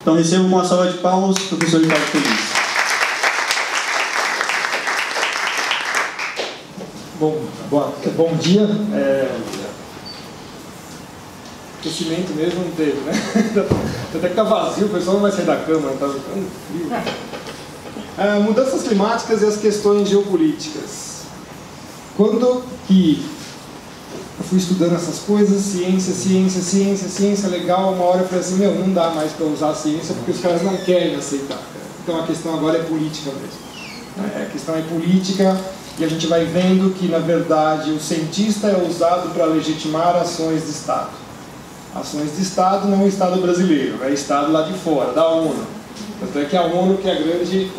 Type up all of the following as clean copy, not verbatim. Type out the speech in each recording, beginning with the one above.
Então recebo uma salva de palmas o professor Ricardo Feliz. Bom dia. Aquecimento mesmo não teve, né? Até que tá vazio, o pessoal não vai sair da cama, tá ficando frio. Mudanças climáticas e as questões geopolíticas. Quando que eu fui estudando essas coisas, ciência, legal, uma hora eu falei assim, não dá mais para usar a ciência porque os caras não querem aceitar. Então a questão agora é política mesmo. A questão é política e a gente vai vendo que, na verdade, o cientista é usado para legitimar ações de Estado. Ações de Estado não é o Estado brasileiro, é Estado lá de fora, da ONU. Tanto é que a ONU que é a grande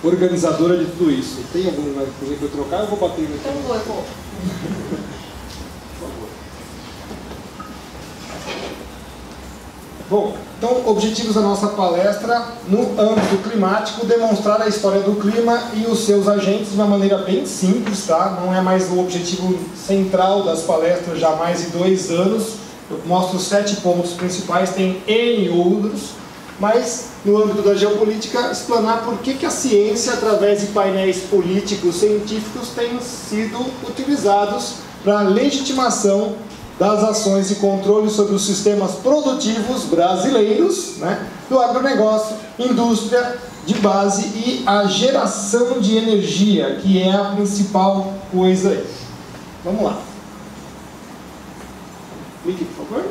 organizadora de tudo isso. Tem alguma coisa para eu trocar? Eu vou bater aqui. Então vou. Por favor. Bom, então, objetivos da nossa palestra, no âmbito climático, demonstrar a história do clima e os seus agentes de uma maneira bem simples, tá? Não é mais o objetivo central das palestras já há mais de 2 anos. Eu mostro 7 pontos principais, tem N outros, mas no âmbito da geopolítica, explanar por que a ciência, através de painéis políticos, científicos, tem sido utilizados para a legitimação das ações de controle sobre os sistemas produtivos brasileiros, do agronegócio, indústria de base e a geração de energia, que é a principal coisa aí. Vamos lá. Clique, por favor.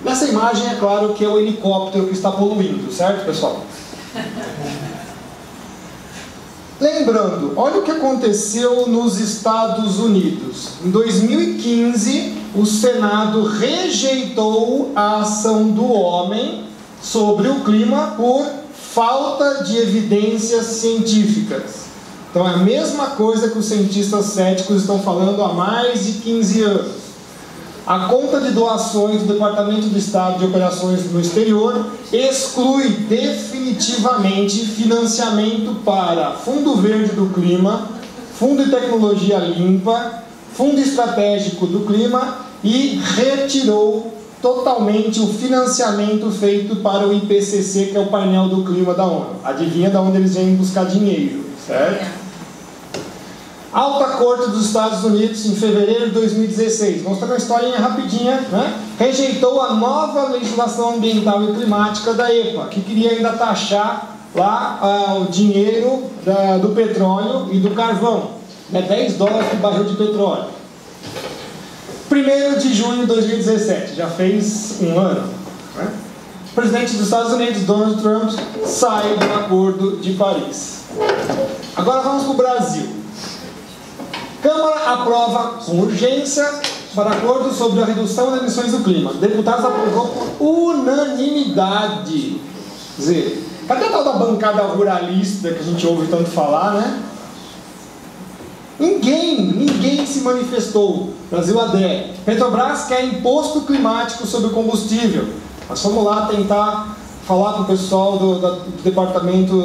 Nessa imagem é claro que é o helicóptero que está poluindo, certo, pessoal? Lembrando, olha o que aconteceu nos Estados Unidos. Em 2015, o Senado rejeitou a ação do homem sobre o clima por falta de evidências científicas. Então é a mesma coisa que os cientistas céticos estão falando há mais de 15 anos. A conta de doações do Departamento de Estado de Operações no Exterior exclui definitivamente financiamento para Fundo Verde do Clima, Fundo de Tecnologia Limpa, Fundo Estratégico do Clima e retirou totalmente o financiamento feito para o IPCC, que é o painel do clima da ONU. Adivinha de onde eles vêm buscar dinheiro, certo? Alta Corte dos Estados Unidos, em fevereiro de 2016, mostrando uma historinha rapidinha, rejeitou a nova legislação ambiental e climática da EPA, que queria ainda taxar lá o dinheiro do petróleo e do carvão, $10 por barril de petróleo. 1º de junho de 2017, já fez um ano. O presidente dos Estados Unidos, Donald Trump, sai do Acordo de Paris. Agora vamos para o Brasil. Câmara aprova com urgência para acordo sobre a redução das emissões do clima. Deputados aprovou por unanimidade. Quer dizer, cadê a tal da bancada ruralista que a gente ouve tanto falar, Ninguém se manifestou. Brasil ADE. Petrobras quer imposto climático sobre o combustível. Nós vamos lá tentar falar para o pessoal do departamento,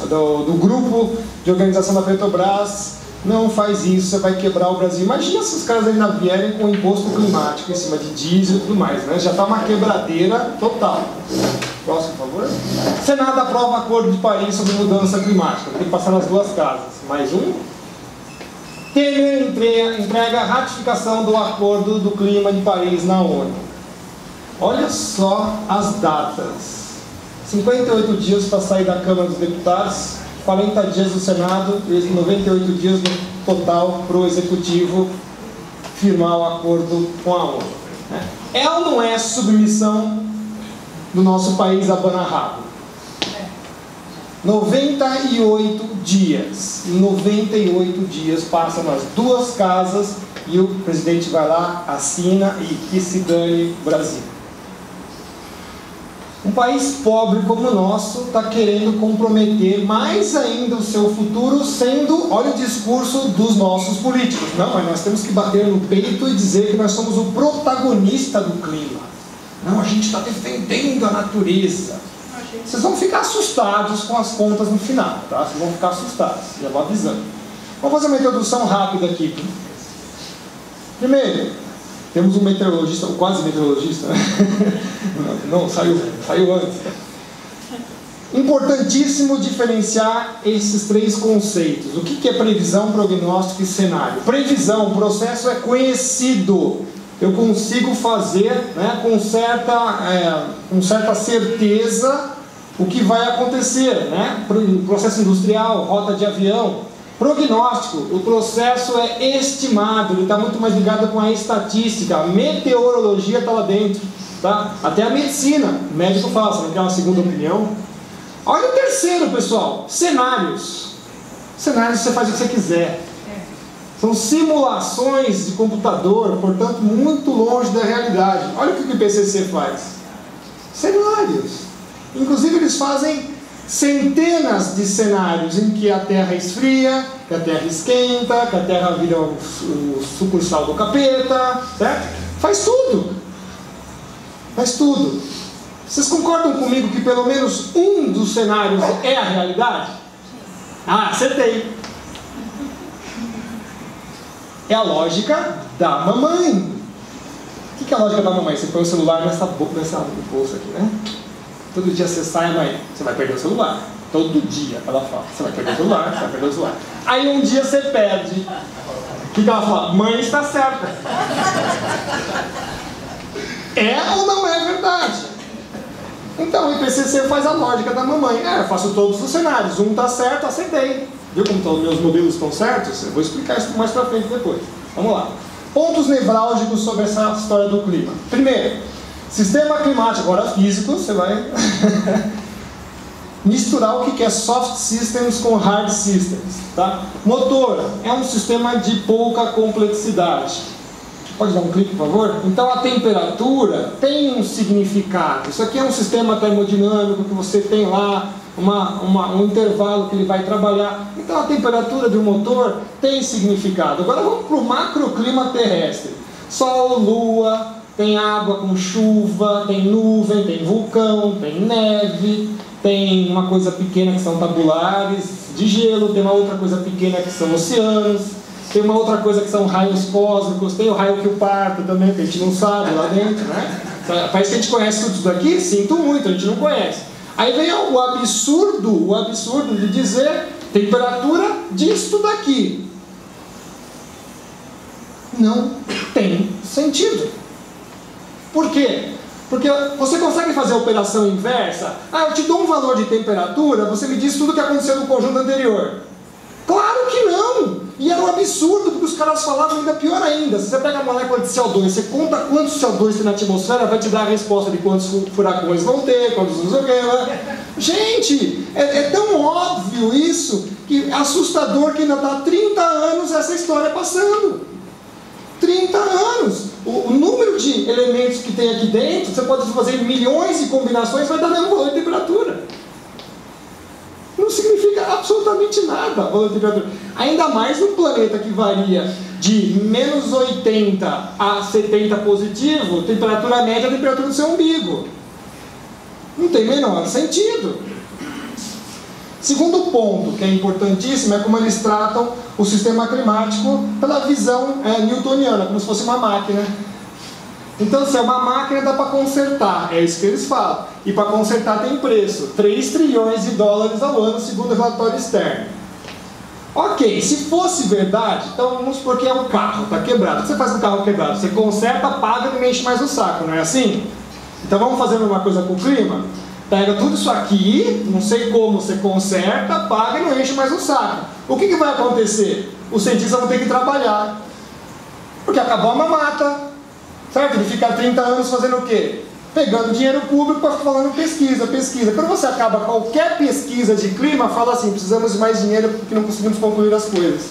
do grupo de organização da Petrobras. Não faz isso, você vai quebrar o Brasil. Imagina se os caras ainda vierem com imposto climático em cima de diesel e tudo mais, Já está uma quebradeira total. Próximo, por favor. Senado aprova acordo de Paris sobre mudança climática. Tem que passar nas 2 casas. Mais um. Temer entrega a ratificação do acordo do clima de Paris na ONU. Olha só as datas. 58 dias para sair da Câmara dos Deputados, 40 dias do Senado e 98 dias no total para o Executivo firmar o acordo com a ONU. É ou não é submissão do nosso país a banarrado? 98 dias. Em 98 dias passam nas 2 casas e o presidente vai lá, assina e que se dane o Brasil. Um país pobre como o nosso está querendo comprometer mais ainda o seu futuro, sendo, olha o discurso dos nossos políticos. Não, mas nós temos que bater no peito e dizer que nós somos o protagonista do clima. Não, a gente está defendendo a natureza. Vocês vão ficar assustados com as contas no final, tá? Vocês vão ficar assustados, já vou avisando. Vamos fazer uma introdução rápida aqui. Primeiro, temos um meteorologista, quase meteorologista, Não, saiu antes. Importantíssimo diferenciar esses três conceitos. O que é previsão, prognóstico e cenário? Previsão, o processo é conhecido. Eu consigo fazer, né, com certa certeza o que vai acontecer, né? Processo industrial, rota de avião. Prognóstico, o processo é estimado, ele está muito mais ligado com a estatística. A meteorologia está lá dentro, tá? Até a medicina, o médico fala, você não quer uma segunda opinião? Olha o terceiro, pessoal, cenários. Cenários você faz o que você quiser. São simulações de computador, portanto muito longe da realidade. Olha o que o IPCC faz. Cenários. Inclusive eles fazem centenas de cenários em que a Terra esfria, que a Terra esquenta, que a Terra vira o sucursal do capeta, certo? Faz tudo. Faz tudo. Vocês concordam comigo que pelo menos um dos cenários é a realidade? Ah, acertei. É a lógica da mamãe. O que é a lógica da mamãe? Você põe o celular nessa bolsa aqui, né? Todo dia você sai, mãe, você vai perder o celular. Todo dia ela fala, você vai perder o celular, você vai perder o celular. Aí um dia você perde. O que ela fala? Mãe está certa. É ou não é verdade? Então o IPCC faz a lógica da mamãe. Eu faço todos os cenários. Um está certo, aceitei. Viu como meus modelos estão certos? Eu vou explicar isso mais para frente depois. Vamos lá. Pontos nevrálgicos sobre essa história do clima. Primeiro, sistema climático, agora físico, você vai misturar o que é soft systems com hard systems. Tá? Motor é um sistema de pouca complexidade. Pode dar um clique, por favor? Então a temperatura tem um significado. Isso aqui é um sistema termodinâmico que você tem lá um intervalo que ele vai trabalhar. Então a temperatura de um motor tem significado. Agora vamos para o macroclima terrestre. Sol, lua, tem água com chuva, tem nuvem, tem vulcão, tem neve, tem uma coisa pequena que são tabulares de gelo, tem uma outra coisa pequena que são oceanos, tem uma outra coisa que são raios cósmicos, tem o raio que o parta também, que a gente não sabe lá dentro, né? Parece que a gente conhece tudo isso daqui, sinto muito, a gente não conhece. Aí vem o absurdo de dizer temperatura disto daqui. Não tem sentido. Por quê? Porque você consegue fazer a operação inversa. Eu te dou um valor de temperatura, você me diz tudo o que aconteceu no conjunto anterior. Claro que não! E era um absurdo, porque os caras falavam ainda pior ainda. Se você pega a molécula de CO2, você conta quantos CO2 tem na atmosfera, vai te dar a resposta de quantos furacões vão ter, quantos não sei o que. Gente, é tão óbvio isso, que é assustador que ainda está há 30 anos essa história passando. 30 anos! O número de elementos que tem aqui dentro, você pode fazer milhões de combinações, vai dar o mesmo valor de temperatura. Não significa absolutamente nada o valor de temperatura. Ainda mais num planeta que varia de menos 80 a 70 positivo, temperatura média é a temperatura do seu umbigo. Não tem menor sentido. Segundo ponto, que é importantíssimo, é como eles tratam o sistema climático pela visão newtoniana, como se fosse uma máquina. Então, se é uma máquina, dá para consertar, é isso que eles falam. E para consertar tem preço, 3 trilhões de dólares ao ano, segundo o relatório externo. Ok, se fosse verdade, então vamos supor que é um carro, está quebrado. O que você faz com o carro quebrado? Você conserta, paga e não enche mais o saco, não é assim? Então vamos fazer uma coisa com o clima? Pega tudo isso aqui, não sei como você conserta, paga e não enche mais o saco. O que vai acontecer? Os cientistas vão ter que trabalhar. Porque acabou a mamata. Certo? Ele fica 30 anos fazendo o quê? Pegando dinheiro público para ficar falando pesquisa. Quando você acaba qualquer pesquisa de clima, fala assim, precisamos de mais dinheiro porque não conseguimos concluir as coisas.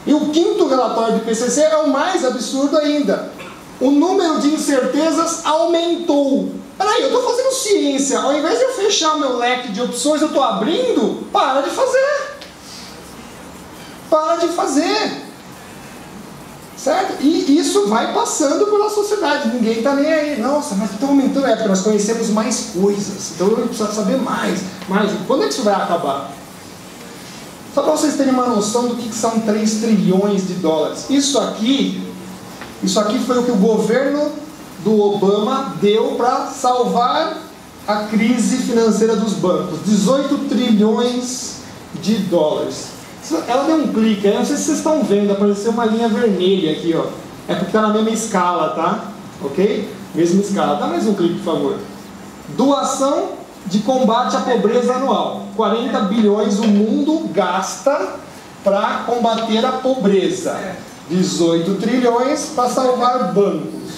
E o quinto relatório do IPCC é o mais absurdo ainda. O número de incertezas aumentou. Peraí, eu estou fazendo ciência, ao invés de eu fechar o meu leque de opções, eu estou abrindo? Para de fazer. Para de fazer. Certo? E isso vai passando pela sociedade, ninguém está nem aí. Nossa, mas está aumentando, porque nós conhecemos mais coisas, então eu preciso saber mais. Quando é que isso vai acabar? Só para vocês terem uma noção do que são 3 trilhões de dólares. Isso aqui foi o que o governo do Obama deu para salvar a crise financeira dos bancos? 18 trilhões de dólares. Ela deu um clique, eu não sei se vocês estão vendo, apareceu uma linha vermelha aqui, ó. É porque está na mesma escala, tá? Ok? Mesma escala. Dá mais um clique, por favor. Doação de combate à pobreza anual. 40 bilhões o mundo gasta para combater a pobreza. 18 trilhões para salvar bancos.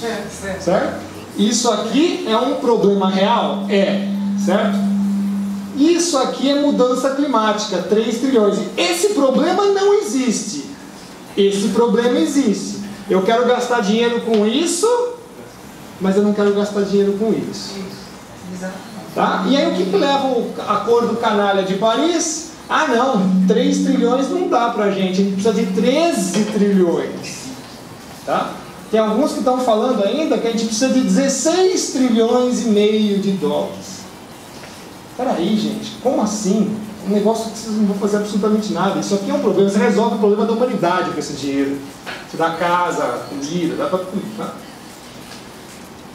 Certo? Isso aqui é um problema real? É. Certo? Isso aqui é mudança climática. 3 trilhões. Esse problema não existe. Esse problema existe. Eu quero gastar dinheiro com isso, mas eu não quero gastar dinheiro com isso. Tá? E aí o que leva o acordo canalha de Paris? Ah não, 3 trilhões não dá pra gente, a gente precisa de 13 trilhões. Tá? Tem alguns que estão falando ainda que a gente precisa de 16 trilhões e meio de dólares. Peraí, gente, como assim? Um negócio que vocês não vão fazer absolutamente nada. Isso aqui é um problema, você resolve o problema da humanidade com esse dinheiro. Você dá casa, comida, dá pra tudo. Tá?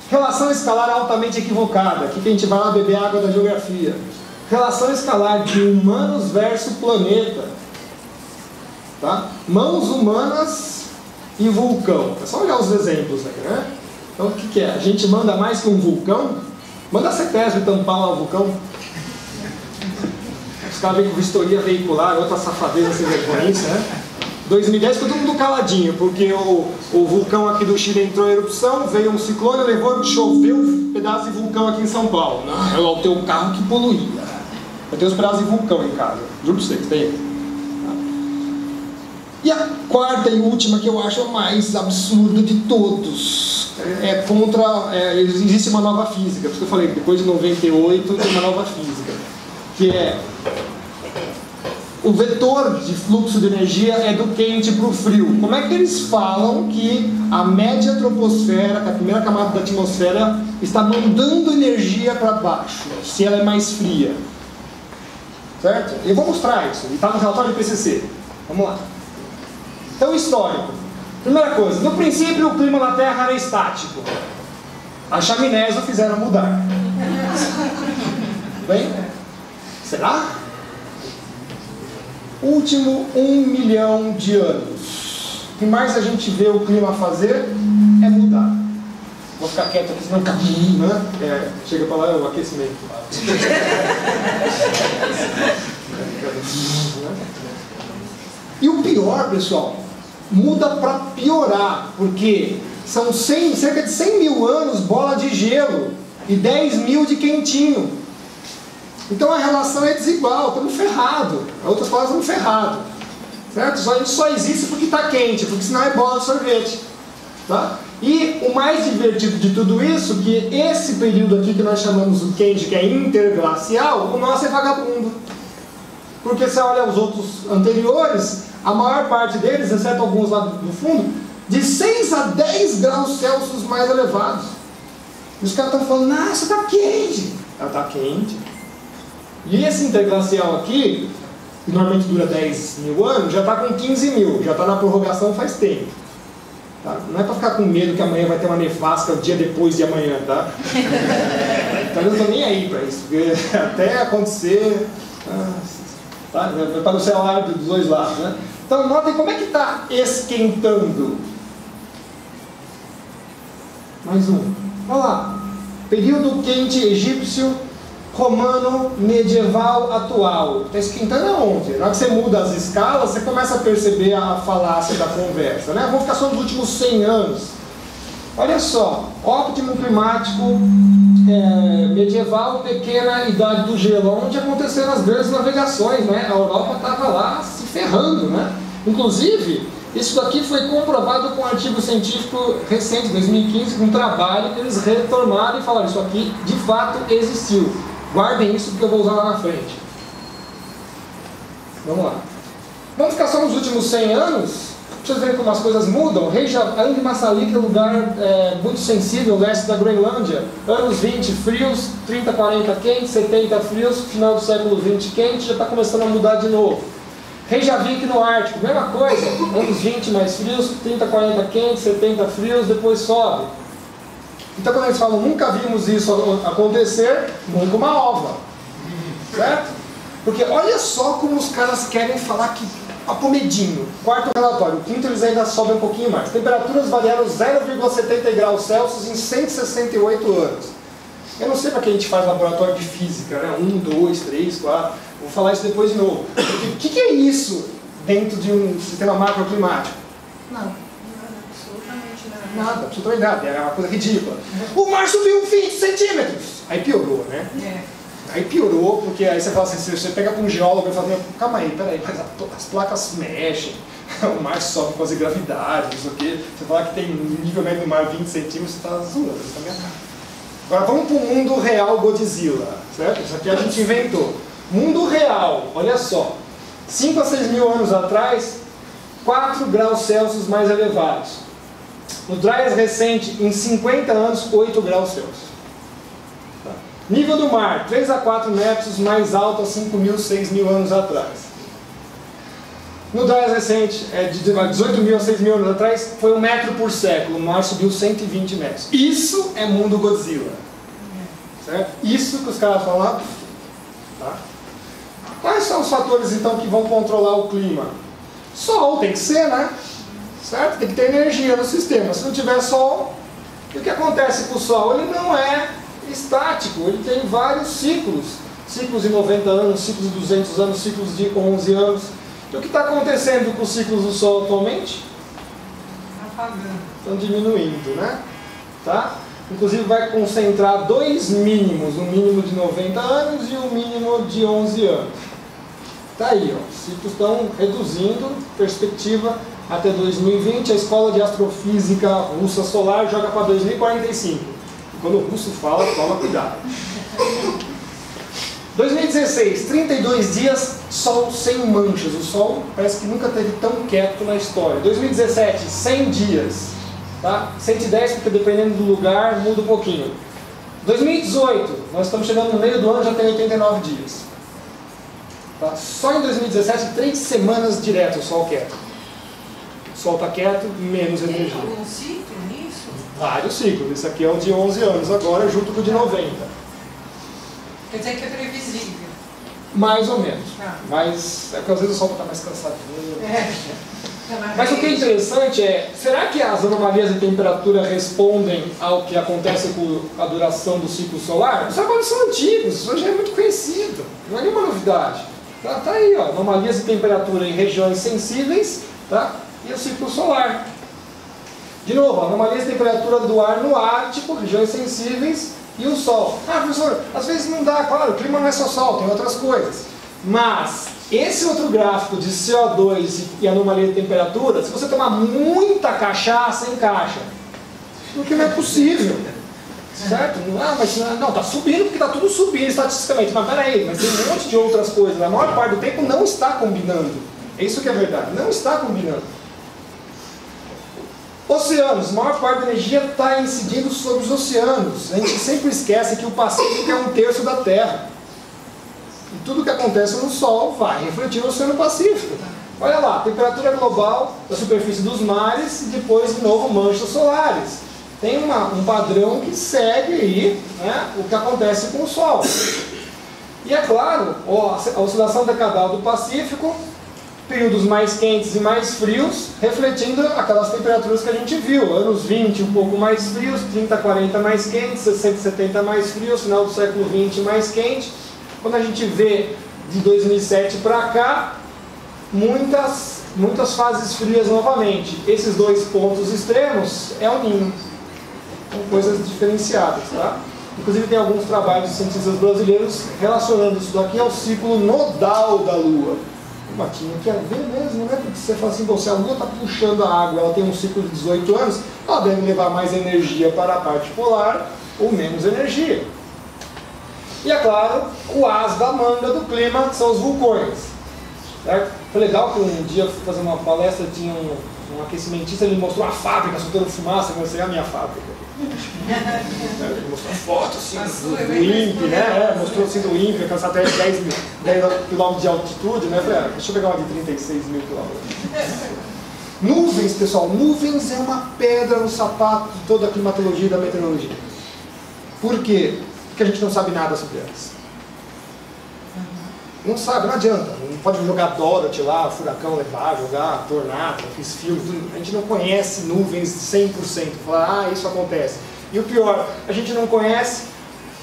Relação escalar altamente equivocada. Aqui que a gente vai lá beber água da geografia. Relação escalar de humanos versus planeta. Tá? Mãos humanas e vulcão. É só olhar os exemplos aí, né? Então o que é? A gente manda mais que um vulcão? Manda a CETESB tampar lá o vulcão. Os caras vêm com vistoria veicular, outra safadeza sem vergonha, né? 2010 ficou todo mundo caladinho, porque o vulcão aqui do Chile entrou em erupção, veio um ciclone, levou, choveu um pedaço de vulcão aqui em São Paulo. Não, eu tenho um carro que poluía. Eu tenho os pedaços de vulcão em casa. Juro pra vocês, tem. E a quarta e última, que eu acho a mais absurda de todos, é contra... existe uma nova física, por isso que eu falei, depois de 98 tem uma nova física, que é... O vetor de fluxo de energia é do quente para o frio. Como é que eles falam que a média troposfera, que é a primeira camada da atmosfera, está mandando energia para baixo, se ela é mais fria? Certo? Eu vou mostrar isso. Está no relatório do IPCC. Vamos lá. Então, histórico. Primeira coisa, no princípio o clima na Terra era estático. As chaminés o fizeram mudar. Bem? Será? Último 1 milhão de anos. O que mais a gente vê o clima fazer é mudar. Vou ficar quieto aqui, senão caminho, né? Chega para lá, é o aquecimento. E o pior, pessoal, muda para piorar, porque são cerca de 100 mil anos bola de gelo e 10 mil de quentinho. Então a relação é desigual, estamos ferrados. Em outras palavras, estamos ferrados. Certo? Isso só existe porque está quente, porque senão é bola de sorvete. Tá? E o mais divertido de tudo isso, que esse período aqui que nós chamamos de quente, que é interglacial, o nosso é vagabundo. Porque se você olha os outros anteriores, a maior parte deles, exceto alguns lá do fundo, de 6 a 10 graus Celsius mais elevados. E os caras estão falando, nossa, está quente. Ela está quente. E esse interglacial aqui, que normalmente dura 10 mil anos, já está com 15 mil, já está na prorrogação faz tempo. Tá? Não é para ficar com medo que amanhã vai ter uma nevasca o dia depois de amanhã, tá? Então eu não estou nem aí para isso, porque até acontecer, tá? Está no celular dos dois lados, né? Então notem como é que está esquentando. Mais um. Olha lá. Período quente egípcio, romano, medieval, atual. Está esquentando aonde? Na hora que você muda as escalas, você começa a perceber a falácia da conversa, né? Vamos ficar só nos últimos 100 anos. Olha só, óptimo climático, medieval, pequena idade do gelo, onde aconteceram as grandes navegações, né? A Europa estava lá se ferrando, né? Inclusive, isso daqui foi comprovado com um artigo científico recente, 2015, com um trabalho que eles retornaram e falaram, isso aqui de fato existiu. Guardem isso porque eu vou usar lá na frente. Vamos lá. Vamos ficar só nos últimos 100 anos, para vocês verem como as coisas mudam. Reykjavik, Massalik é um lugar muito sensível, leste da Groenlândia. Anos 20 frios, 30, 40 quentes, 70 frios, final do século 20 quente, já está começando a mudar de novo. Reykjavik no Ártico, mesma coisa, anos 20 mais frios, 30, 40 quentes, 70 frios, depois sobe. Então quando eles falam nunca vimos isso acontecer, nunca uma ova. Certo? Porque olha só como os caras querem falar que apomedinho. Quarto relatório, o quinto eles ainda sobem um pouquinho mais. Temperaturas variaram 0,70 graus Celsius em 168 anos. Eu não sei para que a gente faz laboratório de física, né? 1, 2, 3, 4. Vou falar isso depois de novo. O que é isso dentro de um sistema macroclimático? Nada. Nada, absolutamente nada. É uma coisa ridícula. O mar subiu 20 centímetros. Aí piorou, né? Aí piorou, porque aí você fala assim, você pega para um geólogo e fala, calma aí, peraí, mas as placas mexem, o mar sobe com as gravidades, não sei o quê. Você fala que tem nível médio do mar 20 centímetros, você está zoando, você está me atacando. Agora vamos para o mundo real Godzilla, certo? Isso aqui a gente inventou. Mundo real, olha só. 5 a 6 mil anos atrás, 4 graus Celsius mais elevados. No Dryas recente, em 50 anos, 8 graus Celsius. Tá. Nível do mar, 3 a 4 metros mais alto há 5 mil, 6 mil anos atrás. No Dryas recente, de 18 mil a 6 mil anos atrás, foi 1 metro por século. O mar subiu 120 metros. Isso é mundo Godzilla. Certo? Isso que os caras falam lá. Tá? Quais são os fatores, então, que vão controlar o clima? Sol tem que ser, né? Certo? Tem que ter energia no sistema. Se não tiver sol, o que acontece com o sol? Ele não é estático. Ele tem vários ciclos. Ciclos de 90 anos, ciclos de 200 anos, ciclos de 11 anos. E o que está acontecendo com os ciclos do Sol atualmente? Estão diminuindo, né? Tá? Inclusive vai concentrar 2 mínimos, um mínimo de 90 anos e um mínimo de 11 anos. Tá aí, ó. Os ciclos estão reduzindo, perspectiva até 2020. A Escola de Astrofísica Russa Solar joga para 2045. E quando o russo fala, toma cuidado. 2016, 32 dias, sol sem manchas. O sol parece que nunca esteve tão quieto na história. 2017, 100 dias. Tá? 110, porque dependendo do lugar, muda um pouquinho. 2018, nós estamos chegando no meio do ano, já tem 89 dias. Tá? Só em 2017, 3 semanas direto o sol quieto. O sol está quieto, menos energia. Tem algum ciclo nisso? Vários ciclos. Esse aqui é o de 11 anos agora, junto com o de 90. Quer dizer que é previsível. Mais ou menos. Ah. Mas é porque às vezes o sol está mais cansado. Mas o que é isso. interessante é, será que as anomalias de temperatura respondem ao que acontece com a duração do ciclo solar? Os trabalhos são antigos, isso já é muito conhecido, não é nenhuma novidade. Tá aí, ó, anomalias de temperatura em regiões sensíveis, tá? E o ciclo solar. De novo, anomalias de temperatura do ar no Ártico, regiões sensíveis, e o Sol. Ah, professor, às vezes não dá, claro, o clima não é só Sol, tem outras coisas. Mas esse outro gráfico de CO2 e anomalia de temperatura, se você tomar muita cachaça, encaixa. Porque não é possível. Certo? Ah, mas não, está subindo porque está tudo subindo estatisticamente. Mas peraí, mas tem um monte de outras coisas. A maior parte do tempo não está combinando. É isso que é verdade, não está combinando. Oceanos, a maior parte da energia está incidindo sobre os oceanos. A gente sempre esquece que o Pacífico é 1/3 da Terra. E tudo que acontece no Sol vai refletir no Oceano Pacífico. Olha lá, temperatura global da superfície dos mares e depois, de novo, manchas solares. Tem um padrão que segue aí, né, o que acontece com o Sol. E é claro, a oscilação decadal do Pacífico, períodos mais quentes e mais frios, refletindo aquelas temperaturas que a gente viu. Anos 20 um pouco mais frios, 30, 40 mais quentes, 60, 70 mais frios, final do século 20 mais quente. Quando a gente vê de 2007 para cá, muitas fases frias novamente. Esses dois pontos extremos é o Ninho. São coisas diferenciadas, tá? Inclusive tem alguns trabalhos de cientistas brasileiros relacionando isso daqui ao ciclo nodal da Lua. Uma tinha que ver mesmo, né? Porque você fala assim, bom, se a Lua está puxando a água, ela tem um ciclo de 18 anos, ela deve levar mais energia para a parte polar ou menos energia. E é claro, o as da manga do clima que são os vulcões. Certo? Foi legal que um dia fui fazer uma palestra, tinha um aquecimentista, ele mostrou a fábrica soltando fumaça, eu mostrei a minha fábrica. Ele mostrou a foto assim, do INPE, né? Mostrou assim do INPE, aquela satélite de 10 km de altitude, né? Eu falei, deixa eu pegar uma de 36 mil quilômetros. Nuvens, pessoal, nuvens é uma pedra no sapato de toda a climatologia e da meteorologia. Por quê? Porque a gente não sabe nada sobre elas. Não sabe, não adianta. Não pode jogar Dorothy lá, furacão levar, jogar tornado, fiz filme, tudo. A gente não conhece nuvens 100%. Falar, isso acontece. E o pior, a gente não conhece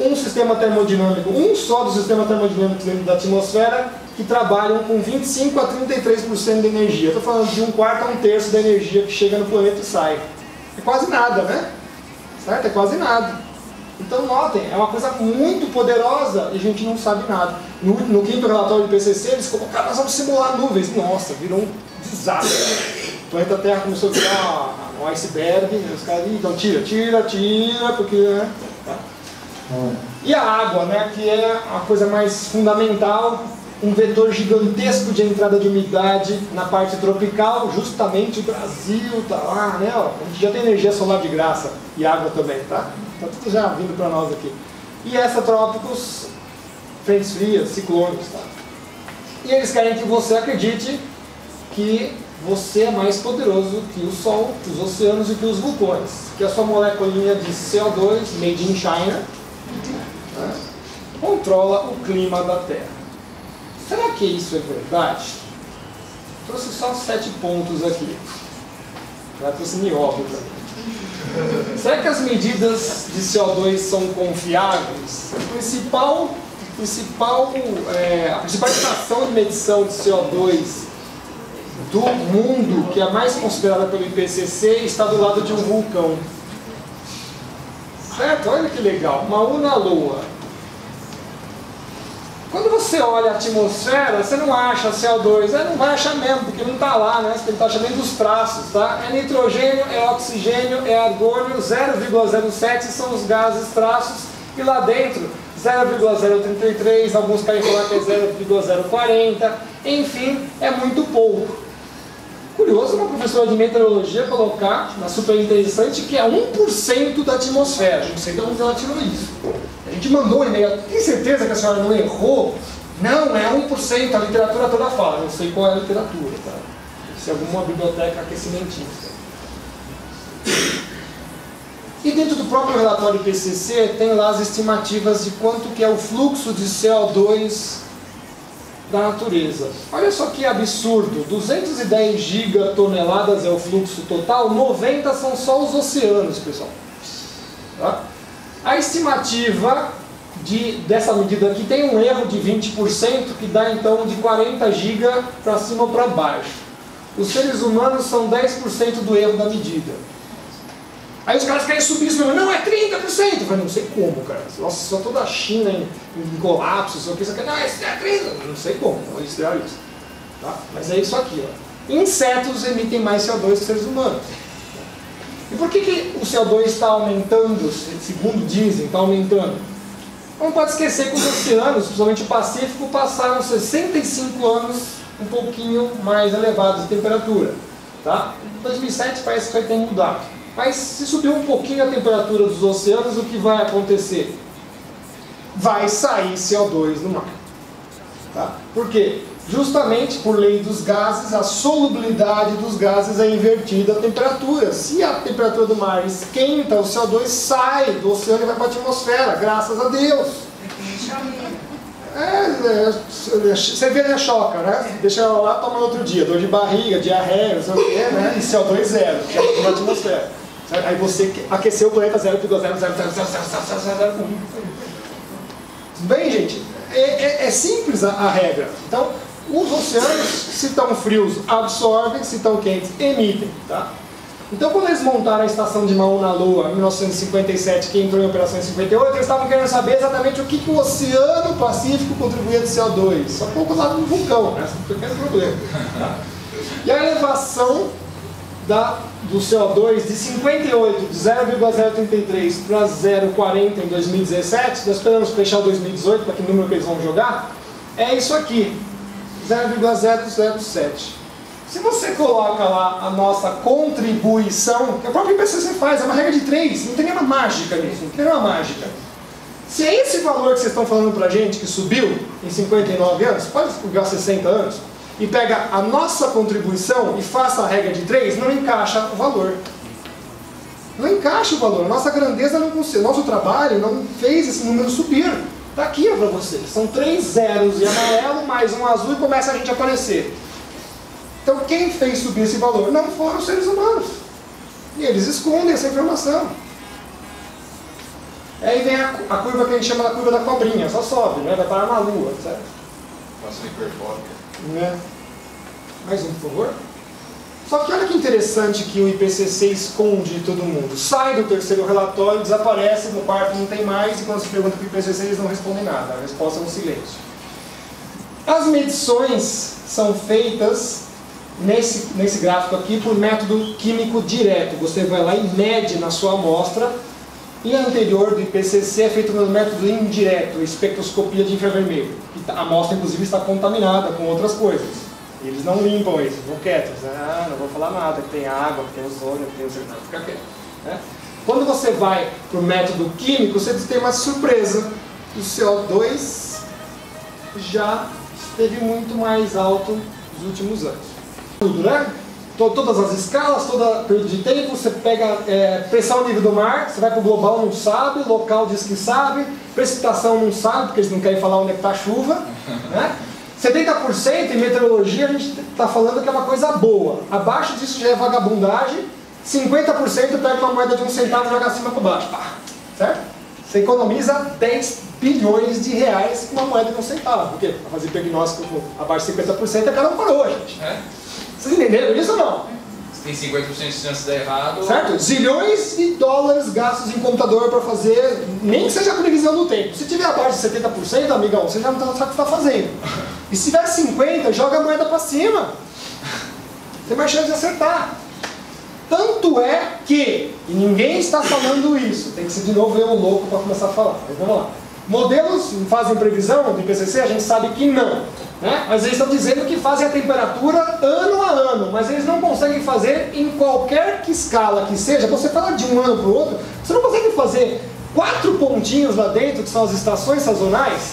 um sistema termodinâmico, um só dos sistemas termodinâmicos dentro da atmosfera que trabalham com 25 a 33% de energia. Estou falando de 1/4 a 1/3 da energia que chega no planeta e sai. É quase nada, né? Certo? É quase nada. Então notem, é uma coisa muito poderosa e a gente não sabe nada. No quinto relatório do IPCC, eles colocaram, nós vamos simular nuvens. Nossa, virou um desastre. O planeta Terra começou a virar um iceberg, e os caras, então tira, porque... Né? Tá. E a água, né, que é a coisa mais fundamental, um vetor gigantesco de entrada de umidade na parte tropical, justamente o Brasil tá lá, né, ó, a gente já tem energia solar de graça e água também, tá? Tá tudo já vindo para nós aqui. E essa trópicos, frentes frias, ciclones, tá? E eles querem que você acredite que você é mais poderoso que o Sol, que os oceanos e que os vulcões, que a sua moleculinha de CO2, made in China, né, controla o clima da Terra. Será que isso é verdade? Trouxe só 7 pontos aqui. Já trouxe nióbio também. Será que as medidas de CO2 são confiáveis? A principal estação de medição de CO2 do mundo, que é a mais considerada pelo IPCC, está do lado de um vulcão. Certo? Olha que legal. Mauna Loa. Quando você olha a atmosfera, você não acha CO2, não vai achar mesmo, porque não está lá, né? Você está achando dentro dos traços, tá? É nitrogênio, é oxigênio, é argônio, 0,07 são os gases traços, e lá dentro 0,033, alguns querem falar que é 0,040, enfim, é muito pouco. Curioso uma professora de meteorologia colocar, na super interessante, que é 1% da atmosfera. Não sei de onde ela tirou isso. A gente mandou um e-mail, tem certeza que a senhora não errou? Não, é 1%, a literatura toda fala. Não sei qual é a literatura, tá? Se é alguma biblioteca aquecimentista. E dentro do próprio relatório IPCC tem lá as estimativas de quanto que é o fluxo de CO2 da natureza. Olha só que absurdo, 210 gigatoneladas é o fluxo total, 90 são só os oceanos, pessoal. Tá? A estimativa dessa medida aqui tem um erro de 20%, que dá então de 40 giga para cima ou para baixo. Os seres humanos são 10% do erro da medida. Aí os caras querem subir isso, não, é 30%. Eu falei, não sei como, cara. Nossa, só toda a China em colapso, só que isso aqui, não, isso é 30%. Não sei como, eles fizeram isso. Tá? Mas é isso aqui, ó. Insetos emitem mais CO2 que seres humanos. E por que o CO2 está aumentando, segundo dizem, está aumentando? Não pode esquecer que os oceanos, principalmente o Pacífico, passaram 65 anos um pouquinho mais elevados de temperatura. Tá? Em 2007 parece que vai ter mudado. Mas se subir um pouquinho a temperatura dos oceanos, o que vai acontecer? Vai sair CO2 no mar. Tá? Por quê? Justamente por lei dos gases, a solubilidade dos gases é invertida à temperatura. Se a temperatura do mar esquenta, o CO2 sai do oceano e vai para a atmosfera, graças a Deus. Você vê, né, choca, né? Deixa ela lá, toma no outro dia, dor de barriga, diarreia, não sei o quê, né? E CO2 zero, que é na atmosfera. Aí você aqueceu o planeta 0,0000001. Tudo bem, gente? É simples a regra. Então, os oceanos, se estão frios, absorvem, se estão quentes, emitem. Tá? Então, quando eles montaram a estação de Mauna Loa em 1957, que entrou em operação em 58, eles estavam querendo saber exatamente o que o Oceano Pacífico contribuía de CO2. Só pouco lá do vulcão, né? Esse é um pequeno problema. Tá? E a elevação do CO2 de 58, de 0,033 para 0,40 em 2017, nós esperamos fechar o 2018, para que número que eles vão jogar, é isso aqui, 0,007. Se você coloca lá a nossa contribuição, que a própria IPCC faz, é uma regra de 3, não tem nenhuma mágica nisso, não tem nenhuma mágica. Se é esse valor que vocês estão falando pra gente, que subiu em 59 anos, pode pegar 60 anos, e pega a nossa contribuição e faça a regra de 3, não encaixa o valor. Não encaixa o valor. A nossa grandeza não conseguiu. Nosso trabalho não fez esse número subir. Está aqui para vocês. São 3 zeros em amarelo mais um azul e começa a gente a aparecer. Então quem fez subir esse valor? Não foram os seres humanos. E eles escondem essa informação. Aí vem a curva que a gente chama da curva da cobrinha. Só sobe, né? Vai parar na lua, certo? Faça uma hiperbólica. Né? Mais um, por favor. Só que olha que interessante que o IPCC esconde de todo mundo. Sai do terceiro relatório, desaparece, no quarto não tem mais, e quando se pergunta para o IPCC eles não respondem nada. A resposta é um silêncio. As medições são feitas nesse gráfico aqui por método químico direto. Você vai lá e mede na sua amostra. E a anterior do IPCC é feito pelo método indireto, espectroscopia de infravermelho. A amostra, inclusive, está contaminada com outras coisas. E eles não limpam isso, vão quietos. Não vou falar nada, que tem água, que tem ozônio, que tem o não, fica quieto. Né? Quando você vai para o método químico, você tem uma surpresa. O CO2 já esteve muito mais alto nos últimos anos. Tudo, né? Todas as escalas, toda período de tempo, você pega pressão nível do mar, você vai para o global, não sabe, local diz que sabe, precipitação não sabe, porque eles não querem falar onde é que está a chuva. Né? 70% em meteorologia a gente está falando que é uma coisa boa. Abaixo disso já é vagabundagem. 50% pega uma moeda de 1 centavo e joga acima para baixo. Certo? Você economiza 10 bilhões de reais com uma moeda de 1 centavo. Por quê? Para fazer diagnóstico abaixo de 50% é cara não parou, gente. Vocês entenderam isso ou não? Tem 50% de chance de dar errado. Certo? Zilhões de dólares gastos em computador para fazer, nem que seja a previsão do tempo. Se tiver abaixo de 70%, amigão, você já não sabe o que está fazendo. E se tiver 50%, joga a moeda para cima. Tem mais chance de acertar. Tanto é que, e ninguém está falando isso, tem que ser de novo eu louco para começar a falar. Mas vamos lá. Modelos fazem previsão do IPCC, a gente sabe que não. Né? Mas eles estão dizendo que fazem a temperatura ano a ano, mas eles não conseguem fazer em qualquer escala que seja. Você fala de um ano para o outro, você não consegue fazer 4 pontinhos lá dentro, que são as estações sazonais,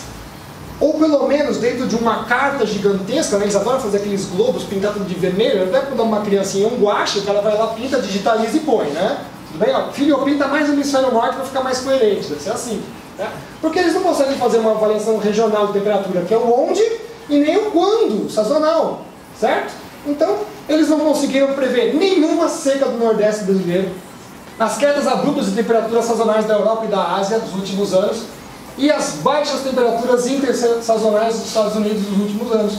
ou pelo menos dentro de uma carta gigantesca, né? Eles adoram fazer aqueles globos pintados de vermelho, até quando uma criancinha um guache, que ela vai lá, pinta, digitaliza e põe, né? Tudo bem? Ó, filho, pinta mais no hemisfério norte para ficar mais coerente, deve ser assim. Né? Porque eles não conseguem fazer uma avaliação regional de temperatura, que é o onde e nem o quando, sazonal, certo? Então, eles não conseguiram prever nenhuma seca do Nordeste brasileiro, as quedas abruptas de temperaturas sazonais da Europa e da Ásia dos últimos anos, e as baixas temperaturas intersazonais dos Estados Unidos dos últimos anos.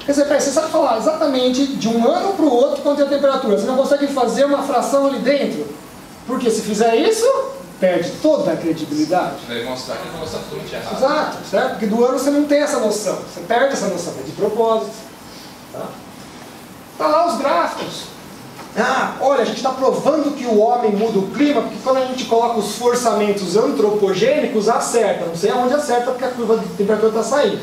Quer dizer, você sabe falar exatamente de um ano para o outro quanto é a temperatura, você não consegue fazer uma fração ali dentro, porque se fizer isso, perde toda a credibilidade. Deve mostrar que a informação está totalmente errada. Exato, certo? Porque do ano você não tem essa noção, você perde essa noção, é de propósito. Tá lá os gráficos. Olha, a gente está provando que o homem muda o clima, porque quando a gente coloca os forçamentos antropogênicos, acerta. Não sei aonde acerta, porque a curva de temperatura está saindo.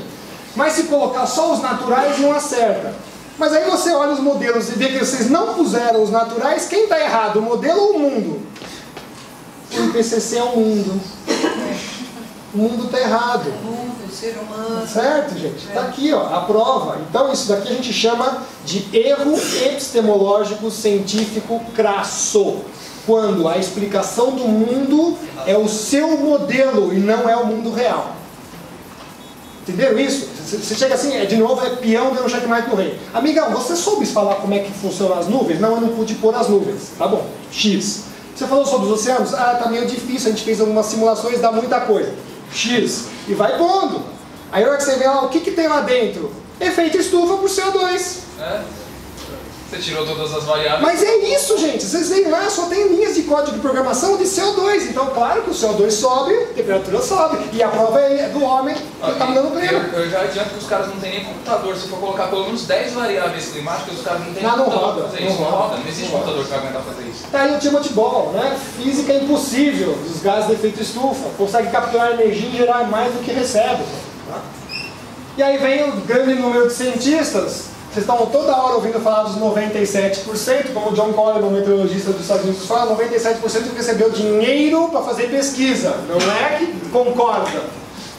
Mas se colocar só os naturais, não acerta. Mas aí você olha os modelos e vê que vocês não puseram os naturais, quem está errado, o modelo ou o mundo? O IPCC é o mundo. O mundo está errado. O mundo, o ser humano. Certo, gente? Está aqui, ó, a prova. Então isso daqui a gente chama de erro epistemológico científico crasso. Quando a explicação do mundo é o seu modelo e não é o mundo real. Entenderam isso? Você chega assim, de novo, é peão dando checkmate no rei. Amigão, você soube falar como é que funcionam as nuvens? Não, eu não pude pôr as nuvens. Tá bom, X. Você falou sobre os oceanos? Tá meio difícil, a gente fez algumas simulações, dá muita coisa. X. E vai pondo. Aí a hora que você vê lá, o que tem lá dentro? Efeito estufa por CO2. Você tirou todas as variáveis. Mas é isso, gente. Vocês veem lá, só tem linhas de código de programação de CO2. Então, claro que o CO2 sobe, a temperatura sobe. E a prova é do homem que está mudando o clima. Eu já adianto que os caras não têm nem computador. Se for colocar pelo menos 10 variáveis climáticas, os caras não têm computador para fazer isso. Não roda. Não existe computador que vai aguentar fazer isso. Tá aí o Timothy Ball, né? Física é impossível dos gases de efeito estufa. Consegue capturar energia e gerar mais do que recebe. Tá? E aí vem o grande número de cientistas. Vocês estão toda hora ouvindo falar dos 97%, como o John Coleman, meteorologista dos Estados Unidos, fala, 97% recebeu dinheiro para fazer pesquisa, não é que concorda.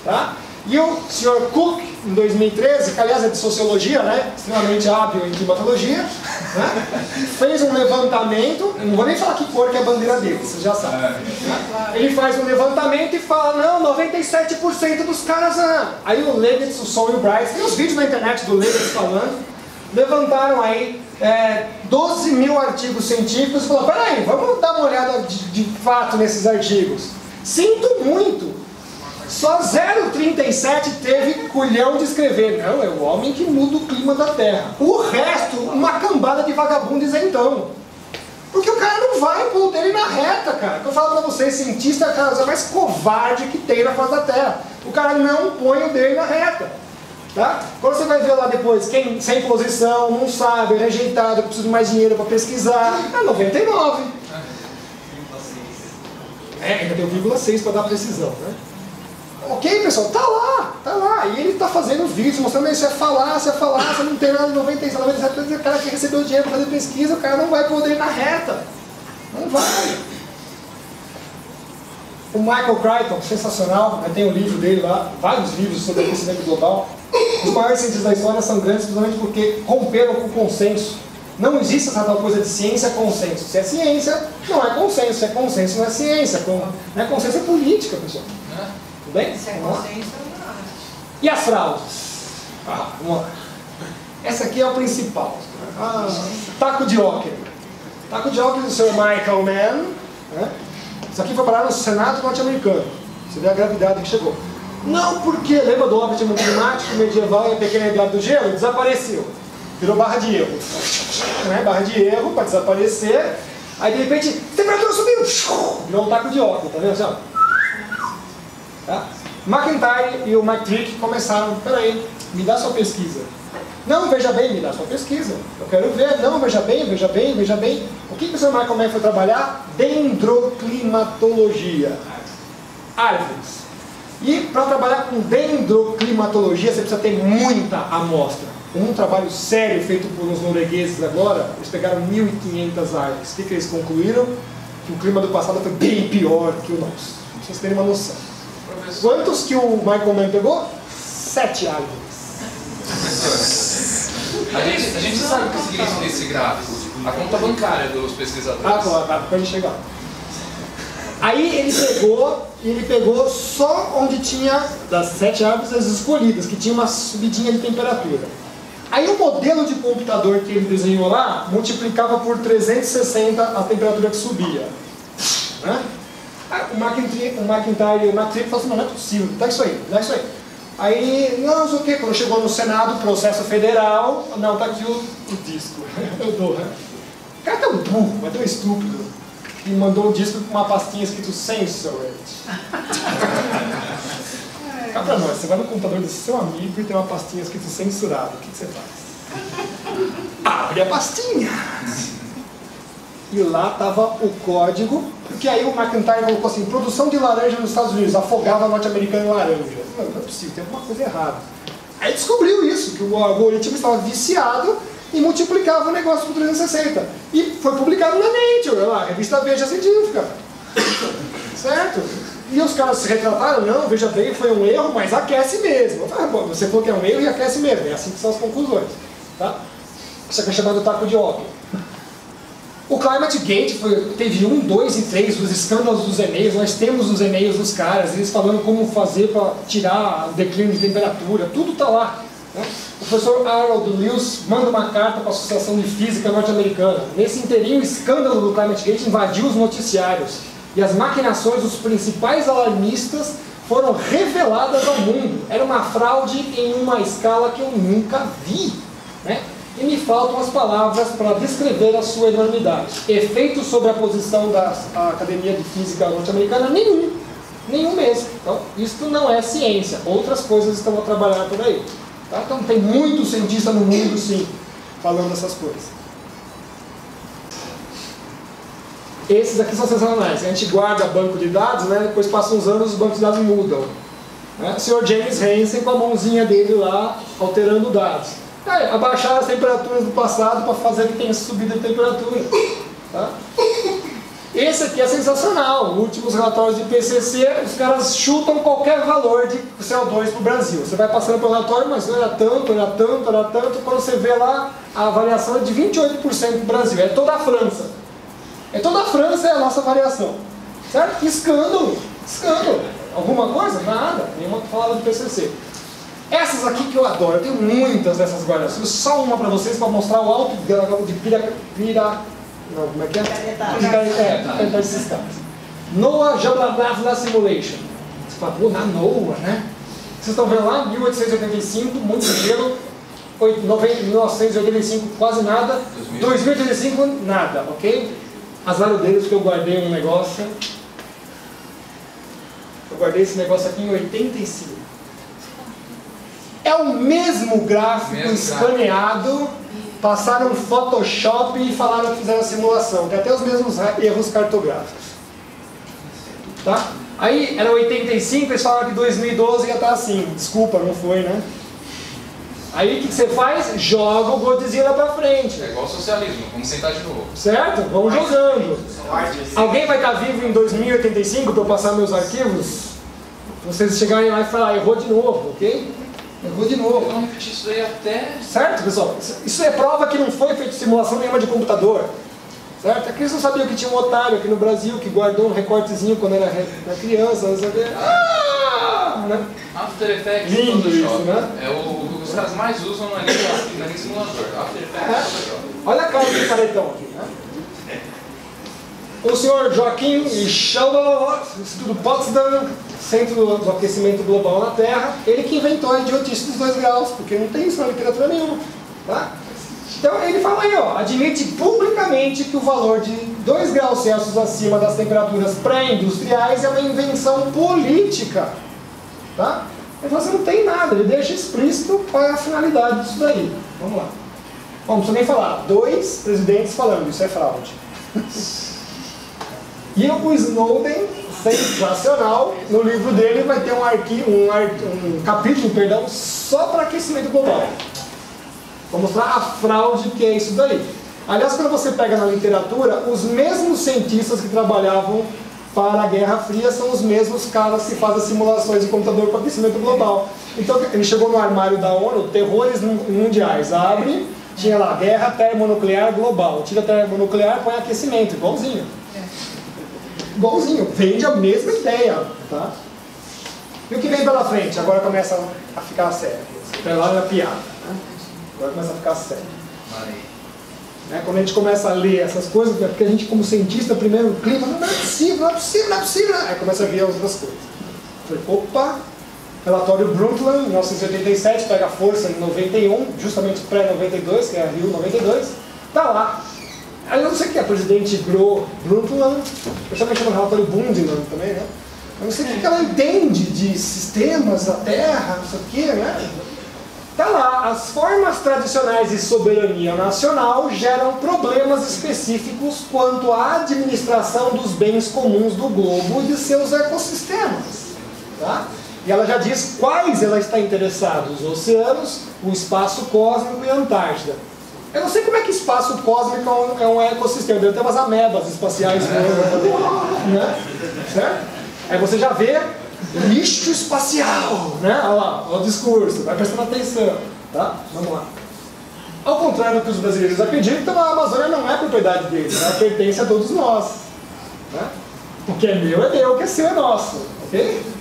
Tá? E o Sr. Cook, em 2013, que aliás é de sociologia, né? Extremamente hábil em climatologia, né? Fez um levantamento, eu não vou nem falar que cor que é a bandeira dele, você já sabe. Né? Ele faz um levantamento e fala, não, 97% dos caras... Aí o Leibniz, o Sol e o Bryce, tem os vídeos na internet do Leibniz falando, levantaram aí 12 mil artigos científicos e falaram, peraí, vamos dar uma olhada de fato nesses artigos. Sinto muito. Só 0,37 teve culhão de escrever. Não, é o homem que muda o clima da Terra. O resto, uma cambada de vagabundo isentão. Porque o cara não vai pôr dele na reta, cara. Eu falo pra vocês, cientista é a coisa mais covarde que tem na face da Terra. O cara não põe o dele na reta. Tá? Quando você vai ver lá depois, quem sem posição, não sabe, é rejeitado, precisa de mais dinheiro para pesquisar, é 99. Ainda tem o 0,6 para dar precisão, né? Ok, pessoal, tá lá. E ele tá fazendo vídeos, mostrando isso é falácia, não tem nada de 97, 97, o cara que recebeu dinheiro para fazer pesquisa, o cara não vai poder ir na reta. Não vai. O Michael Crichton, sensacional, tem um livro dele lá, vários livros sobre aquecimento global. Os maiores cientistas da história são grandes simplesmente porque romperam com o consenso. Não existe essa tal coisa de ciência consenso. Se é ciência, não é consenso. Se é consenso, não é ciência. Não é consenso, é política, pessoal. Tudo bem? Se é consenso, não acho. E as fraudes? Vamos lá. Essa aqui é o principal. Taco de hóquei. Taco de hóquei do Sr. Michael Mann. Isso aqui foi parar no Senado norte-americano. Você vê a gravidade que chegou. Não, porque lembra do óbito climático medieval e a pequena idade do gelo? Desapareceu. Virou barra de erro. Barra de erro para desaparecer. Aí de repente, a temperatura subiu. Virou um taco de óculos, tá vendo? Assim, tá? McIntyre e o McTrick começaram, peraí, me dá sua pesquisa. Não, veja bem, me dá sua pesquisa. Eu quero ver, não, veja bem. O que o Sr. Michael Mann foi trabalhar? Dendroclimatologia. Árvores. E para trabalhar com dendroclimatologia você precisa ter muita amostra. Um trabalho sério feito por uns noruegueses agora, eles pegaram 1.500 árvores. O que eles concluíram? Que o clima do passado foi bem pior que o nosso. Pra vocês terem uma noção. Quantos que o Michael Mann pegou? 7 árvores. A gente sabe o que significa esse gráfico. A conta bancária dos pesquisadores. Claro, pode chegar. Aí ele pegou só onde tinha, das 7 árvores, as escolhidas, que tinha uma subidinha de temperatura. Aí o modelo de computador que ele desenhou lá, multiplicava por 360 a temperatura que subia. Né? O McIntyre e o McTrick falaram assim, não é possível, dá isso aí. Aí, não sei o que, quando chegou no Senado, processo federal, não, tá aqui o disco. Eu dou, né? O cara é tão burro, mas tão estúpido, que mandou o disco com uma pastinha escrito Censored. Cá pra nós, você vai no computador do seu amigo e tem uma pastinha escrito censurado, o que você faz? Abre a pastinha! E lá estava o código, porque aí o McIntyre colocou assim, produção de laranja nos Estados Unidos, afogava a norte-americana em laranja. Não é possível, tem alguma coisa errada. Aí descobriu isso, que o algoritmo estava viciado e multiplicava o negócio por 360. E foi publicado na Nature, lá, a revista Veja Científica. Certo? E os caras se retrataram, não, veja bem, foi um erro, mas aquece mesmo. Eu falei, bom, você falou que é um erro e aquece mesmo, é assim que são as conclusões. Tá? Isso aqui é chamado taco de óculos. O Climate Gate teve 1, 2 e 3, os escândalos dos e-mails, nós temos os e-mails dos caras, eles falando como fazer para tirar o declínio de temperatura, tudo está lá. Né? O professor Harold Lewis manda uma carta para a Associação de Física Norte-Americana. Nesse inteirinho, o escândalo do Climate Gate invadiu os noticiários. E as maquinações dos principais alarmistas foram reveladas ao mundo. Era uma fraude em uma escala que eu nunca vi. Né? E me faltam as palavras para descrever a sua enormidade. Efeito sobre a posição da Academia de Física Norte-Americana? Nenhum mesmo. Então, isto não é ciência. Outras coisas estão a trabalhar por aí. Tá? Então, tem muito cientista no mundo, sim, falando essas coisas. Esses aqui são sensacionais. A gente guarda banco de dados, né? Depois passam uns anos, os bancos de dados mudam. Né? O Sr. James Hansen com a mãozinha dele lá, alterando dados. Abaixar as temperaturas do passado para fazer que tenha subida de temperatura. Tá? Esse aqui é sensacional. Últimos relatórios de IPCC, os caras chutam qualquer valor de CO2 para o Brasil. Você vai passando pelo relatório, mas não era tanto, era tanto, era tanto. Quando você vê lá, a variação é de 28% para o Brasil. É toda a França. É toda a França é a nossa variação. Certo? Escândalo. Escândalo. Alguma coisa? Nada. Nenhuma falava do IPCC. Essas aqui que eu adoro. Eu tenho muitas dessas guardas. Só uma para vocês, para mostrar o alto de não, como é que é? Picaretagem desses caras. NOAA Geographic Simulation. Você fala, pô, na NOAA, né? Vocês estão vendo lá, 1885, muito gelo. 1985, quase nada. 2085, nada, ok? Azar o deles que eu guardei um negócio. Eu guardei esse negócio aqui em 85. É o mesmo gráfico escaneado. Passaram no Photoshop e falaram que fizeram a simulação. Tem até os mesmos erros cartográficos. Tá? Aí era 85, eles falaram que 2012 ia estar assim. Desculpa, não foi, né? Aí o que você faz? Joga o Godzilla pra frente. É igual ao socialismo, vamos sentar de novo. Certo? Vamos jogando. Alguém vai estar vivo em 2085 para eu passar meus arquivos? Vocês chegarem lá e falar, errou de novo, ok? Errou de novo. Vamos repetir isso aí até... Certo, pessoal? Isso é prova que não foi feita simulação nenhuma de computador. Certo? É que eles não sabiam que tinha um otário aqui no Brasil que guardou um recortezinho quando era criança. Não sabia. Né? After Effects e Photoshop. Isso, né? É o que os caras mais usam na linha simulador. After Effects Photoshop. Olha a cara do caretão aqui. Né? O senhor Joaquim Schauber, Instituto Potsdam, Centro do Aquecimento Global na Terra, ele que inventou a idiotice dos 2 graus, porque não tem isso na literatura nenhuma. Tá? Então ele fala aí, ó, admite publicamente que o valor de 2 graus Celsius acima das temperaturas pré-industriais é uma invenção política. Tá? Ele fala assim, não tem nada, ele deixa explícito qual é a finalidade disso daí. Vamos lá. Bom, não precisa nem falar, 2 presidentes falando, isso é fraude. E o Snowden, sensacional, no livro dele vai ter um capítulo, perdão, só para aquecimento global. Vou mostrar a fraude que é isso daí. Aliás, quando você pega na literatura, os mesmos cientistas que trabalhavam para a Guerra Fria são os mesmos caras que fazem simulações de computador para aquecimento global. Então ele chegou no armário da ONU, terrores mundiais, abre, tinha lá, guerra termonuclear global. Tira termonuclear, põe aquecimento, igualzinho. Igualzinho, vende a mesma ideia, tá? E o que vem pela frente? Agora começa a ficar sério. Até lá era piada, né? Agora começa a ficar sério. Né? Quando a gente começa a ler essas coisas, é porque a gente como cientista, primeiro o clima, não é possível, não é possível, não é possível. Aí começa a ver as outras coisas. Falei, opa, relatório Brundtland, 1987, pega força em 91, justamente pré-92, que é a Rio 92, tá lá. Aí eu não sei o que é, presidente Brundtland, eu também chamo de relatório Bundtland também, né? Eu não sei o que ela entende de sistemas da Terra, não sei o que, né? Tá lá, as formas tradicionais de soberania nacional geram problemas específicos quanto à administração dos bens comuns do globo e de seus ecossistemas. Tá? E ela já diz quais ela está interessada, os oceanos, o espaço cósmico e a Antártida. Eu não sei como é que espaço cósmico é um ecossistema, deve ter umas amebas espaciais, né? Certo? Aí você já vê lixo espacial, né? Olha lá, olha o discurso, vai prestando atenção, tá? Vamos lá. Ao contrário do que os brasileiros acreditam, a Amazônia não é propriedade deles, ela pertence a todos nós. Né? O que é meu, o que é seu é nosso, ok?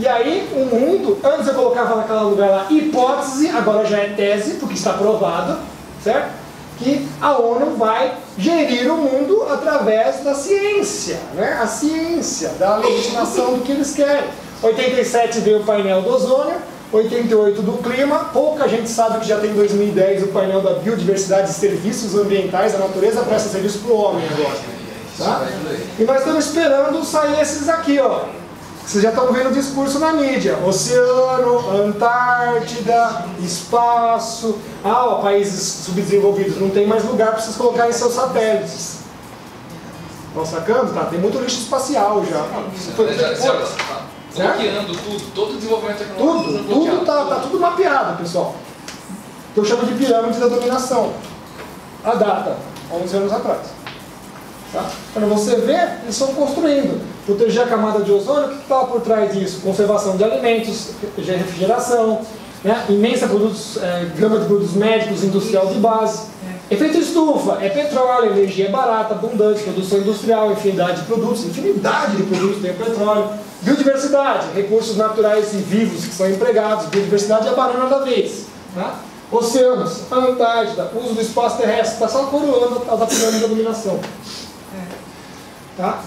E aí, o mundo, antes eu colocava naquele lugar lá, hipótese, agora já é tese, porque está provado, certo? Que a ONU vai gerir o mundo através da ciência, né? A ciência, da legitimação do que eles querem. 87 veio o painel do ozônio, 88 do clima, pouca gente sabe que já tem em 2010 o painel da biodiversidade e serviços ambientais, a natureza presta serviço para o homem agora. Tá? E nós estamos esperando sair esses aqui, ó. Vocês já estão vendo o discurso na mídia. Oceano, Antártida, espaço. Ah, ó, países subdesenvolvidos, não tem mais lugar para vocês colocarem seus satélites. Estão sacando? Tá, tem muito lixo espacial já. Bloqueando tudo, todo o desenvolvimento tecnológico. Tudo tá tudo mapeado, pessoal. Que eu chamo de pirâmide da dominação. A data, 11 anos atrás. Tá? Para você ver, eles estão construindo. Proteger a camada de ozônio, o que está por trás disso? Conservação de alimentos, refrigeração, né? Imensa gama de produtos médicos, industrial de base. Efeito estufa, é petróleo, energia barata, abundante, produção industrial, infinidade de produtos tem o petróleo. Biodiversidade, recursos naturais e vivos que são empregados, biodiversidade é a banana da vez. Tá? Oceanos, a Antártida, uso do espaço terrestre, está só coroando a da pirâmide da dominação. Tá?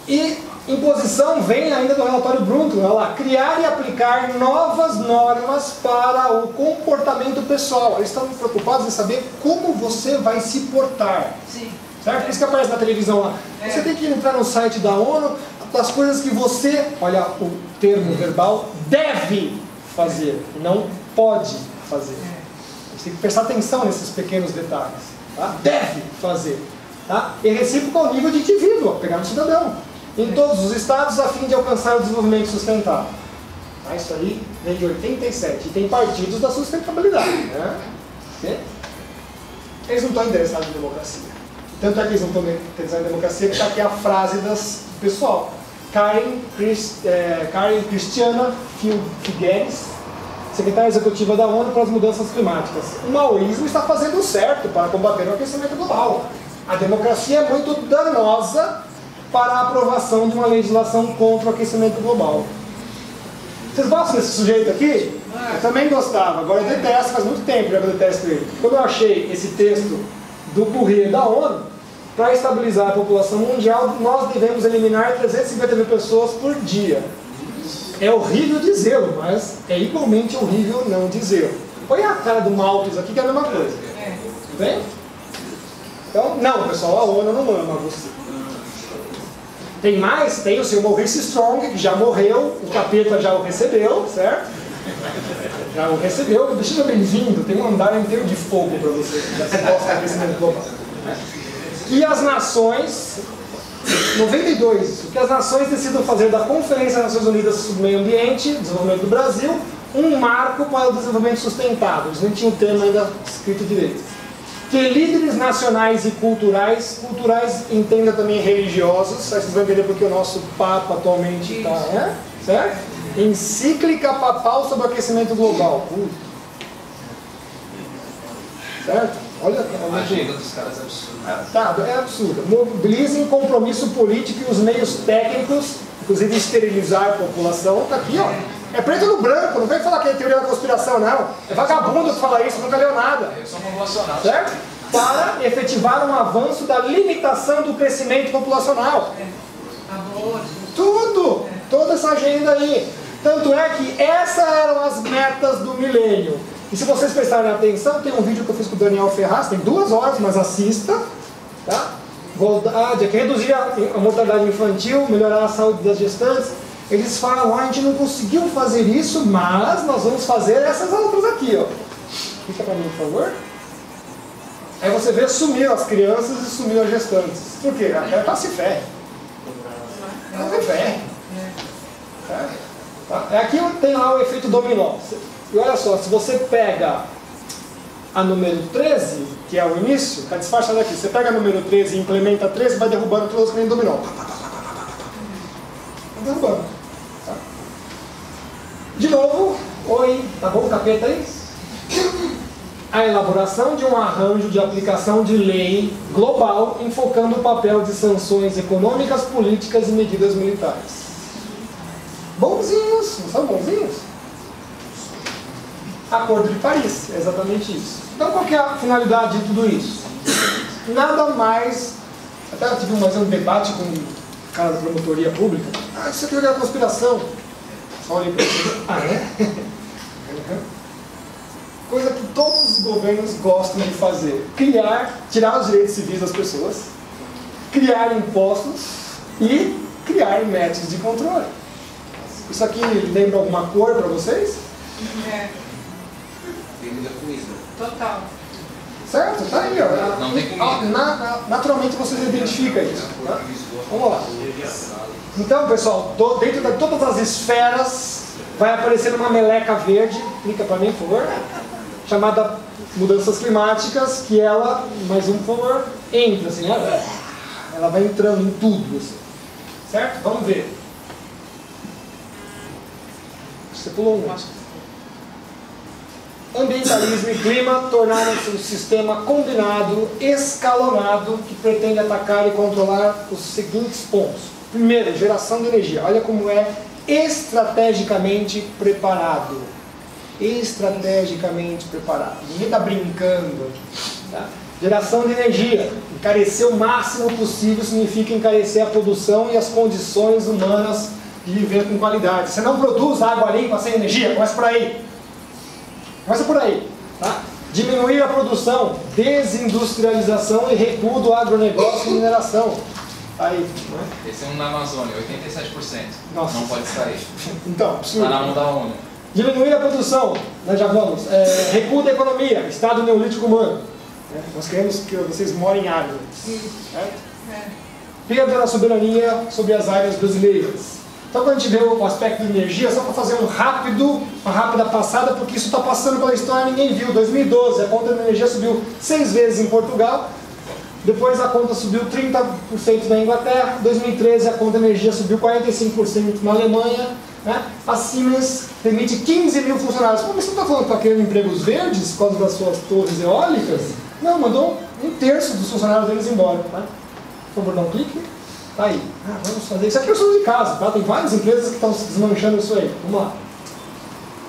E imposição vem ainda do relatório Brundtland, olha lá, criar e aplicar novas normas para o comportamento pessoal. Eles estão preocupados em saber como você vai se portar. Sim. Certo? Por isso que aparece na televisão lá. Você tem que entrar no site da ONU, das coisas que você, olha o termo verbal, deve fazer, não pode fazer. A gente tem que prestar atenção nesses pequenos detalhes. Tá? Deve fazer. Tá? E recíproco ao nível de indivíduo, pegar no cidadão. Em todos os estados, a fim de alcançar o desenvolvimento sustentável. Tá? Isso aí vem de 87. E tem partidos da sustentabilidade. Né? Eles não estão interessados em democracia. Tanto é que eles não estão interessados em democracia, que está aqui a frase do pessoal. Karen Cristiana Figueres, secretária executiva da ONU para as mudanças climáticas. O maoísmo está fazendo certo para combater o aquecimento global. A democracia é muito danosa para a aprovação de uma legislação contra o aquecimento global. Vocês gostam desse sujeito aqui? Eu também gostava, agora eu detesto, faz muito tempo já que eu detesto ele. Quando eu achei esse texto do Courrier da ONU, para estabilizar a população mundial, nós devemos eliminar 350 mil pessoas por dia. É horrível dizê-lo, mas é igualmente horrível não dizê-lo. Olha a cara do Malthus aqui, que é a mesma coisa. Tudo bem? Então, não, pessoal, a ONU não ama você. Tem mais? Tem o seu Maurice Strong, que já morreu, o capeta já o recebeu, certo? Já o recebeu, seja bem-vindo, tem um andar inteiro de fogo para você, já se gosta do aquecimento global. E as nações, 92, o que as nações decidam fazer da Conferência das Nações Unidas sobre o Meio Ambiente, Desenvolvimento do Brasil, um marco para o desenvolvimento sustentável. Eles não tinham o termo ainda escrito direito. Que líderes nacionais e culturais entenda também religiosos, aí vocês vão entender porque o nosso Papa atualmente está, né? Certo? Encíclica papal sobre o aquecimento global. Certo? Olha a agenda dos caras é absurda. Tá, é absurda. Mobilizem compromisso político e os meios técnicos, inclusive esterilizar a população. Tá aqui, ó. É preto no branco, não vem falar que é teoria da conspiração, não. É vagabundo que fala isso, nunca leu nada. Eu sou populacional. Certo? Para efetivar um avanço da limitação do crescimento populacional. Tudo! Toda essa agenda aí. Tanto é que essas eram as metas do milênio. E se vocês prestarem atenção, tem um vídeo que eu fiz com o Daniel Ferraz, tem 2 horas, mas assista. Tá? Reduzir a mortalidade infantil, melhorar a saúde das gestantes. Eles falam, a gente não conseguiu fazer isso, mas nós vamos fazer essas outras aqui, ó. Fica para mim, por favor. Aí você vê, sumiu as crianças e sumiu as gestantes. Por quê? A cara se ferre. Ela se ferre. Aqui tem lá o efeito dominó. E olha só, se você pega a número 13, que é o início, está disfarçado aqui. Você pega a número 13 e implementa 13, vai derrubando todos que nem dominó. Vai derrubando. Tá? De novo, oi, tá bom, capeta aí? A elaboração de um arranjo de aplicação de lei global enfocando o papel de sanções econômicas, políticas e medidas militares. Bonzinhos, não são bonzinhos? Acordo de Paris, é exatamente isso. Então qual que é a finalidade de tudo isso? Nada mais... Até eu tive um debate com um cara da promotoria pública. Ah, isso aqui é uma conspiração. Só olhei para você. Ah, é? Coisa que todos os governos gostam de fazer. Tirar os direitos civis das pessoas, criar impostos e criar métodos de controle. Isso aqui lembra alguma cor para vocês? É. Total. Certo? Tá aí, ó. Não tem comida. Naturalmente vocês identificam isso. Tá? Vamos lá. Então, pessoal, dentro de todas as esferas vai aparecer uma meleca verde. Clica para mim, por favor. Chamada mudanças climáticas, que ela, mais um, por favor, entra assim, olha. Ela vai entrando em tudo, assim. Certo? Vamos ver. Você pulou um. Ambientalismo e clima tornaram-se um sistema combinado, escalonado, que pretende atacar e controlar os seguintes pontos. Primeiro, geração de energia. Olha como é estrategicamente preparado. Estrategicamente preparado. Ninguém está brincando aqui. Tá? Geração de energia. Encarecer o máximo possível significa encarecer a produção e as condições humanas de viver com qualidade. Você não produz água limpa sem energia, começa por aí. Começa por aí. Tá? Diminuir a produção, desindustrialização e recuo do agronegócio e mineração. Aí, né? Esse é um na Amazônia, 87%. Nossa. Não pode sair. Então, absurdo. Está na mão da ONU. Diminuir a produção, nós já vamos. Recuo da economia, estado neolítico humano. Nós queremos que vocês morem em árvores. Perda da soberania sobre as áreas brasileiras. Então, quando a gente vê o aspecto de energia, só para fazer uma rápida passada, porque isso está passando pela história, ninguém viu. 2012, a conta de energia subiu 6 vezes em Portugal. Depois a conta subiu 30% na Inglaterra. 2013 a conta de energia subiu 45% na Alemanha. Né? A Siemens demite 15 mil funcionários. Mas você não está falando que está querendo empregos verdes por causa das suas torres eólicas? Não, mandou 1/3 dos funcionários deles embora. Tá? Por favor, dá um clique. Tá aí. Vamos fazer isso aqui. Eu sou de casa. Tá? Tem várias empresas que estão desmanchando isso aí. Vamos lá.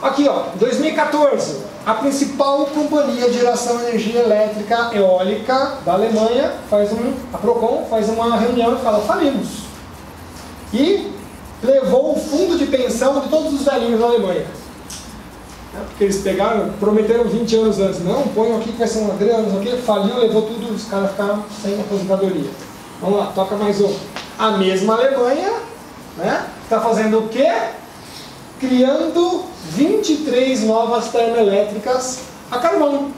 Aqui, ó, 2014, a principal companhia de geração de energia elétrica eólica da Alemanha, a Procon, faz uma reunião e fala, falimos. E levou o fundo de pensão de todos os velhinhos da Alemanha. Porque eles pegaram, prometeram 20 anos antes, não, ponham aqui que vai ser uma grana, não sei o quê, faliu, levou tudo, os caras ficaram sem aposentadoria. Vamos lá, toca mais um. A mesma Alemanha, né, está fazendo o quê? Criando 23 novas termoelétricas a carvão.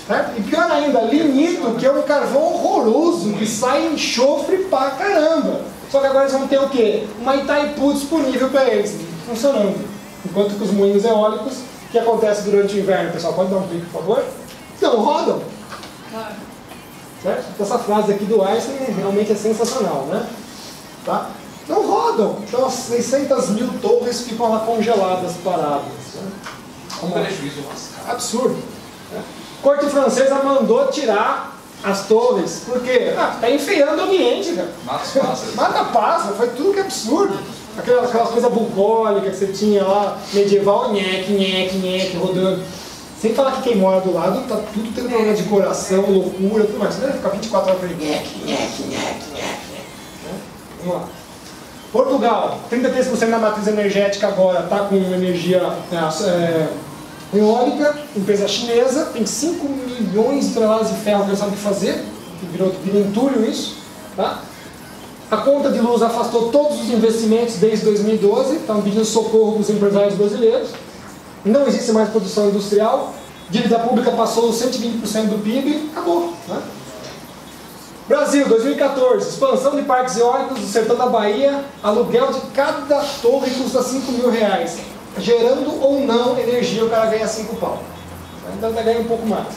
Certo? E pior ainda, lignito, que é um carvão horroroso, que sai enxofre pra caramba. Só que agora eles vão ter o quê? Uma Itaipu disponível para eles, funcionando. Enquanto que os moinhos eólicos, o que acontece durante o inverno, pessoal? Pode dar um clique, por favor? Não rodam. Certo? Essa frase aqui do Einstein realmente é sensacional, né? Tá? Não rodam. Então as 600 mil torres ficam lá congeladas, paradas. Né? Um prejuízo lascado. Absurdo. Né? A corte francesa mandou tirar as torres, porque está enfeiando o ambiente, cara. Mata os pássaros. Mata pássaro, foi tudo que é absurdo. Aquelas coisas bucólicas que você tinha lá, medieval, nheque, rodando. Sem falar que quem mora do lado tá tudo tendo problema de coração, loucura, tudo mais. Você deve ficar 24 horas falando nheque. Vamos lá. Portugal, 33% da matriz energética agora está com energia eólica, empresa chinesa, tem 5 milhões de toneladas de ferro que eles sabem o que fazer, virou entulho isso. Tá? A conta de luz afastou todos os investimentos desde 2012, estão pedindo socorro para os empresários brasileiros. Não existe mais produção industrial, dívida pública passou 120% do PIB, acabou. Né? Brasil, 2014, expansão de parques eólicos do sertão da Bahia, aluguel de cada torre custa R$5.000. Gerando ou não energia, o cara ganha 5 pau. Ainda ganha um pouco mais.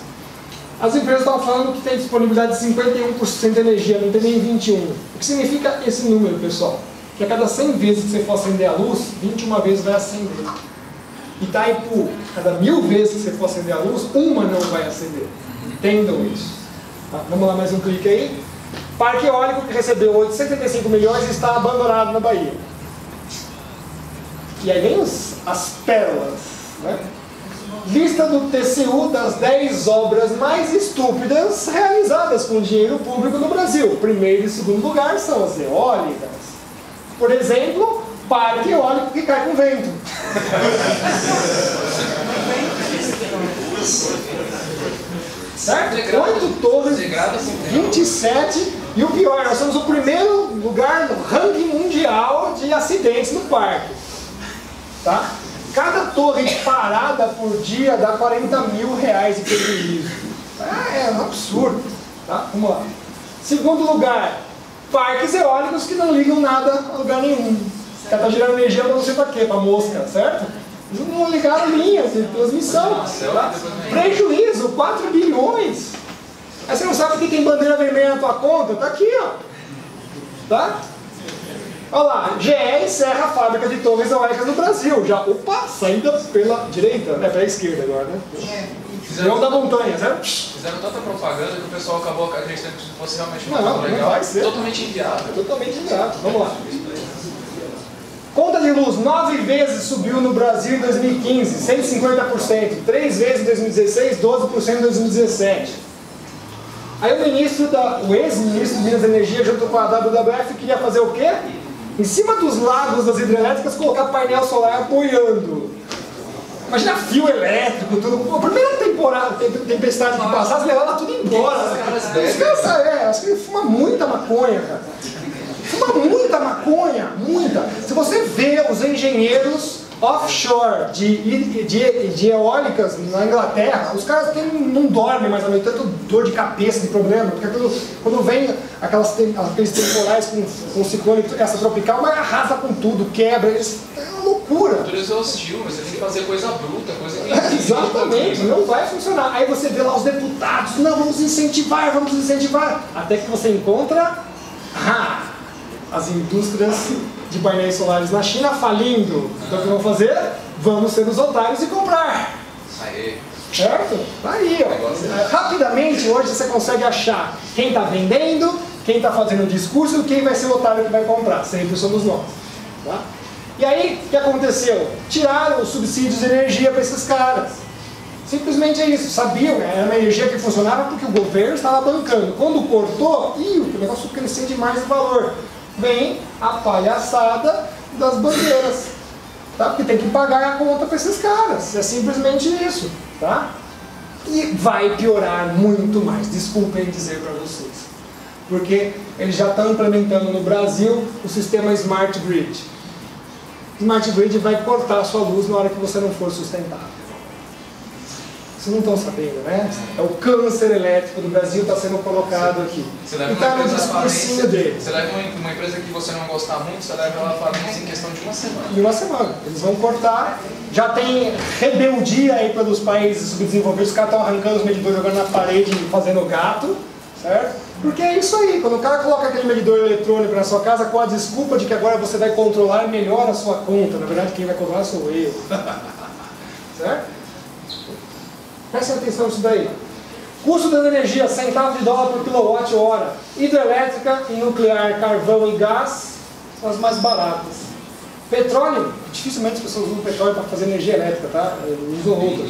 As empresas estavam falando que tem disponibilidade de 51% de energia, não tem nem 21%. O que significa esse número, pessoal? Que a cada 100 vezes que você for acender a luz, 21 vezes vai acender. Itaipu, cada 1000 vezes que você for acender a luz, uma não vai acender. Entendam isso. Tá, vamos lá, mais um clique aí. Parque eólico que recebeu 875 milhões e está abandonado na Bahia. E aí vem as pérolas. Né? Lista do TCU das 10 obras mais estúpidas realizadas com dinheiro público no Brasil. Primeiro e segundo lugar são as eólicas. Por exemplo, parque eólico que cai com vento. Certo? 8 torres, 27, e o pior, nós somos o primeiro lugar no ranking mundial de acidentes no parque. Tá? Cada torre parada por dia dá R$40 mil de prejuízo. É um absurdo. Tá? Vamos lá. Segundo lugar, parques eólicos que não ligam nada a lugar nenhum. O cara está gerando energia para não sei para quê, para mosca, certo? Eles não ligaram linhas de transmissão. Tá? Prejuízo, 4 bilhões. Aí você não sabe que tem bandeira vermelha na tua conta? Tá aqui, ó. Tá? Olha lá, GE encerra a fábrica de torres eólicas no Brasil. Já, opa, saída pela direita, né? Pela esquerda agora, né? Fizeram da montanha, certo? Fizeram tanta propaganda que o pessoal acabou acreditando que fosse realmente uma coisa legal. Não vai ser. Totalmente inviável. Totalmente inviável. Vamos lá. Conta de luz, 9 vezes subiu no Brasil em 2015, 150%. 3 vezes em 2016, 12% em 2017. Aí o ex-ministro de Minas e Energia, junto com a WWF, queria fazer o quê? Em cima dos lagos das hidrelétricas, colocar painel solar apoiando. Imagina fio elétrico, tudo. A primeira temporada, tempestade que passasse, levava tudo embora. Os caras, acho que ele fuma muita maconha, cara. Fuma muita maconha, muita. Se você vê os engenheiros offshore de eólicas na Inglaterra, os caras não dormem mais à noite, tanto dor de cabeça, de problema, porque quando vem aqueles temporais com ciclone, essa tropical, mas arrasa com tudo, quebra, é uma loucura. A natureza é hostil, mas você tem que fazer coisa bruta, coisa que... Exatamente, não vai funcionar. Aí você vê lá os deputados, não, vamos incentivar, até que você encontra as indústrias de painéis solares na China falindo. Então o que vão fazer? Vamos ser os otários e comprar. Aê. Certo? Tá aí, ó. Rapidamente hoje você consegue achar quem está vendendo, quem está fazendo o discurso e quem vai ser o otário que vai comprar. Sempre somos nós. Tá? E aí, o que aconteceu? Tiraram os subsídios de energia para esses caras. Simplesmente é isso. Sabiam, era uma energia que funcionava porque o governo estava bancando. Quando cortou, o negócio cresceu demais o valor. Vem a palhaçada das bandeiras, tá? Porque tem que pagar a conta para esses caras, é simplesmente isso, tá? E vai piorar muito mais, desculpem dizer para vocês, porque eles já estão implementando no Brasil o sistema Smart Grid. Smart Grid vai cortar a sua luz na hora que você não for sustentável. Vocês não estão sabendo, né? É o câncer elétrico do Brasil está sendo colocado aqui. Você leva e está no discursinho dele. Você leva uma empresa que você não gostar muito, você leva ela à falência em questão de uma semana. Em uma semana. Eles vão cortar. Já tem rebeldia aí pelos países subdesenvolvidos. Os caras estão arrancando os medidores, jogando na parede e fazendo gato. Certo? Porque é isso aí. Quando o cara coloca aquele medidor eletrônico na sua casa com a desculpa de que agora você vai controlar melhor a sua conta. Na verdade, quem vai controlar sou eu. Certo? Prestem atenção nisso daí. Custo da energia, centavo de dólar por quilowatt-hora. Hidrelétrica e nuclear, carvão e gás são as mais baratas. Petróleo, dificilmente as pessoas usam petróleo para fazer energia elétrica, tá? Usam outras.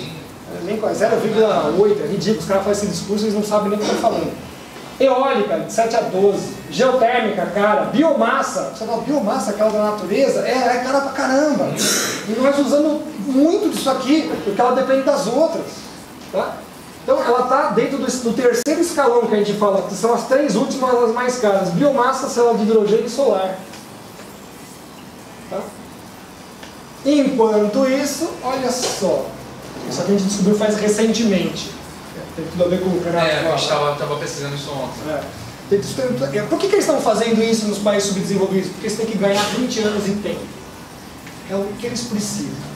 Nem 0,8, é ridículo. Os caras fazem esse discurso e eles não sabem nem o que estão falando. Eólica, de 7 a 12. Geotérmica, cara. Biomassa. Você fala, biomassa, aquela da natureza? É cara pra caramba. E nós usamos muito disso aqui, porque ela depende das outras. Tá? Então ela está dentro do terceiro escalão que a gente fala, que são as 3 últimas, as mais caras. Biomassa, célula de hidrogênio e solar. Tá? Enquanto isso, olha só. Isso aqui a gente descobriu faz recentemente. Tem tudo a ver com o canal. A gente estava pesquisando isso ontem. Por que eles estão fazendo isso nos países subdesenvolvidos? Porque eles têm que ganhar 20 anos de tempo. É o que eles precisam.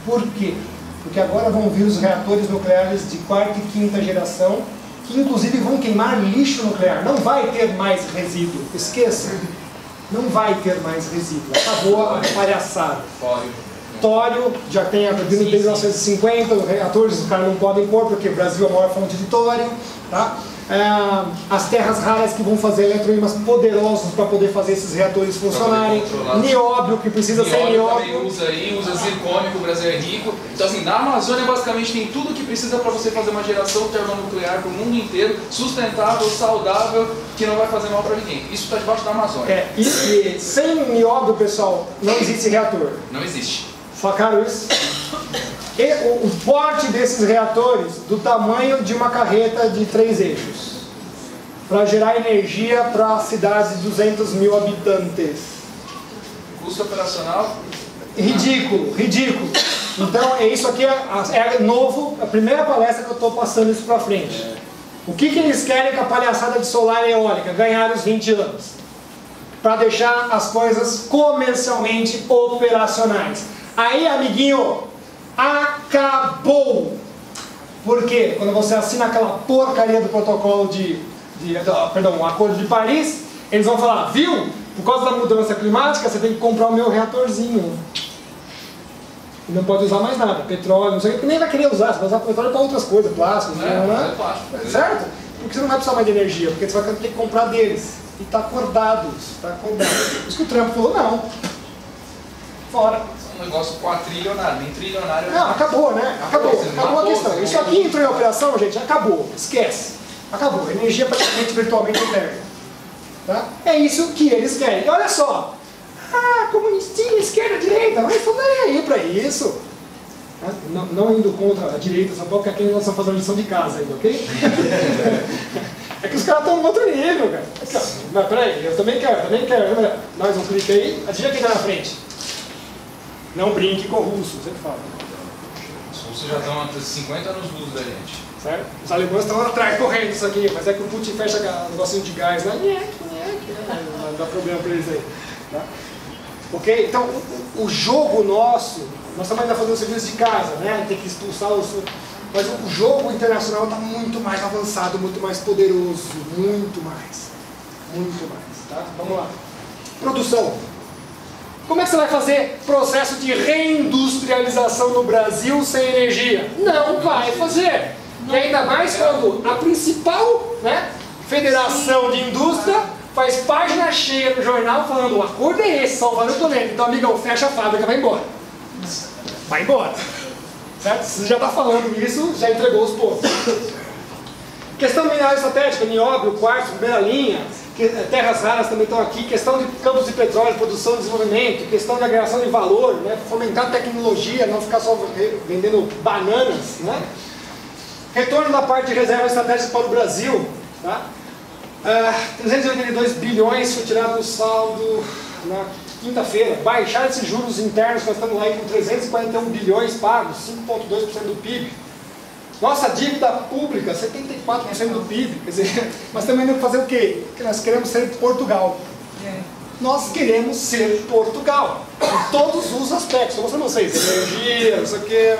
Por quê? Porque agora vão vir os reatores nucleares de 4ª e 5ª geração, que inclusive vão queimar lixo nuclear. Não vai ter mais resíduo. Esqueça. Não vai ter mais resíduo. Acabou a palhaçada. Tório, já tem desde 1950, os reatores os caras não podem pôr, porque o Brasil é a maior fonte de tório. Tá? As terras raras que vão fazer eletroímãs poderosos para poder fazer esses reatores funcionarem. Nióbio, que precisa ser nióbio. Também usa zircônio, que o Brasil é rico. Então assim, na Amazônia basicamente tem tudo que precisa para você fazer uma geração termonuclear para o mundo inteiro, sustentável, saudável, que não vai fazer mal para ninguém. Isso está debaixo da Amazônia. E sem nióbio, pessoal, não existe reator. Não existe. Sacaram isso? E o porte desses reatores do tamanho de uma carreta de 3 eixos para gerar energia para cidades de 200 mil habitantes. Custo operacional? Ridículo, ridículo. Então isso aqui é novo, a primeira palestra que eu estou passando isso para frente. O que eles querem com a palhaçada de solar e eólica? Ganhar os 20 anos para deixar as coisas comercialmente operacionais. Aí, amiguinho, acabou! Porque quando você assina aquela porcaria do protocolo o Acordo de Paris, eles vão falar, viu? Por causa da mudança climática, você tem que comprar o meu reatorzinho. E não pode usar mais nada, petróleo, não sei o que, nem vai querer usar, você vai usar petróleo para outras coisas, plástico, né? Certo? Porque você não vai precisar mais de energia, porque você vai ter que comprar deles. E está acordado isso, está acordado. Por isso que o Trump falou, não. Fora. Um negócio quatrilionário, nem trilionário. Não, acabou, né? Acabou a questão. Isso aqui entrou em operação, gente, acabou. Esquece. Acabou. Energia praticamente virtualmente eterna. Tá? É isso que eles querem. E olha só. Comunistinha, esquerda, direita, mas não é aí para isso. Não indo contra a direita, só porque aqui nós estamos fazendo lição de casa ainda, ok? É que os caras estão no outro nível, cara. Mas peraí, eu também quero. Mais um clique aí, adivinha quem está na frente? Não brinque com o russo, sempre falo. Os russos já estão há 50 anos luz da gente. Certo? Os alemães estão lá atrás correndo isso aqui, mas é que o Putin fecha um negocinho de gás lá, não dá problema para eles aí. Tá? Ok? Então, o jogo nosso, nós estamos ainda fazendo serviço de casa, né? Tem que expulsar os... Mas o jogo internacional está muito mais avançado, muito mais poderoso, muito mais. Tá? Vamos lá. Produção. Como é que você vai fazer processo de reindustrialização no Brasil sem energia? Não vai fazer. E ainda mais quando a principal, né, federação de indústria faz página cheia no jornal falando o acordo é esse, salvando o planeta. Então, amigão, fecha a fábrica, vai embora. Vai embora. Certo? Você já está falando isso, já entregou os pontos. Questão de mineral estratégico, nióbio, quartzo, primeira linha, terras raras também estão aqui, questão de campos de petróleo, produção e desenvolvimento, questão de agregação de valor, né? Fomentar tecnologia, não ficar só vendendo bananas, né? Retorno da parte de reserva estratégica para o Brasil, tá? 382 bilhões foi tirado do saldo na quinta-feira. Baixar esses juros internos, nós estamos lá aí com 341 bilhões pagos, 5,2% do PIB. Nossa dívida pública, 74% do PIB. Quer dizer, nós estamos indo fazer o quê? Porque nós queremos ser Portugal. Nós queremos ser Portugal. Em todos os aspectos. Estou mostrando vocês. Energia, não sei o quê.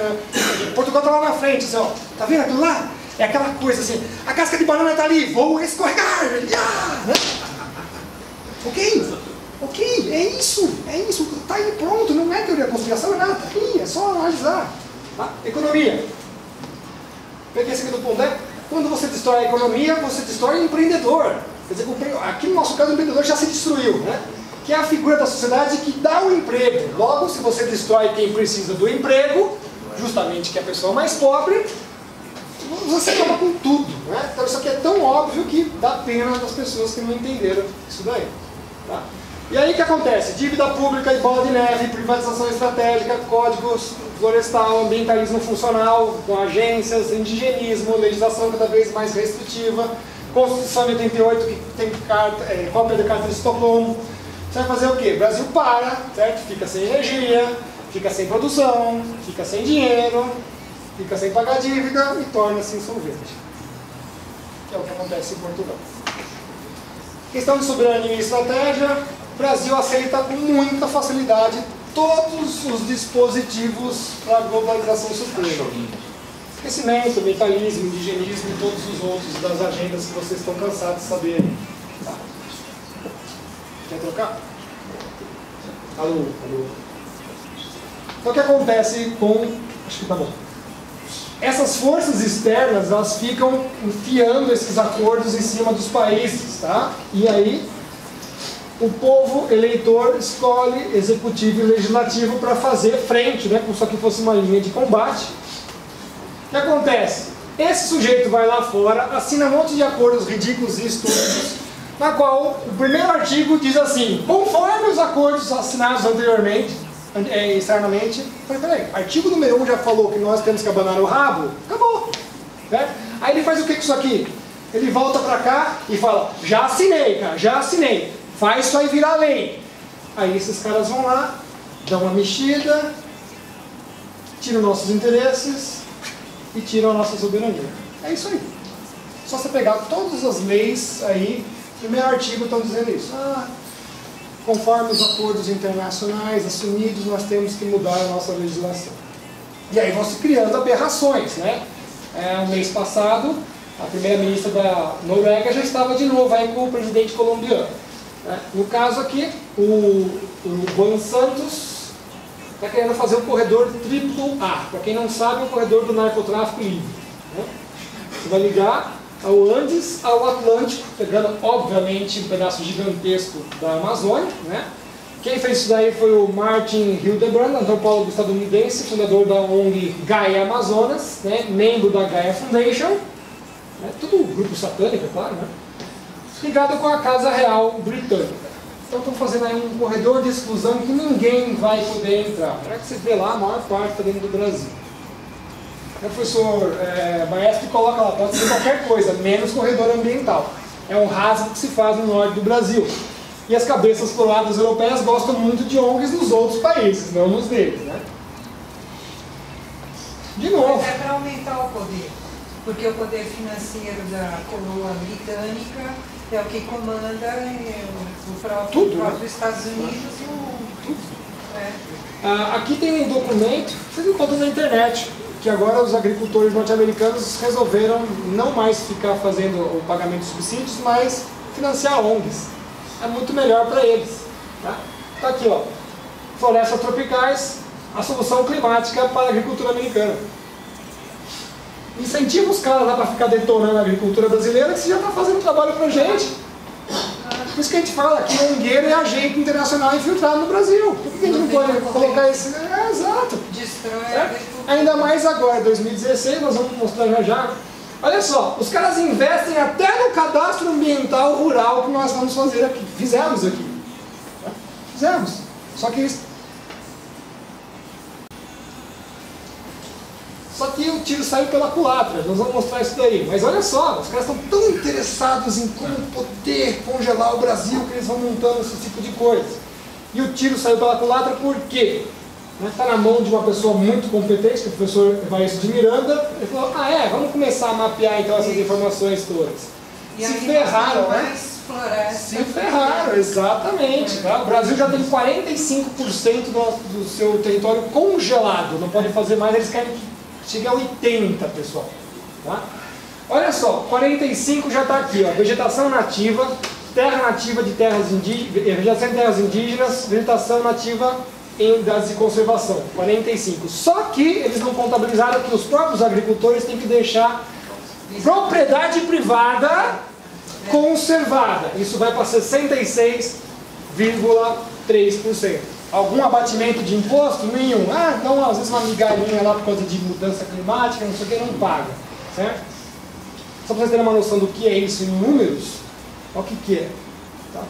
Portugal está lá na frente. Assim, ó. Tá vendo aquilo lá? É aquela coisa assim. A casca de banana está ali. Vou escorregar. Ok, é isso. Está aí pronto. Não é teoria da conspiração, é nada. Tá aí, é só analisar. Tá? Economia. Peguei esse aqui do ponto, né? Quando você destrói a economia, você destrói o empreendedor. Quer dizer, aqui no nosso caso o empreendedor já se destruiu, né? Que é a figura da sociedade que dá o emprego. Logo, se você destrói quem precisa do emprego, justamente que é a pessoa mais pobre, você acaba com tudo, né? Então isso aqui é tão óbvio que dá pena das pessoas que não entenderam isso daí. Tá? E aí o que acontece? Dívida pública e bola de neve, privatização estratégica, códigos florestal, ambientalismo funcional, com agências, indigenismo, legislação cada vez mais restritiva, Constituição de 88 que tem cópia da Carta de Estocolmo. Você vai fazer o quê? O Brasil para, certo? Fica sem energia, fica sem produção, fica sem dinheiro, fica sem pagar dívida e torna-se insolvente. Que é o que acontece em Portugal. Questão de soberania e estratégia. O Brasil aceita com muita facilidade todos os dispositivos para a globalização suprema. Esquecimento, ambientalismo, indigenismo e todos os outros das agendas que vocês estão cansados de saber. Tá. Quer trocar? Alô? Então o que acontece com... Acho que tá bom. Essas forças externas, elas ficam enfiando esses acordos em cima dos países, tá? E aí, o povo eleitor escolhe executivo e legislativo para fazer frente, né? Como se aqui fosse uma linha de combate. O que acontece? Esse sujeito vai lá fora, assina um monte de acordos ridículos e estúpidos, na qual o primeiro artigo diz assim, conforme os acordos assinados anteriormente, externamente, peraí, artigo número 1 já falou que nós temos que abanar o rabo, acabou. Né? Aí ele faz o que com isso aqui? Ele volta pra cá e fala, já assinei, cara, já assinei, faz isso aí virar lei. Aí esses caras vão lá, dão uma mexida, tiram nossos interesses e tiram a nossa soberania. É isso aí. Só você pegar todas as leis aí, primeiro artigo estão dizendo isso. Conforme os acordos internacionais assumidos, nós temos que mudar a nossa legislação. E aí vão se criando aberrações, né? o mês passado, a primeira-ministra da Noruega já estava de novo aí com o presidente colombiano. No caso aqui, o Juan Santos está querendo fazer o corredor AAA. Para quem não sabe, é o corredor do narcotráfico livre. Você vai ligar ao Andes, ao Atlântico, pegando, obviamente, um pedaço gigantesco da Amazônia. Quem fez isso daí foi o Martin Hildebrand, antropólogo estadunidense, fundador da ONG Gaia Amazonas, membro da Gaia Foundation, tudo grupo satânico, é claro, ligado com a Casa Real Britânica. Então estão fazendo aí um corredor de exclusão que ninguém vai poder entrar. Para que você vê lá, a maior parte está dentro do Brasil. O professor Maestri coloca lá, pode ser qualquer coisa, menos corredor ambiental. É um rasgo que se faz no norte do Brasil. E as cabeças coroadas europeias gostam muito de ONGs nos outros países, não nos deles. De novo. Mas é para aumentar o poder, porque o poder financeiro da coroa britânica é o que comanda o próprio Estados Unidos e o... Aqui tem um documento, vocês encontram na internet, que agora os agricultores norte-americanos resolveram não mais ficar fazendo o pagamento de subsídios, mas financiar ONGs. É muito melhor para eles. Tá aqui, ó, florestas tropicais, a solução climática para a agricultura americana. Incentiva os caras lá para ficar detonando a agricultura brasileira, que você já está fazendo trabalho para a gente. Por isso que a gente fala que ONGeiro é agente internacional infiltrado no Brasil. Por que a gente não pode colocar esse... exato. Destrói a agricultura. Ainda mais agora, 2016, nós vamos mostrar já. Olha só, os caras investem até no cadastro ambiental rural que nós vamos fazer aqui. Fizemos aqui. Fizemos. Só que o tiro saiu pela culatra, nós vamos mostrar isso daí. Mas olha só, os caras estão tão interessados em como poder congelar o Brasil que eles vão montando esse tipo de coisa. E o tiro saiu pela culatra por quê? Está na mão de uma pessoa muito competente, que é o professor Evaristo de Miranda. Ele falou, vamos começar a mapear então essas informações todas. E se ferraram, floresta. Se ferraram, exatamente. O Brasil já tem 45% do seu território congelado, não pode fazer mais, eles querem que chegue a 80%, pessoal. Olha só, 45% já está aqui, ó, vegetação nativa, terra nativa de terras indígenas, vegetação de terras indígenas, vegetação nativa das de conservação, 45%. Só que eles não contabilizaram que os próprios agricultores têm que deixar propriedade privada conservada. Isso vai para 66,3%. Algum abatimento de imposto? Nenhum. Então às vezes uma migalhinha lá por causa de mudança climática, não sei o que, não paga. Certo? Só para vocês terem uma noção do que é isso em números, olha o que é. Tá?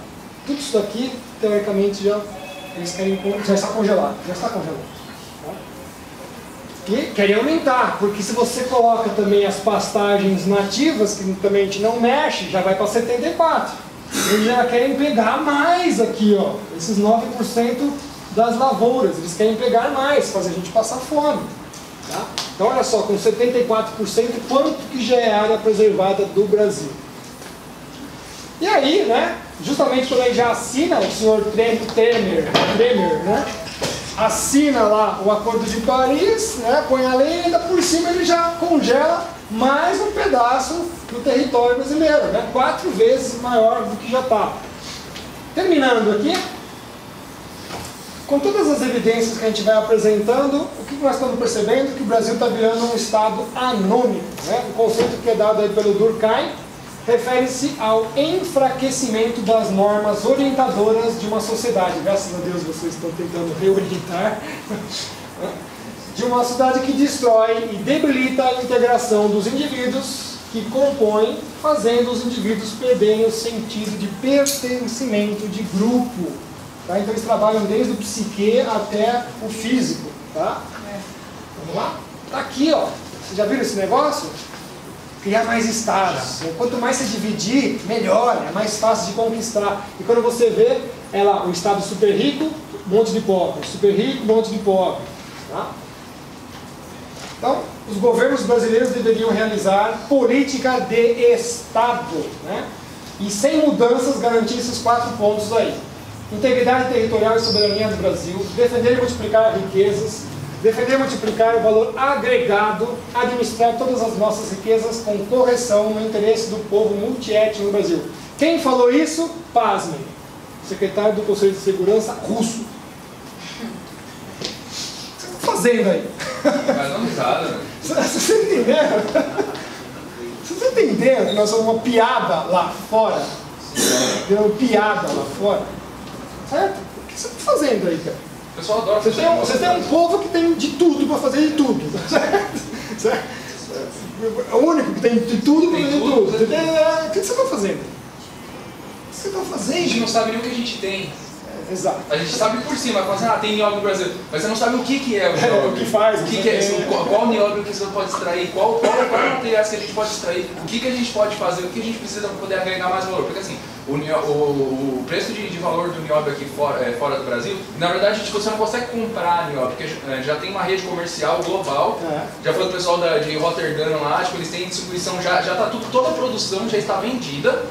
Tudo isso daqui, teoricamente, eles querem, já está congelado. Já está congelado. Tá? E querem aumentar, porque se você coloca também as pastagens nativas, que também a gente não mexe, já vai para 74%. Eles já querem pegar mais aqui, ó, esses 9% das lavouras. Eles querem pegar mais, fazer a gente passar fome. Tá? Então olha só, com 74%, quanto que já é área preservada do Brasil? E aí, justamente quando ele já assina, o senhor Temer, assina lá o Acordo de Paris, põe a lei e ainda por cima ele já congela mais um pedaço do território brasileiro, 4 vezes maior do que já está. Terminando aqui, com todas as evidências que a gente vai apresentando, o que nós estamos percebendo? Que o Brasil está virando um estado anônimo. O conceito que é dado aí pelo Durkheim refere-se ao enfraquecimento das normas orientadoras de uma sociedade. Graças a Deus vocês estão tentando reorientar. De uma sociedade que destrói e debilita a integração dos indivíduos que compõem, fazendo os indivíduos perderem o sentido de pertencimento de grupo. Tá? Então eles trabalham desde o psique até o físico. Tá? Vamos lá? Tá aqui, ó. Vocês já viram esse negócio? Criar mais estados. Quanto mais você dividir, melhor, é mais fácil de conquistar. E quando você vê, é lá, o estado super rico, um monte de pobre. Super rico, um monte de pobre. Tá? Então, os governos brasileiros deveriam realizar política de Estado, e sem mudanças garantir esses 4 pontos aí. Integridade territorial e soberania do Brasil, defender e multiplicar riquezas, Defender e multiplicar o valor agregado, administrar todas as nossas riquezas com correção no interesse do povo multiétnico no Brasil. Quem falou isso? Pasmem. Secretário do Conselho de Segurança russo. O que você está fazendo aí? Mas não risada, né? Você entendeu? Você está entendendo que nós somos uma piada lá fora? Uma piada lá fora? Certo? O que você está fazendo aí, cara? O pessoal adora Você tem um povo que tem de tudo para fazer de tudo. Certo? É o único que tem de tudo para fazer de tudo. O que você está fazendo? O que você está A fazendo? gente não sabe nem o que a gente tem. Exato. A gente sabe por cima, fala assim, tem nióbio no Brasil, mas você não sabe o que é o nióbio. O que faz, o que é, qual nióbio que você pode extrair, qual materiais que a gente pode extrair, o que a gente pode fazer, o que a gente precisa para poder agregar mais valor. Porque assim, o preço de valor do nióbio aqui fora do Brasil, na verdade você não consegue comprar nióbio, porque já tem uma rede comercial global, já foi o pessoal de Rotterdam lá, tipo, eles têm distribuição, já está tudo, toda a produção já está vendida,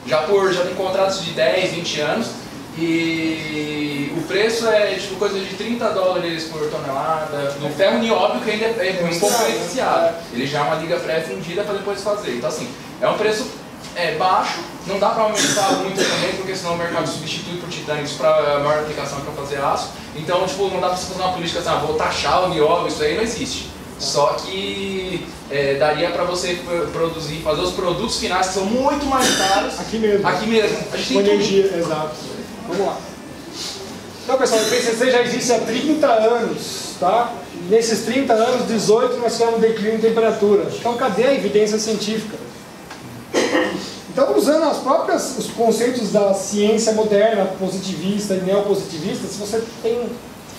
já tem contratos de 10, 20 anos, e o preço é tipo coisa de $30 por tonelada. No ferro nióbio, que ainda é um pouco beneficiado, ele já é uma liga pré-fundida para depois fazer. Então assim, é um preço baixo, não dá para aumentar muito também, porque senão o mercado substitui por titânio para a maior aplicação para fazer aço. Então tipo, não dá para você fazer uma política assim, vou taxar o nióbio, isso aí não existe. Só que daria para você produzir, fazer os produtos finais que são muito mais caros. Aqui mesmo. Aqui mesmo. A gente tem energia, exato. Vamos lá. Então, pessoal, o PCC já existe há 30 anos, tá? Nesses 30 anos, 18 nós tivemos um declínio de temperatura. Então, cadê a evidência científica? Então, usando os conceitos da ciência moderna, positivista e neopositivista, se você tem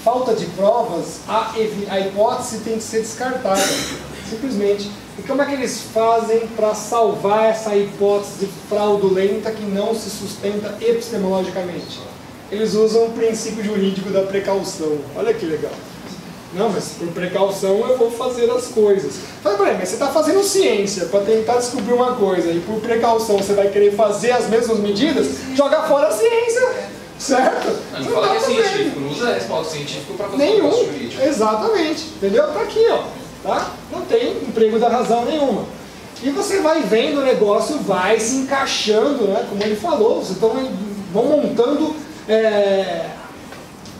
falta de provas, a hipótese tem que ser descartada, simplesmente. E como é que eles fazem para salvar essa hipótese fraudulenta que não se sustenta epistemologicamente? Eles usam o princípio jurídico da precaução. Olha que legal. Não, mas por precaução eu vou fazer as coisas. Mas você está fazendo ciência para tentar descobrir uma coisa e por precaução você vai querer fazer as mesmas medidas? Joga fora a ciência, certo? Não fala que é científico, não usa respaldo científico para fazer nenhum, negócio jurídico. Exatamente, entendeu? Tá aqui, ó. Tá? Não tem emprego da razão nenhuma. E você vai vendo o negócio, vai se encaixando, né? Como ele falou, vocês vão montando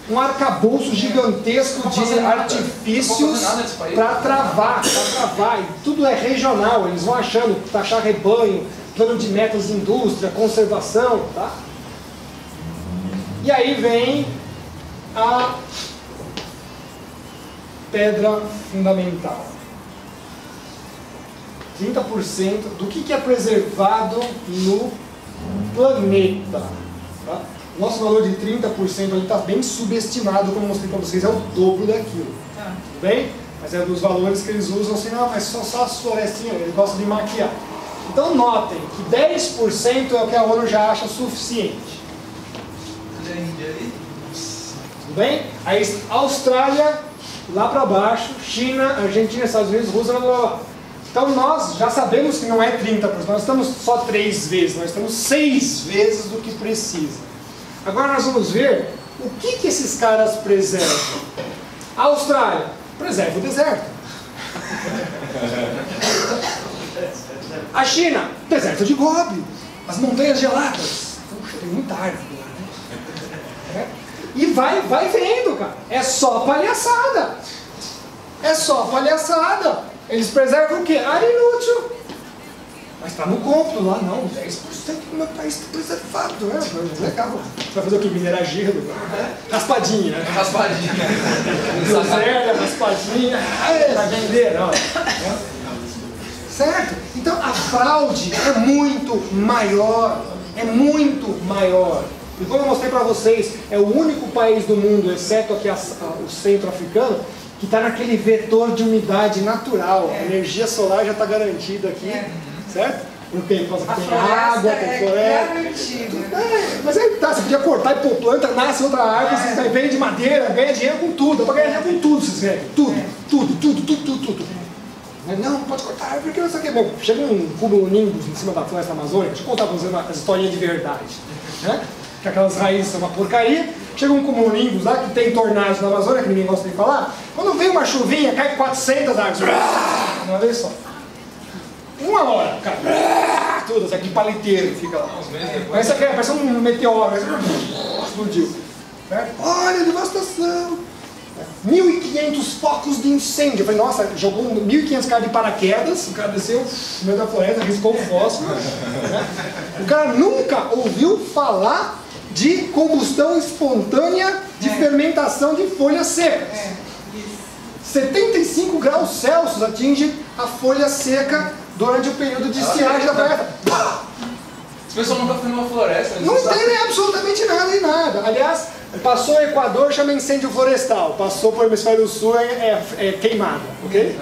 um arcabouço gigantesco de artifícios para travar, e tudo é regional, eles vão achando, taxar rebanho, plano de metas de indústria, conservação, tá? E aí vem a pedra fundamental. 30% do que é preservado no planeta. Tá? Nosso valor de 30% está bem subestimado, como eu mostrei para vocês, é o dobro daquilo. Tudo bem? Mas é dos valores que eles usam assim, não, mas só as florestinhas, eles gostam de maquiar. Então notem que 10% é o que a ONU já acha suficiente. Tudo bem? Aí Austrália, lá para baixo, China, Argentina, Estados Unidos, Rússia, blá blá blá. Então nós já sabemos que não é 30%, nós estamos só 3 vezes, nós estamos 6 vezes do que precisa. Agora nós vamos ver o que esses caras preservam. A Austrália preserva o deserto. A China, deserto de Gobi, as montanhas geladas. Puxa, tem muita árvore lá, né? E vai vendo, cara. É só palhaçada. É só palhaçada. Eles preservam o quê? Área inútil. Mas está no cômputo lá, não. 10% do meu país está preservado, né? Legal. Você vai fazer o quê? Minerar gelo? Raspadinha, né? Raspadinha. Groselha, raspadinha. Vai vender, ó. Certo? Então a fraude é muito maior. É muito maior. E como eu mostrei para vocês, é o único país do mundo, exceto aqui o centro-africano, que está naquele vetor de umidade natural. A energia solar já está garantida aqui, certo? Porque tem água, tem floresta. Mas aí tá, você podia cortar e pôr planta, nasce outra árvore, você vende madeira, ganha dinheiro com tudo. Dá para ganhar dinheiro com tudo, vocês ganham. Tudo. Mas não pode cortar árvore, porque não sei o que. Bom, chega um cubo nimbus em cima da floresta amazônica, deixa eu contar para vocês as historinhas de verdade. Né? Que aquelas raízes são uma porcaria. chega um cumulonimbus lá que tem tornados na Amazônia, que ninguém gosta de falar. Quando vem uma chuvinha, cai 400 árvores. Uma vez só. Uma hora, cara. Tudo, aquele paliteiro fica lá. Parece um meteoro. Explodiu. Olha a devastação. 1.500 focos de incêndio. Eu falei, nossa, jogou 1.500 caras de paraquedas, o cara desceu no meio da floresta, riscou o fósforo. O cara nunca ouviu falar de combustão espontânea de fermentação de folhas secas. 75 graus Celsius atinge a folha seca durante o período de estiagem da floresta. As pessoas nunca foram numa floresta. Não entendem absolutamente nada de nada. Aliás, passou o Equador, chama incêndio florestal. Passou por hemisfério sul, é queimada, ok?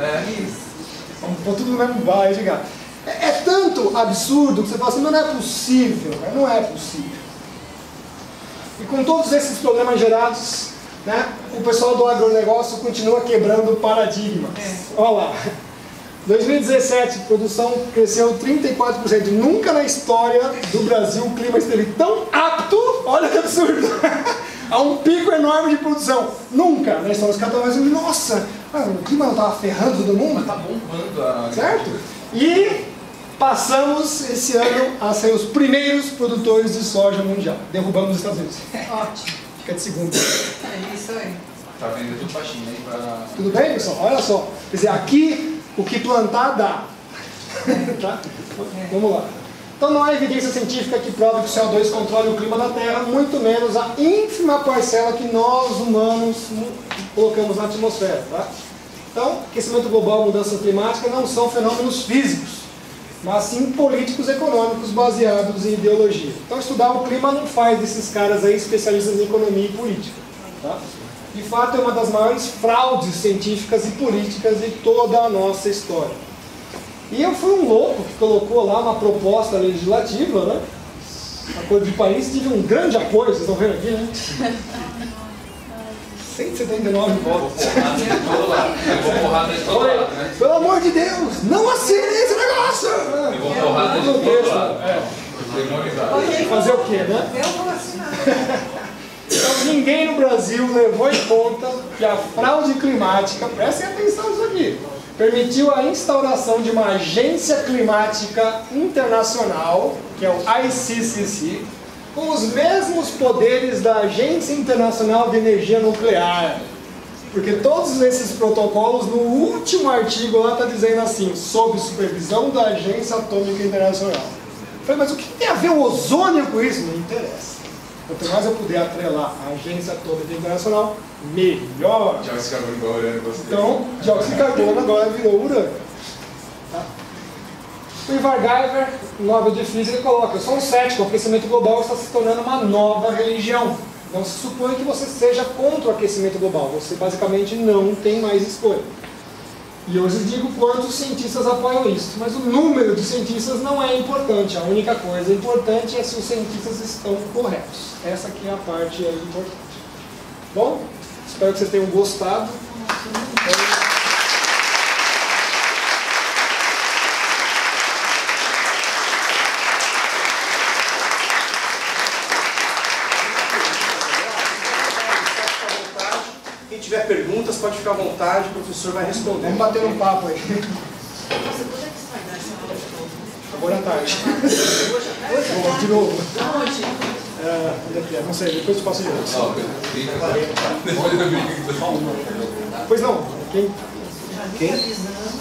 Vamos pôr tudo no mesmo baile, diga. É tanto absurdo que você fala assim, mas não é possível, não é possível. E com todos esses problemas gerados, né, o pessoal do agronegócio continua quebrando paradigmas. Olha lá. 2017, a produção cresceu 34%. Nunca na história do Brasil o clima esteve tão apto, olha que absurdo, a um pico enorme de produção. Nunca na história. Os caras estavam dizendo, nossa, o clima não estava ferrando todo mundo? Mas tá bombando a... Certo? E passamos esse ano a ser os primeiros produtores de soja mundial. Derrubamos os Estados Unidos. Ótimo. Fica de segundo. É isso aí. Tá vendendo tudo pra China aí pra... Tudo bem, pessoal? Olha só. Quer dizer, aqui o que plantar dá. Tá? Vamos lá. Então não há evidência científica que prove que o CO2 controle o clima da Terra, muito menos a ínfima parcela que nós humanos colocamos na atmosfera. Tá? Então, aquecimento global e mudança climática não são fenômenos físicos, mas sim políticos econômicos baseados em ideologia. Então estudar o clima não faz desses caras aí especialistas em economia e política. Tá? De fato, é uma das maiores fraudes científicas e políticas de toda a nossa história. E eu fui um louco que colocou lá uma proposta legislativa, né? Acordo de Paris, tive um grande apoio, vocês estão vendo aqui, né? 179 votos. Pelo amor de Deus, não assinem esse negócio! Eu vou porrada de todo lado. Fazer o quê, né? Eu vou assinar. Então, ninguém no Brasil levou em conta que a fraude climática, prestem atenção nisso aqui, permitiu a instauração de uma agência climática internacional, que é o ICCC, com os mesmos poderes da Agência Internacional de Energia Nuclear. Porque todos esses protocolos, no último artigo lá está dizendo assim, sob supervisão da Agência Atômica Internacional. Eu falei, mas o que tem a ver o ozônio com isso? Não interessa. Quanto mais eu puder atrelar a Agência Atômica Internacional, melhor. Dióxido de carbono igual urânio, gostei. Então, dióxido de carbono agora virou urânio. Tá? O Ivar Geiger, Nobel de Física, coloca, eu sou um cético, o aquecimento global está se tornando uma nova religião. Não se supõe que você seja contra o aquecimento global, você basicamente não tem mais escolha. E eu lhes digo quantos cientistas apoiam isso, mas o número de cientistas não é importante, a única coisa importante é se os cientistas estão corretos. Essa aqui é a parte importante. Bom, espero que vocês tenham gostado. Quem tiver perguntas, pode ficar à vontade, o professor vai responder. Vamos bater um papo aí. Nossa, quando é que você vai dar essa aula de novo? Agora à tarde. Hoje? Bom, de novo. Aonde? Não sei, depois eu faço de novo. Ó, depois da briga. Pois não, quem? Já avisando,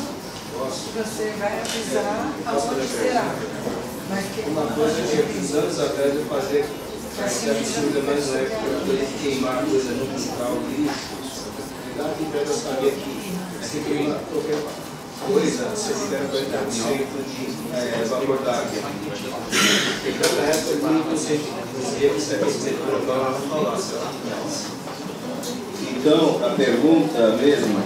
você vai avisar aonde será. Vai ter Uma coisa que eu fiz anos atrás eu fazia essa absurda, mas não é porque eu queimar coisa no quintal ali. Dá aqui para eu saber que se queima qualquer coisa, se eu tiver 40% de vapor d'água. Então, na época, eu não consegui aquecimento global não falar. Então, a pergunta mesmo,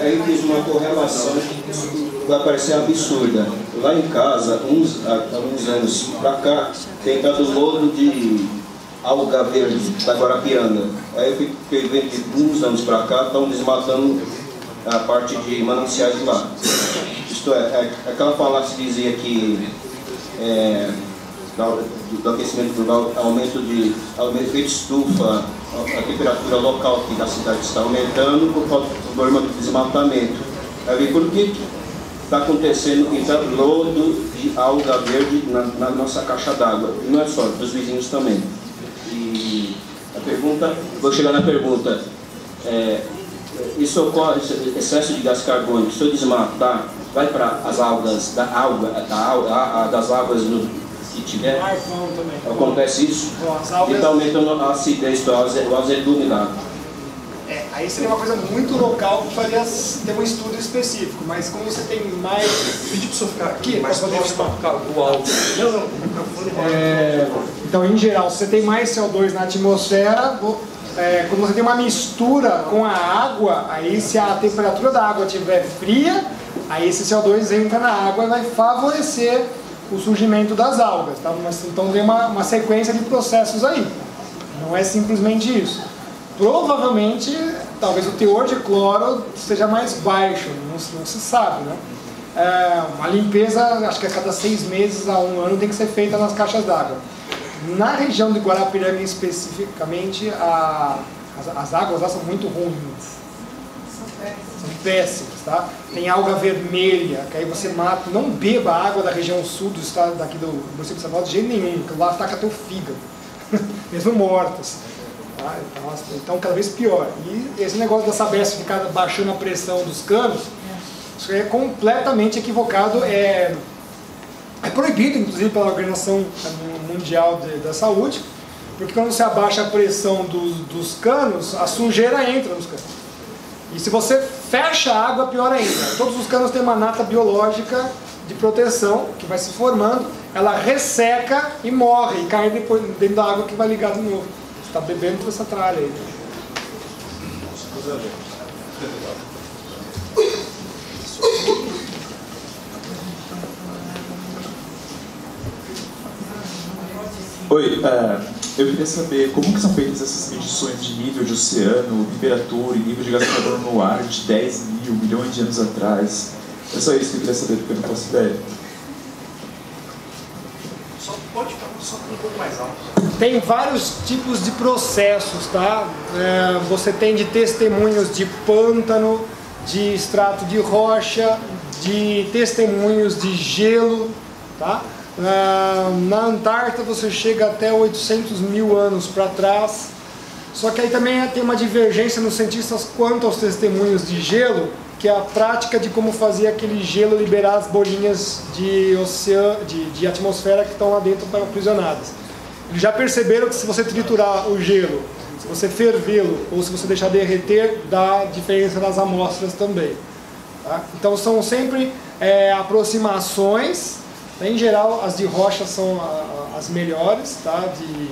aí fiz uma correlação que vai parecer absurda. Lá em casa, há uns anos pra cá, tem dado lodo de alga verde da Guarapiranga. Aí eu fiquei vendo de uns anos pra cá, estão desmatando a parte de mananciais lá. Isto é, aquela falácia que dizia que do aquecimento global, aumento de efeito estufa, a temperatura local aqui da cidade está aumentando por causa do problema do desmatamento. Aí por que está acontecendo então, lodo de alga verde na nossa caixa d'água? Não é só, dos vizinhos também. E a pergunta, vou chegar na pergunta, isso ocorre, excesso de gás carbônico, se eu desmatar, vai para as algas, das águas que tiver? Acontece isso? E está aumentando a acidez, o azedume da água. Aí seria uma coisa muito local que faria ter um estudo específico, mas como você tem mais... Pedi para o senhor ficar aqui, mais próximo do alto. Então, em geral, se você tem mais CO2 na atmosfera, quando você tem uma mistura com a água, aí se a temperatura da água estiver fria, aí esse CO2 entra na água e vai favorecer o surgimento das algas. Tá? Então tem uma sequência de processos aí. Não é simplesmente isso. Provavelmente, talvez o teor de cloro seja mais baixo, não se sabe, né? Uma limpeza, acho que a cada 6 meses a 1 ano tem que ser feita nas caixas d'água. Na região de Guarapiranga especificamente, as águas lá são muito ruins. São péssimas, tá? Tem alga vermelha, que aí você mata. Não beba a água da região sul do estado, daqui do município de São Paulo de jeito nenhum, porque lá ataca teu fígado, mesmo mortas. Tá? Então cada vez pior. E esse negócio da Sabesp ficar baixando a pressão dos canos, isso é completamente equivocado. É proibido, inclusive, pela Organização Mundial da Saúde, porque quando você abaixa a pressão dos canos, a sujeira entra nos canos. E se você fecha a água, pior ainda. Todos os canos têm uma nata biológica de proteção que vai se formando, ela resseca e morre, e cai depois dentro da água que vai ligar de novo. Você está bebendo toda essa tralha aí. Oi, eu queria saber como que são feitas essas medições de nível de oceano, temperatura e nível de gás carbono no ar de 10 mil, milhões de anos atrás. É só isso que eu queria saber, porque eu não faço ideia. Só pode falar só um pouco mais alto. Tem vários tipos de processos, tá? Você tem de testemunhos de pântano, de extrato de rocha, de testemunhos de gelo, tá? Na Antártida você chega até 800 mil anos para trás. Só que aí também tem uma divergência nos cientistas quanto aos testemunhos de gelo, que é a prática de como fazer aquele gelo liberar as bolinhas de atmosfera que estão lá dentro aprisionadas. Eles já perceberam que se você triturar o gelo, se você fervê-lo ou se você deixar derreter, dá diferença nas amostras também. Tá? Então são sempre aproximações. Em geral, as de rocha são as melhores, tá? De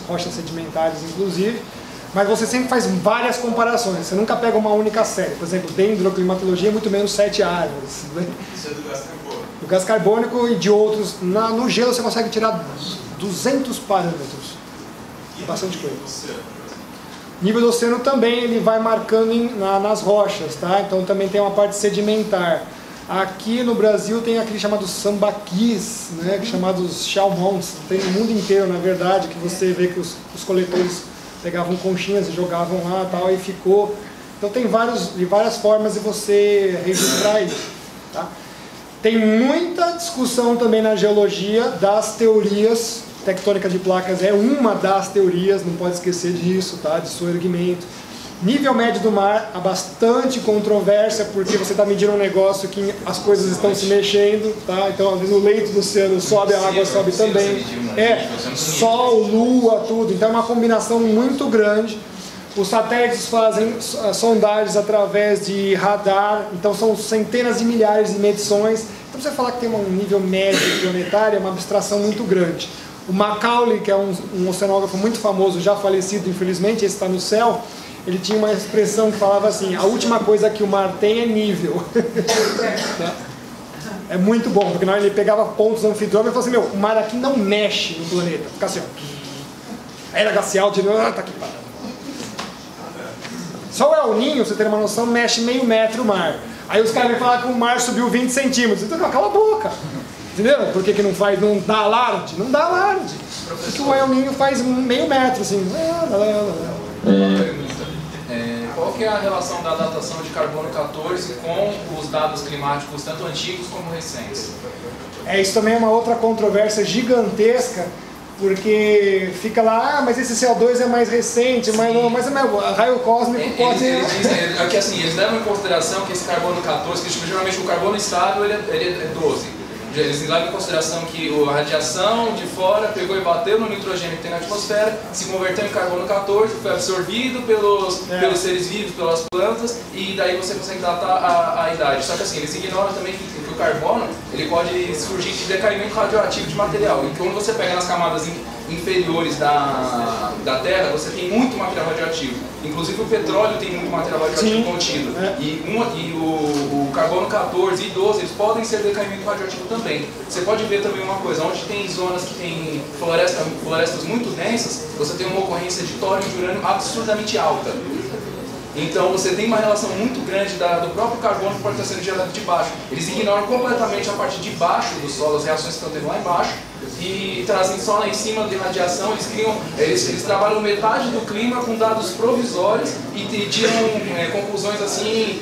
rochas sedimentares, inclusive. Mas você sempre faz várias comparações. Você nunca pega uma única série. Por exemplo, dendroclimatologia, muito menos 7 árvores. Né? Isso é do gás carbônico. O gás carbônico e de outros. No gelo você consegue tirar 200 parâmetros. Bastante coisa. Nível do oceano também ele vai marcando nas rochas, tá? Então também tem uma parte sedimentar. Aqui no Brasil tem aquele chamado sambaquis, né, chamados chalmons, tem no mundo inteiro, na verdade, que você vê que os coletores pegavam conchinhas e jogavam lá tal, e ficou. Então tem várias formas de você registrar isso. Tá? Tem muita discussão também na geologia das teorias. Tectônica de placas é uma das teorias, não pode esquecer disso, tá? De seu erguimento. Nível médio do mar, há bastante controvérsia, porque você está medindo um negócio que as coisas estão se mexendo, tá? Então, às vezes, no leito do oceano sobe, a água sobe também. Sol, lua, tudo. Então, é uma combinação muito grande. Os satélites fazem sondagens através de radar, então são centenas de milhares de medições. Então, você falar que tem um nível médio planetário é uma abstração muito grande. O Macaulay, que é um oceanógrafo muito famoso, já falecido, infelizmente, esse está no céu, ele tinha uma expressão que falava assim: a última coisa que o mar tem é nível. É muito bom, porque na hora ele pegava pontos anfidrômetros e falava assim: meu, o mar aqui não mexe no planeta. Fica assim, ó. A era glacial de novo, tá aqui parado. Só o El Ninho, você ter uma noção, mexe meio metro o mar. Aí os caras vêm falar que o mar subiu 20 centímetros. Então, cala a boca. Entenderam? Por que não faz, não dá alarde? Não dá alarde. Porque o El Niño faz meio metro, assim. Qual que é a relação da datação de carbono 14 com os dados climáticos, tanto antigos como recentes? Isso também é uma outra controvérsia gigantesca, porque fica lá, mas esse CO2 é mais recente, mas não, mas raio cósmico pode... Eles dizem que assim, eles levam em consideração que esse carbono 14, que geralmente o carbono estável ele é 12. Eles levam em consideração que a radiação de fora pegou e bateu no nitrogênio que tem na atmosfera, se converteu em carbono 14, foi absorvido pelos seres vivos, pelas plantas, e daí você consegue datar a idade. Só que assim, eles ignoram também que o carbono ele pode surgir de decaimento radioativo de material. E quando você pega nas camadas inferiores da Terra, você tem muito material radioativo. Inclusive o petróleo tem muito material radioativo contido. E o carbono 14 e 12, eles podem ser decaimento radioativo também. Você pode ver também uma coisa, onde tem zonas que tem florestas muito densas, você tem uma ocorrência de tório e de urânio absurdamente alta. Então você tem uma relação muito grande do próprio carbono que pode estar sendo gerado de baixo. Eles ignoram completamente a parte de baixo do solo, as reações que estão tendo lá embaixo, e trazem só lá em cima de radiação. Eles trabalham metade do clima com dados provisórios e tiram conclusões assim...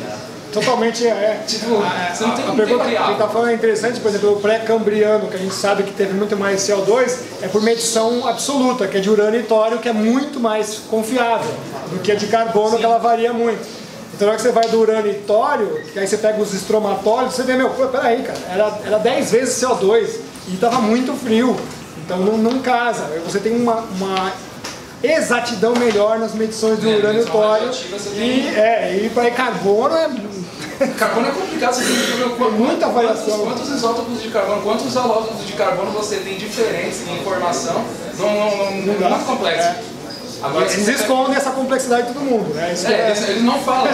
Totalmente, você não tem a pergunta que ele está falando é interessante. Por exemplo, o pré-cambriano, que a gente sabe que teve muito mais CO2, é por medição absoluta, que é de urânio e tório, que é muito mais confiável do que a de carbono, que ela varia muito. Então, na hora que você vai do urânio e tório, que aí você pega os estromatórios, você vê, peraí, cara, era 10 vezes CO2 e estava muito frio, então não casa. Você tem uma exatidão melhor nas medições de urânio e tório, e para carbono Carbono é complicado, você tem que ver muita variação. Quantos isótopos de carbono, quantos halógenos de carbono você tem diferentes em informação, não é muito complexo. Agora, eles escondem essa complexidade de todo mundo, né? Eles não falam.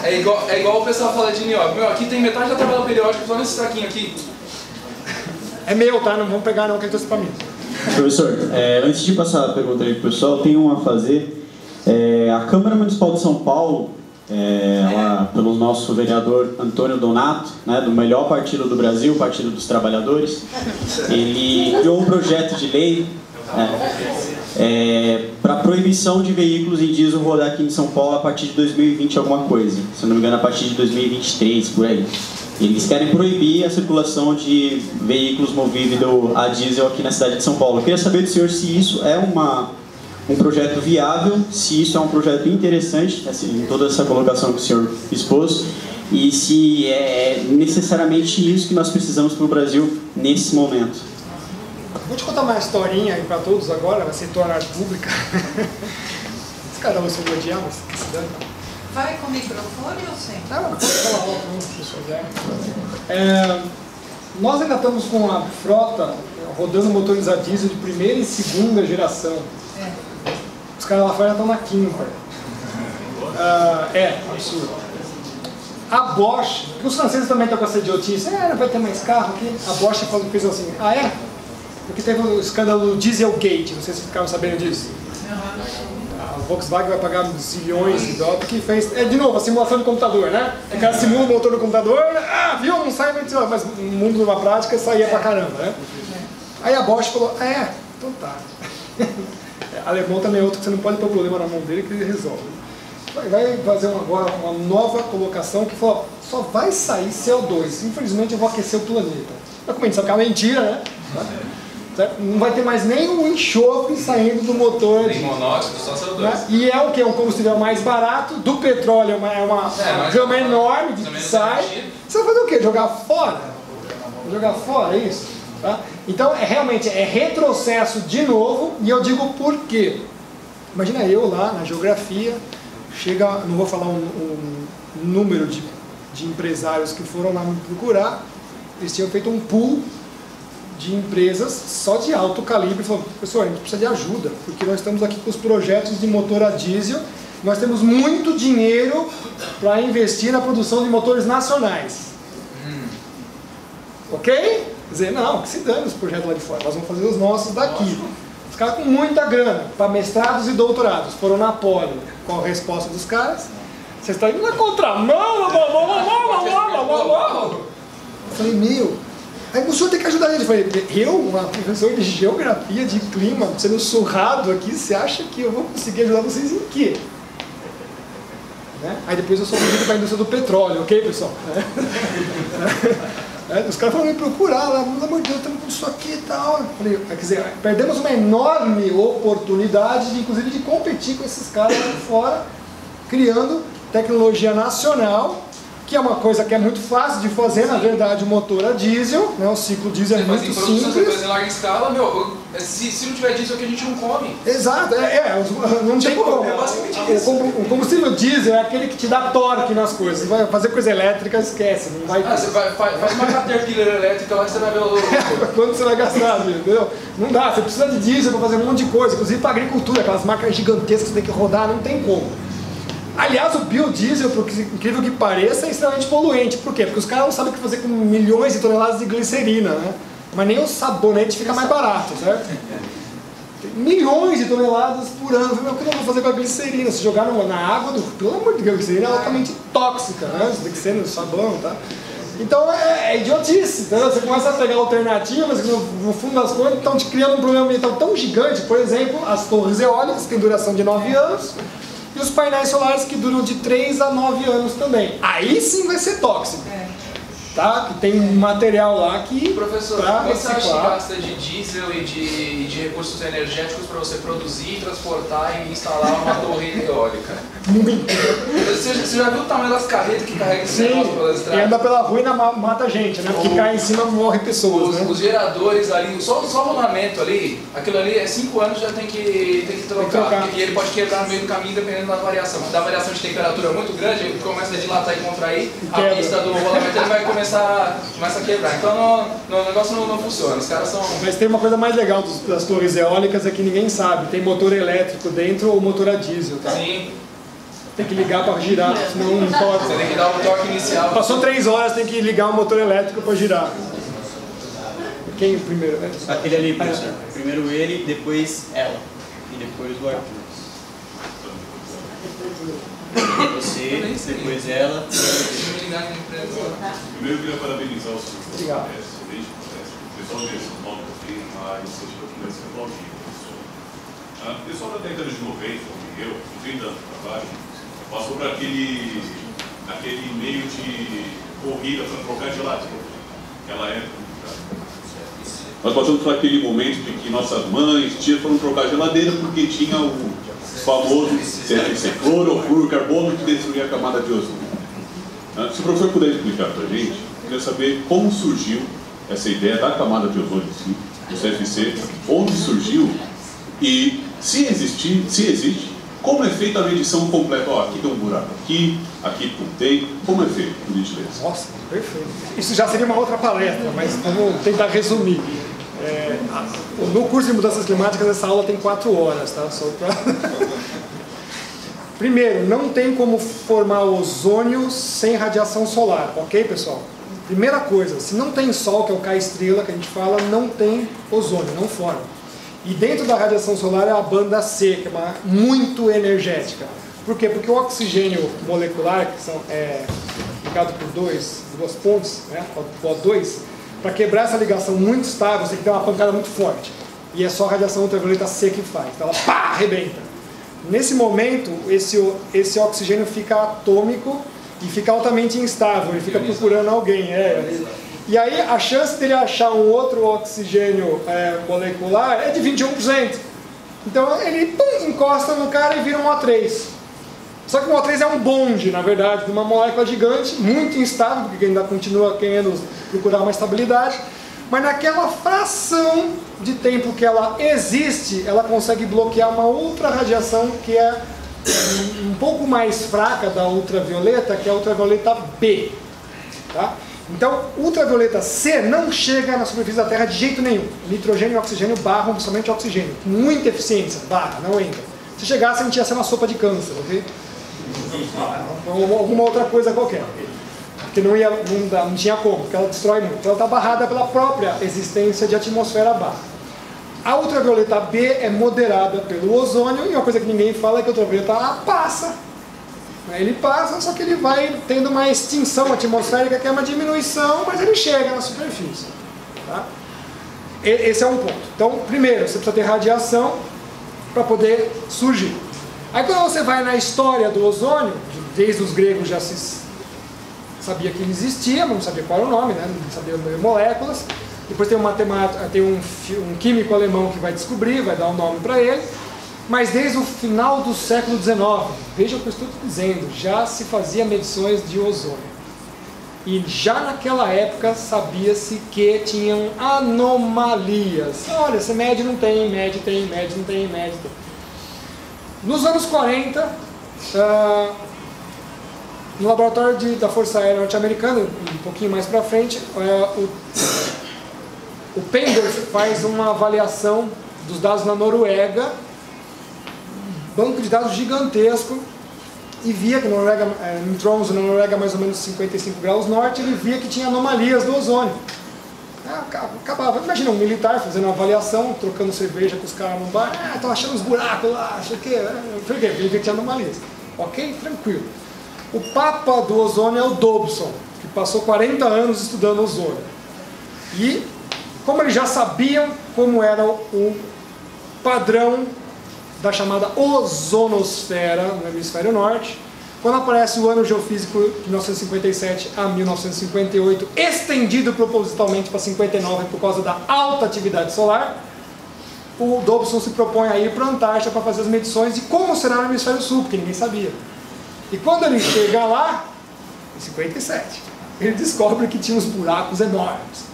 É igual o pessoal fala de nióbio. Aqui tem metade da tabela periódica, só nesse saquinho aqui. É meu, tá? Não vamos pegar não, que ele trouxe pra mim. Professor, antes de passar a pergunta aí pro pessoal, tem uma a fazer. A Câmara Municipal de São Paulo, lá pelo nosso vereador Antônio Donato, né, do melhor partido do Brasil, o Partido dos Trabalhadores, ele criou um projeto de lei para proibição de veículos em diesel rodar aqui em São Paulo a partir de 2020 alguma coisa, se não me engano a partir de 2023, por aí. Eles querem proibir a circulação de veículos movidos a diesel aqui na cidade de São Paulo. Eu queria saber do senhor se isso é um projeto viável, se isso é um projeto interessante, assim, toda essa colocação que o senhor expôs, e se é necessariamente isso que nós precisamos para o Brasil nesse momento. Vou te contar uma historinha aí para todos agora, vai se tornar pública. Esse cara vai ser o diabo, esse cidadão. Vai com o microfone ou sem? Não, pode falar logo, se quiser. Nós ainda estamos com a frota rodando motores a diesel de primeira e segunda geração. Os caras lá fora já estão na quinta. Absurdo. A Bosch, porque os franceses também estão com essa idiotice, não vai ter mais carro aqui. A Bosch fez assim, porque teve o escândalo Dieselgate, não sei se ficaram sabendo disso. A Volkswagen vai pagar zilhões de dólares, porque fez, de novo, a simulação de computador, né? O cara simula o motor do computador, viu, não sai, mas no mundo na prática saía pra caramba, né? Aí a Bosch falou, então tá. Alemão também é outro que você não pode pôr problema na mão dele que ele resolve. Vai fazer agora uma nova colocação que falou, só vai sair CO2, infelizmente eu vou aquecer o planeta. Mas como a gente sabe que é uma mentira, né? Não vai ter mais nem um enxofre saindo do motor. Nem monóxido, só CO2. Né? E é o que? É um combustível mais barato, do petróleo é uma gama enorme de que sai. Você vai fazer o quê? Jogar fora? Jogar fora, é isso? Tá? Então, realmente, é retrocesso de novo, e eu digo por quê. Imagina eu lá na geografia, não vou falar um número de empresários que foram lá me procurar, eles tinham feito um pool de empresas só de alto calibre, e falaram, pessoal, a gente precisa de ajuda, porque nós estamos aqui com os projetos de motor a diesel, nós temos muito dinheiro para investir na produção de motores nacionais. Ok? Quer dizer, não, que se dane os projetos lá de fora, nós vamos fazer os nossos daqui. Os caras com muita grana, para mestrados e doutorados, foram na Poli. Qual a resposta dos caras? Vocês estão indo na contramão, eu falei, Aí o senhor tem que ajudar a gente. Eu falei, eu, uma professora de geografia, de clima, sendo surrado aqui, você acha que eu vou conseguir ajudar vocês em quê? Né? Aí depois eu sou vendido para a indústria do petróleo, ok, pessoal? Os caras foram me procurar lá, pelo amor de Deus, estamos com isso aqui e tal. Falei, quer dizer, perdemos uma enorme oportunidade, inclusive, de competir com esses caras lá fora, criando tecnologia nacional, que é uma coisa que é muito fácil de fazer, na verdade, o motor a diesel, né? O ciclo diesel é muito simples. Em larga escala, meu, se não tiver diesel aqui a gente não come. Exato, não tem como. O combustível diesel é aquele que te dá torque nas coisas. Vai fazer coisa elétrica, esquece, não vai. Você faz uma Caterpillar elétrica lá que você vai ver o. Quando você vai gastar, entendeu? Não dá, você precisa de diesel para fazer um monte de coisa, inclusive para agricultura, aquelas máquinas gigantescas que você tem que rodar, não tem como. Aliás, o biodiesel, por incrível que pareça, é extremamente poluente. Por quê? Porque os caras não sabem o que fazer com milhões de toneladas de glicerina, né? Mas nem o sabonete fica mais barato, certo? Milhões de toneladas por ano. O que eu vou fazer com a glicerina? Se jogar na água, pelo amor de Deus, a glicerina é altamente tóxica, né? Você tem que ser no sabão, tá? Então é idiotice, né? Você começa a pegar alternativas que no fundo das contas estão te criando um problema ambiental tão gigante. Por exemplo, as torres eólicas, que têm duração de 9 anos, e os painéis solares que duram de 3 a 9 anos também. Aí sim vai ser tóxico. Tá? Que tem um material lá que... Professor, quanto você acha que gasta de diesel e de recursos energéticos para você produzir, transportar e instalar uma torre eólica? Muito. Você já viu o tamanho das carretas que carregam esse negócio pelas estradas? E anda pela rua e mata gente, né? Porque cai em cima morre pessoas, né? Os geradores ali, só o rolamento ali, aquilo ali é 5 anos já tem que trocar. E ele pode quebrar no meio do caminho dependendo da variação. Se dá variação de temperatura muito grande, ele começa a dilatar e contrair, a pista do rolamento ele vai começa a quebrar. Então o negócio não funciona. Os caras são... Mas tem uma coisa mais legal das torres eólicas é que ninguém sabe. Tem motor elétrico dentro ou motor a diesel, tá? Sim. Tem que ligar para girar, senão não torque. Você tem que dar o toque inicial. Passou 3 horas, tem que ligar o motor elétrico para girar. Quem primeiro? Aquele ali, professor. Primeiro ele, depois ela. E depois o Arthur. Você, depois ela. Primeiro eu queria parabenizar o senhor. Obrigado. Excelente processo. O pessoal de São Paulo tem uma iniciativa que vai ser aplaudida. O pessoal da década de 90, como eu, com 30 anos de trabalho, passou por aquele meio de corrida para trocar geladeira. Aquela época. Nós passamos por aquele momento de que nossas mães, tias foram trocar geladeira porque tinha o famoso clorofluorcarbono que destruía a camada de ozônio. Se o professor puder explicar para a gente, eu queria saber como surgiu essa ideia da camada de ozônio do CFC, onde surgiu e se existe, como é feita a medição completa. Aqui tem um buraco aqui não tem, como é feito, por gentileza? Nossa, perfeito. Isso já seria uma outra palestra, mas vamos tentar resumir. No curso de mudanças climáticas, essa aula tem 4 horas, tá? Só pra... Primeiro, não tem como formar ozônio sem radiação solar, ok, pessoal? Primeira coisa, se não tem sol, que é o K-estrela que a gente fala, não tem ozônio, não forma. E dentro da radiação solar é a banda C, que é muito energética. Por quê? Porque o oxigênio molecular, que é ligado por duas pontes, né, o O2, para quebrar essa ligação muito estável, você tem que ter uma pancada muito forte. E é só a radiação ultravioleta C que faz. Então ela pá, arrebenta. Nesse momento, esse oxigênio fica atômico e fica altamente instável, ele fica procurando alguém. E aí a chance dele achar um outro oxigênio molecular é de 21%. Então ele encosta no cara e vira um O3. Só que o O3 é um bonde, na verdade, de uma molécula gigante, muito instável, porque ainda continua querendo procurar uma estabilidade. Mas naquela fração de tempo que ela existe, ela consegue bloquear uma outra radiação que é um pouco mais fraca da ultravioleta, que é a ultravioleta B. Tá? Então, ultravioleta C não chega na superfície da Terra de jeito nenhum. Nitrogênio e oxigênio barram somente oxigênio. Muita eficiência, barra, não entra. Se chegasse, a gente ia ser uma sopa de câncer, ok? Ou alguma outra coisa qualquer. Porque não tinha como, porque ela destrói muito. Ela está barrada pela própria existência de atmosfera baixa. A ultravioleta B é moderada pelo ozônio, e uma coisa que ninguém fala é que a ultravioleta A passa. Ele passa, só que ele vai tendo uma extinção atmosférica, que é uma diminuição, mas ele chega na superfície. Tá? Esse é um ponto. Então, primeiro, você precisa ter radiação para poder surgir. Aí quando você vai na história do ozônio, desde os gregos já se sabia que ele existia, mas não sabia qual era o nome, né? Não sabia moléculas. Depois tem um matemático, tem um químico alemão que vai descobrir, vai dar um nome para ele. Mas desde o final do século XIX, veja o que eu estou dizendo, já se fazia medições de ozônio. E já naquela época sabia-se que tinham anomalias. Olha, você mede não tem, mede tem, mede não tem, mede tem. Nos anos 40, no laboratório da Força Aérea Norte-Americana, um pouquinho mais para frente, o Pendorf faz uma avaliação dos dados na Noruega, um banco de dados gigantesco, e via que em Tromsø, na Noruega, mais ou menos 55 graus norte, ele via que tinha anomalias do ozônio. Acabava, imagina um militar fazendo uma avaliação, trocando cerveja com os caras no bar, estão achando uns buracos lá, acho que por quê? Porque ele via que tinha anomalias. Ok? Tranquilo. O papa do ozônio é o Dobson, que passou 40 anos estudando ozônio. E, como eles já sabiam como era o padrão da chamada ozonosfera no hemisfério norte, quando aparece o ano geofísico de 1957 a 1958, estendido propositalmente para 59 por causa da alta atividade solar, o Dobson se propõe a ir para a Antártida para fazer as medições de como será no hemisfério sul, porque ninguém sabia. E quando ele chega lá, em 57, ele descobre que tinha uns buracos enormes.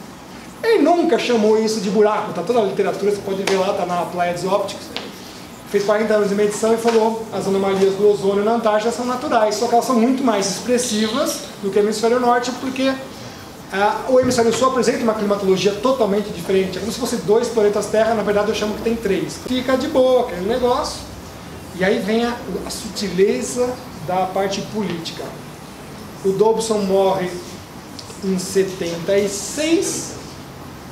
Ele nunca chamou isso de buraco, está toda a literatura, você pode ver lá, está na Applied Optics. Fez 40 anos de medição e falou as anomalias do ozônio na Antártida são naturais, só que elas são muito mais expressivas do que o hemisfério norte, porque o hemisfério sul apresenta uma climatologia totalmente diferente. É como se fosse 2 planetas Terra, na verdade eu chamo que tem 3. Fica de boa aquele negócio, e aí vem a sutileza da parte política. O Dobson morre em 76,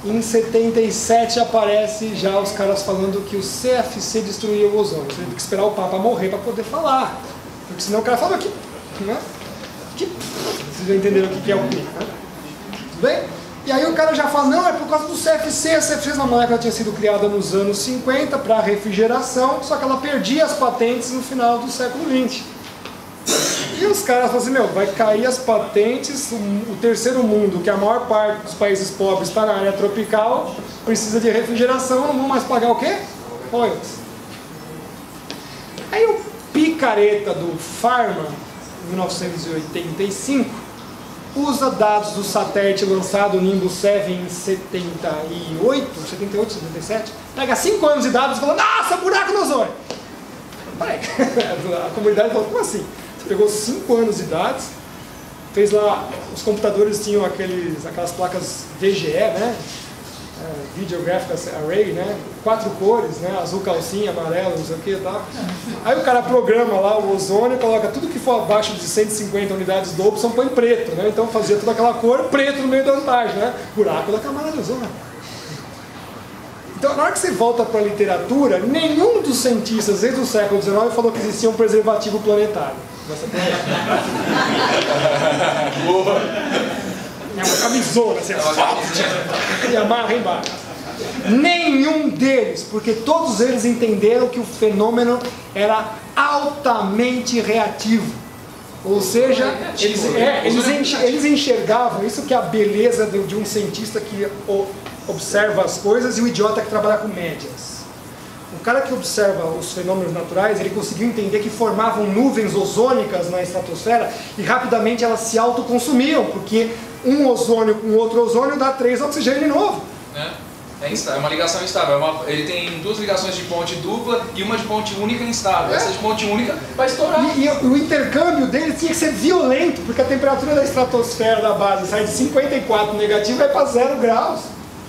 em 77 aparece já os caras falando que o CFC destruía o ozônio. Você teve que esperar o Papa morrer para poder falar, porque senão o cara fala que, né? Vocês já entenderam o que é o quê, né? Tudo bem? E aí o cara já fala, não, é por causa do CFC. A CFC na molécula tinha sido criada nos anos 50 para refrigeração, só que ela perdia as patentes no final do século 20. E os caras falam assim, vai cair as patentes, o terceiro mundo, que a maior parte dos países pobres está na área tropical, precisa de refrigeração, não vão mais pagar o quê? Royalties. Aí o picareta do Farman, em 1985, usa dados do satélite lançado Nimbus 7 em 78, 77, pega 5 anos de dados e fala, nossa, buraco no ozônio. Peraí, a comunidade falou, como assim? Pegou 5 anos de dados, fez lá, os computadores tinham aquelas placas VGE, né? Video Graphics Array, né? 4 cores, né? Azul calcinha, amarelo, não sei o que e tal. Aí o cara programa lá o ozônio, coloca tudo que for abaixo de 150 unidades Dobson, põe preto, né? Então fazia toda aquela cor preto no meio da Antártida, né? Buraco da camada de ozônio. Então, na hora que você volta para a literatura, nenhum dos cientistas desde o século XIX falou que existia um preservativo planetário. Boa! É uma camisola, assim, e amarra embaixo. Nenhum deles, porque todos eles entenderam que o fenômeno era altamente reativo. Ou seja, eles enxergavam, isso que é a beleza de um cientista que observa as coisas e o idiota que trabalha com médias. O cara que observa os fenômenos naturais, ele conseguiu entender que formavam nuvens ozônicas na estratosfera e rapidamente elas se autoconsumiam, porque um ozônio com outro ozônio dá 3 oxigênio de novo. É uma ligação instável. Ele tem 2 ligações de ponte dupla e uma de ponte única instável. Essa de ponte única vai estourar. E o intercâmbio dele tinha que ser violento, porque a temperatura da estratosfera da base sai de 54 negativo e vai para 0 graus.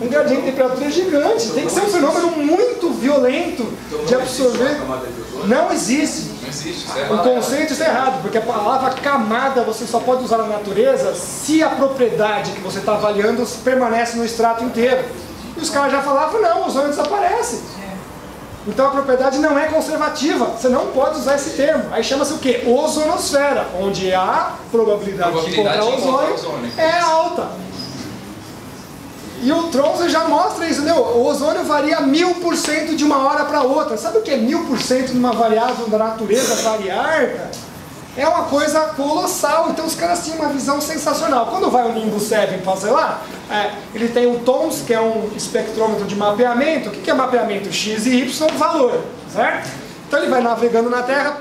Um gradiente de temperatura gigante. Tem que ser um fenômeno muito violento de absorver. Não existe. Não existe. O conceito está errado, porque a palavra camada você só pode usar na natureza se a propriedade que você está avaliando permanece no extrato inteiro. E os caras já falavam, não, o ozônio desaparece. Então a propriedade não é conservativa, você não pode usar esse termo. Aí chama-se o quê? Ozonosfera, onde a probabilidade de encontrar ozônio é alta. E o Tromsø já mostra isso, né? O ozônio varia 1000% de uma hora para outra. Sabe o que é 1000% numa variável da natureza variar, cara? É uma coisa colossal. Então os caras tinham uma visão sensacional. Quando vai o Nimbus 7 fazer lá, ele tem o TOMS, que é um espectrômetro de mapeamento. O que é mapeamento? X e Y, valor, certo? Então ele vai navegando na Terra,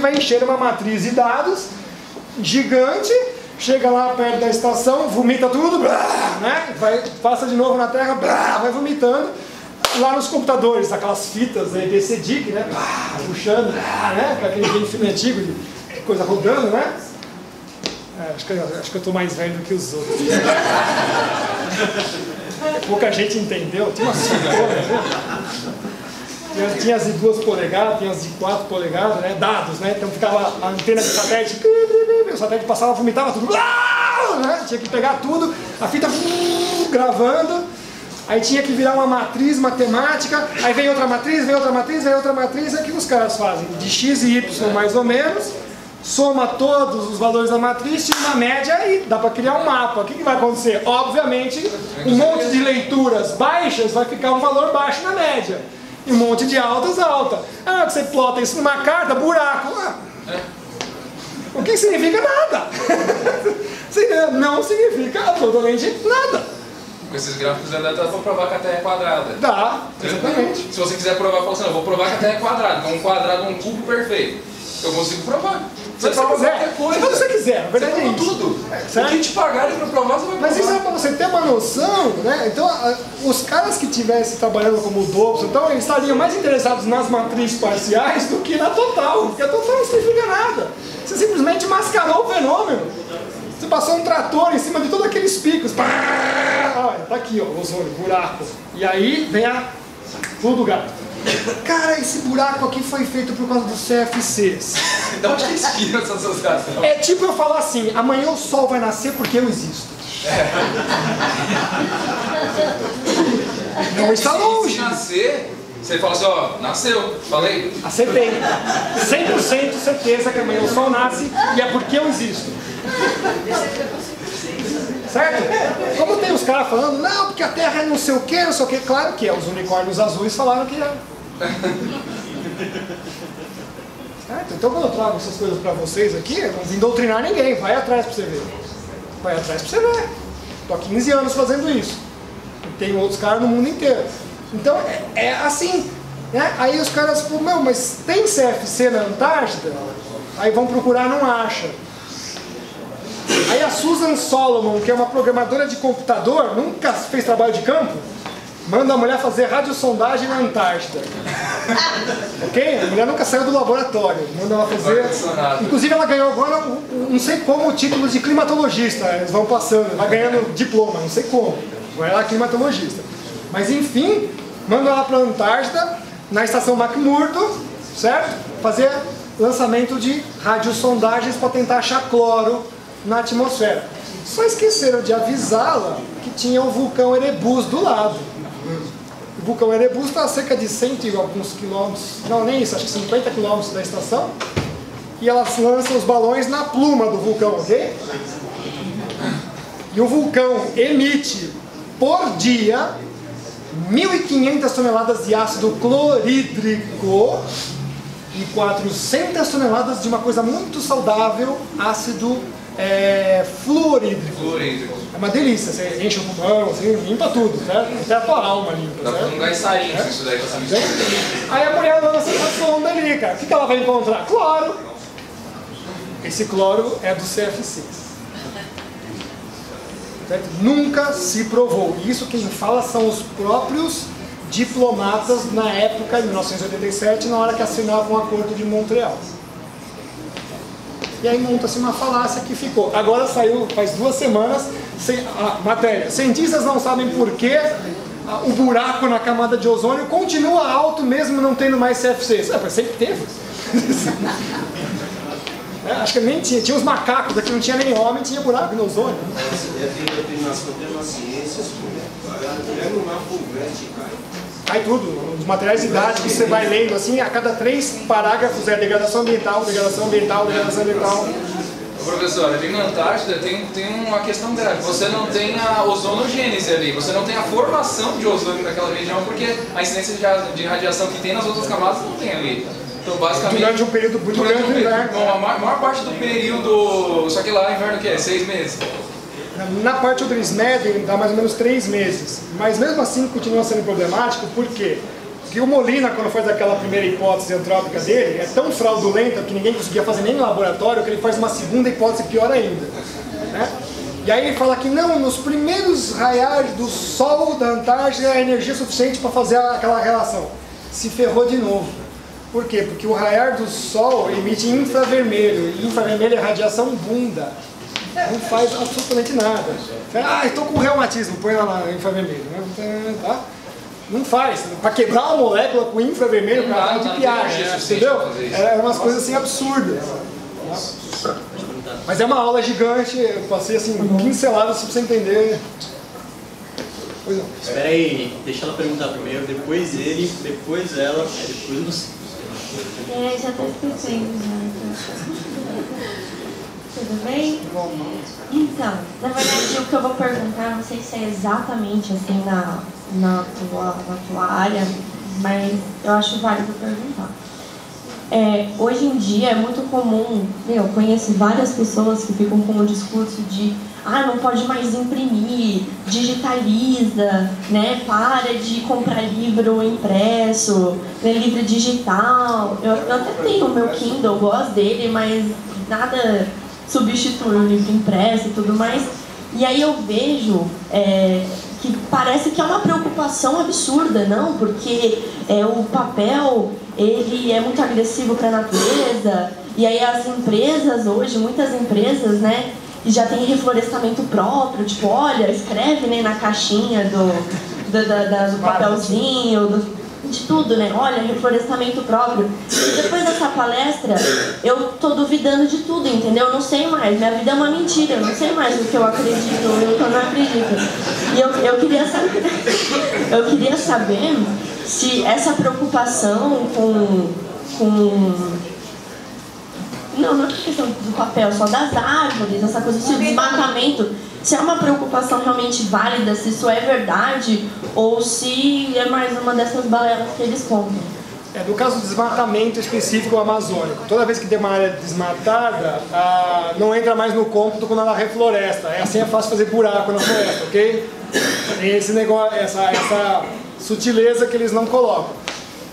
vai encher uma matriz de dados gigante. Chega lá perto da estação, vomita tudo, né? Passa de novo na Terra, vai vomitando. Lá nos computadores, aquelas fitas EBCDIC, né? Puxando, né? Com aquele game filme antigo de coisa rodando, né? Acho que eu estou mais velho do que os outros. Pouca gente entendeu. Tinha umas figuras, né? Tinha as de 2 polegadas, tinha as de 4 polegadas, né? Dados, né? Então ficava a antena de satélite, o satélite passava, vomitava tudo, né? Tinha que pegar tudo, a fita gravando, aí tinha que virar uma matriz matemática, aí vem outra matriz, vem outra matriz, vem outra matriz, é o que os caras fazem? De x e y mais ou menos, soma todos os valores da matriz, tira uma média e dá para criar um mapa. O que vai acontecer? Obviamente, um monte de leituras baixas vai ficar um valor baixo na média. E um monte de altas, alta. Você plota isso numa carta, buraco. O que significa nada. Não significa absolutamente nada. Com esses gráficos dá para provar que a Terra é quadrada. Dá, exatamente. Se você quiser provar, fala assim, eu vou provar que a Terra é quadrada. Então um quadrado é um cubo perfeito. Eu consigo provar. Você fala qualquer coisa. Se você quiser, na verdade é isso. Tudo. O que te pagarem para provar, você vai provar. Mas isso é para você ter uma noção, né? Então, os caras que estivessem trabalhando como Dobson, então, eles estariam mais interessados nas matrizes parciais do que na total. Porque a total não significa nada. Você simplesmente mascarou o fenômeno. Você passou um trator em cima de todos aqueles picos. Olha, tá aqui, ó, o ozônio, buraco. E aí vem a pulo do gato. Cara, esse buraco aqui foi feito por causa dos CFCs. De onde que inspira essa associação? É tipo eu falar assim, amanhã o sol vai nascer porque eu existo. Não está longe. Se nascer, você fala assim, ó, nasceu, falei. Acertei. 100% certeza que amanhã o sol nasce e é porque eu existo. Certo? Como tem os caras falando, não, porque a Terra é não sei o que, não sei o que. Claro que é, os unicórnios azuis falaram que é. Certo? Então quando eu trago essas coisas pra vocês aqui, eu não vim doutrinar ninguém, vai atrás pra você ver. Vai atrás pra você ver. Tô há 15 anos fazendo isso. E tem outros caras no mundo inteiro. Então é assim. Né? Aí os caras falam, meu, mas tem CFC na Antártida? Aí vão procurar, não acha. Aí a Susan Solomon, que é uma programadora de computador, nunca fez trabalho de campo, manda a mulher fazer radiosondagem na Antártida. Ok? A mulher nunca saiu do laboratório, manda ela fazer. Inclusive ela ganhou agora, não sei como, o título de climatologista. Eles vão passando, vai ganhando diploma, não sei como. Agora ela é climatologista. Mas enfim, manda ela para a Antártida, na estação McMurdo, certo? Fazer lançamento de radiosondagens para tentar achar cloro na atmosfera. Só esqueceram de avisá-la que tinha o vulcão Erebus do lado. O vulcão Erebus está a cerca de 100 e alguns quilômetros, não, nem isso, acho que 50 quilômetros da estação. E elas lançam os balões na pluma do vulcão, ok? E o vulcão emite por dia 1.500 toneladas de ácido clorídrico e 400 toneladas de uma coisa muito saudável, ácido fluorídrico. É uma delícia, você enche o pulmão, você limpa tudo, certo? Até a tua alma limpa. Dá pra um gás sarinho isso daí, pra saber. Aí a mulher lança essa sonda ali, cara. O que ela vai encontrar? Cloro. Esse cloro é do CFC. Certo? Nunca se provou. Isso quem fala são os próprios diplomatas na época, em 1987, na hora que assinavam o Acordo de Montreal. E aí monta-se uma falácia que ficou. Agora saiu, faz 2 semanas, a matéria. Cientistas não sabem por que o buraco na camada de ozônio continua alto mesmo não tendo mais CFCs. Mas sempre teve. Acho que nem tinha. Tinha os macacos aqui, não tinha nem homem, tinha buraco no ozônio. Cai tudo, os materiais didáticos você vai lendo assim, a cada 3 parágrafos é degradação ambiental, degradação ambiental, degradação ambiental. professor, ali na Antártida tem uma questão grave. Você não tem a ozonogênese ali, você não tem a formação de ozônio naquela região, porque a incidência de radiação que tem nas outras camadas não tem ali. Então, basicamente, durante um período muito grande do inverno. Bom, a maior parte do período, só que lá inverno o quê? 6 meses? Na parte onde eles medem, dá mais ou menos 3 meses. Mas mesmo assim continua sendo problemático, por quê? Porque o Molina, quando faz aquela primeira hipótese antrópica dele, é tão fraudulenta que ninguém conseguia fazer nem no laboratório, que ele faz uma segunda hipótese pior ainda. Né? E aí ele fala que não, nos primeiros raiares do Sol da Antártida há energia suficiente para fazer aquela relação. Se ferrou de novo. Por quê? Porque o raiar do Sol emite infravermelho, e infravermelho é radiação bunda. Não faz absolutamente nada. Ah, estou com reumatismo, põe lá na infravermelho. Tá? Não faz. Para quebrar uma molécula com infravermelho, o cara de piagem, entendeu? É umas coisas assim absurdas. Mas é uma aula gigante, eu passei assim, pinceladas para você entender. Pois não. Espera aí, deixa ela perguntar primeiro, depois ele, depois ela, depois você. Já estou esquecendo já. Tudo bem? Então, na verdade o que eu vou perguntar, não sei se é exatamente assim na tua área, mas eu acho válido perguntar. Hoje em dia é muito comum, eu conheço várias pessoas que ficam com o discurso de não pode mais imprimir, digitaliza, né? Para de comprar livro impresso, né? Livro digital. Eu até tenho o meu Kindle, gosto dele, mas nada substitui o livro impresso e tudo mais. E aí eu vejo que parece que é uma preocupação absurda, não? Porque o papel, ele é muito agressivo para a natureza, e aí as empresas hoje, muitas empresas, né, já tem reflorestamento próprio, tipo, olha, escreve, né, na caixinha do papelzinho, de tudo, né? Olha, reflorestamento próprio. E depois dessa palestra, eu tô duvidando de tudo, entendeu? Eu não sei mais, minha vida é uma mentira, eu não sei mais o que eu acredito ou o que eu não acredito. E eu queria saber se essa preocupação não é questão do papel, só das árvores, essa coisa de desmatamento, se é uma preocupação realmente válida, se isso é verdade, ou se é mais uma dessas balelas que eles contam. No caso do desmatamento específico amazônico, toda vez que tem uma área desmatada, não entra mais no cômputo quando ela refloresta. Assim é fácil fazer buraco na floresta, ok? Tem esse negócio, essa sutileza que eles não colocam.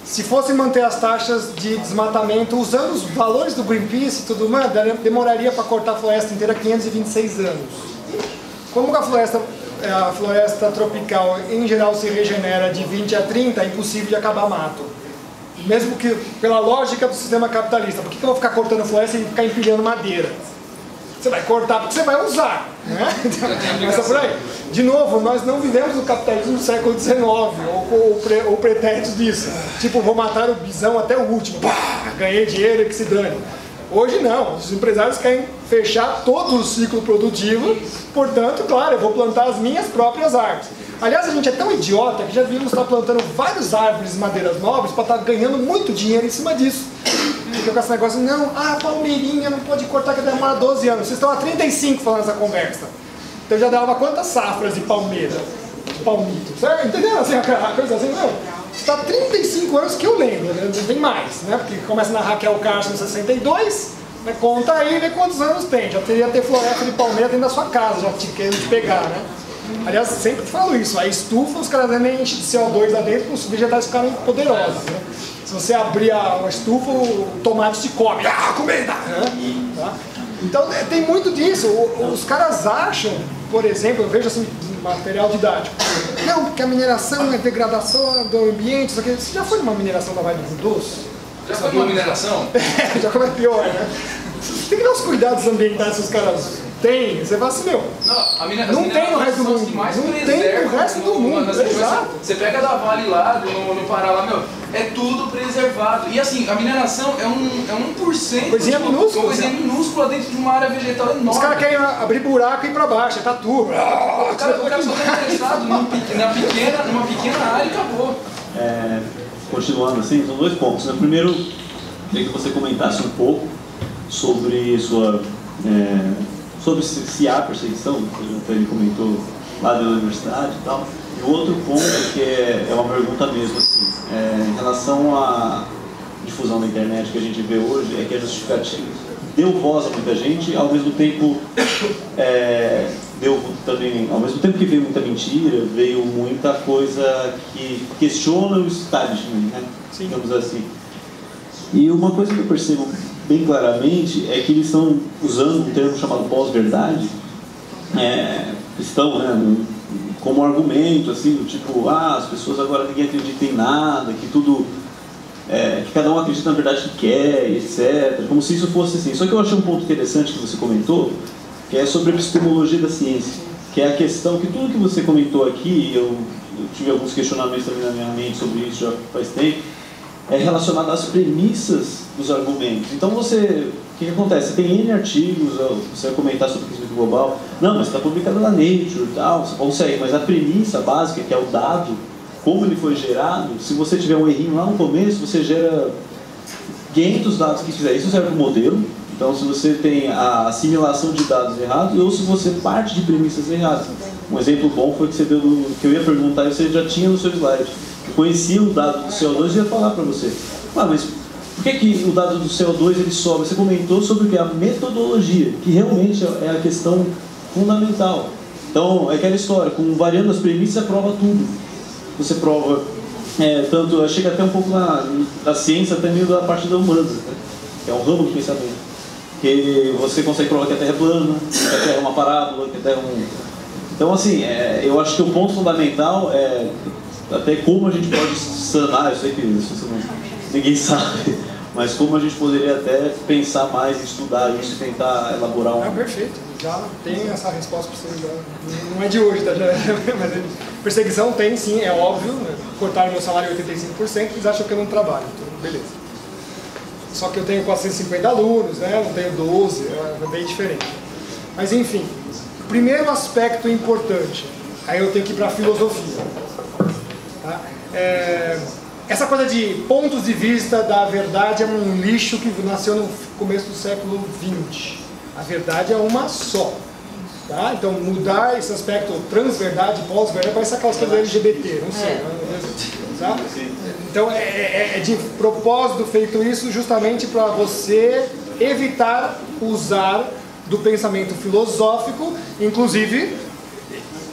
Se fosse manter as taxas de desmatamento usando os valores do Greenpeace e tudo mais, demoraria para cortar a floresta inteira 526 anos. Como a floresta tropical em geral se regenera de 20 a 30, é impossível de acabar mato. Mesmo que pela lógica do sistema capitalista, por que eu vou ficar cortando floresta e ficar empilhando madeira? Você vai cortar porque você vai usar, né? Começa por aí. De novo, nós não vivemos no capitalismo do século XIX, ou pretéritos disso. Tipo, vou matar o bisão até o último, ganhei dinheiro e que se dane. Hoje não, os empresários querem fechar todo o ciclo produtivo, portanto, claro, eu vou plantar as minhas próprias árvores. Aliás, a gente é tão idiota que já vimos estar plantando várias árvores e madeiras nobres para estar ganhando muito dinheiro em cima disso. Porque com esse negócio, não, palmeirinha não pode cortar que demora 12 anos. Vocês estão há 35 falando essa conversa. Então já dava quantas safras de palmeira? De palmito, certo? Entendeu? Assim, a coisa assim, não. Está há 35 anos que eu lembro, né? Não tem mais, né? Porque começa na Raquel Castro em 62, né? Conta aí, vê quantos anos tem. Já teria ter floresta de palmeira dentro da sua casa, já querendo te pegar, né? Aliás, sempre falo isso, a estufa, os caras nem enchem de CO2 lá dentro, os vegetais ficaram poderosos, né? Se você abrir a estufa, o tomate te come. Comida! Tá? Então tem muito disso. Os caras acham, por exemplo, eu vejo assim, material didático. Não, porque a mineração é degradação do ambiente. Isso aqui. Você já foi numa mineração da Vale do Doce? Já foi numa mineração? Já como é pior, né? Tem que dar os cuidados ambientais que os caras têm. Você fala assim, meu, não tem no resto do mundo. Não tem no resto do mundo. Exato. Você pega da Vale lá, no Pará lá, meu, é tudo preservado. E assim, a mineração é um 1%. Coisinha minúscula. Uma coisinha minúscula dentro de uma área vegetal enorme. Os caras querem abrir buraco e ir pra baixo, tá tudo. O cara só tá interessado numa pequena área e acabou. Continuando assim, são dois pontos. Primeiro, queria que você comentasse um pouco sobre sua sobre se há perseguição, que ele comentou lá da universidade e tal. E o outro ponto, que é uma pergunta mesmo, assim, em relação à difusão da internet que a gente vê hoje, é que a justificativa deu voz a muita gente, ao mesmo tempo deu também, ao mesmo tempo que veio muita mentira, veio muita coisa que questiona o establishment, né? Digamos assim. E uma coisa que eu percebo bem claramente é que eles estão usando um termo chamado pós-verdade, estão, né, como argumento, assim, do tipo, as pessoas agora ninguém acredita em nada, que tudo, que cada um acredita na verdade que quer, etc. Como se isso fosse assim. Só que eu achei um ponto interessante que você comentou, que é sobre a epistemologia da ciência, que é a questão que tudo que você comentou aqui, eu tive alguns questionamentos também na minha mente sobre isso já faz tempo, é relacionado às premissas dos argumentos. Então o que acontece? Você tem N artigos, você vai comentar sobre o aquecimento global, não, mas está publicado na Nature e tal, você consegue, mas a premissa básica, que é o dado, como ele foi gerado, se você tiver um errinho lá no começo, você gera 500 dados que quiser. Isso serve para o modelo. Então, se você tem a assimilação de dados errados, ou se você parte de premissas erradas. Um exemplo bom foi que você deu que eu ia perguntar e você já tinha no seu slide. Eu conhecia o dado do CO2 e ia falar para você. Mas por que o dado do CO2 ele sobe? Você comentou sobre o que? A metodologia, que realmente é a questão fundamental. Então, é aquela história, variando as premissas, você prova tudo. Você prova, tanto, chega até um pouco da ciência, até meio da parte da humana, né? Que é um ramo de pensamento. Que você consegue provar que a Terra é plana, que a Terra é uma parábola, que a Terra é um... Então, assim, eu acho que o ponto fundamental é até como a gente pode sanar, eu sei que ninguém sabe, mas como a gente poderia até pensar mais, estudar isso e tentar elaborar um... Perfeito, já tem essa resposta para você, não é de hoje, tá? Mas perseguição tem sim, é óbvio, né? Cortaram meu salário 85%, eles acham que eu não trabalho, então beleza. Só que eu tenho 450 alunos, né? Não tenho 12, é bem diferente. Mas enfim, primeiro aspecto importante, aí eu tenho que ir para a filosofia. Tá? Essa coisa de pontos de vista da verdade é um lixo que nasceu no começo do século XX. A verdade é uma só. Tá? Então mudar esse aspecto transverdade, pós-verdade, parece aquelas coisas LGBT, não sei. Tá? Então é de propósito feito isso justamente para você evitar usar do pensamento filosófico, inclusive,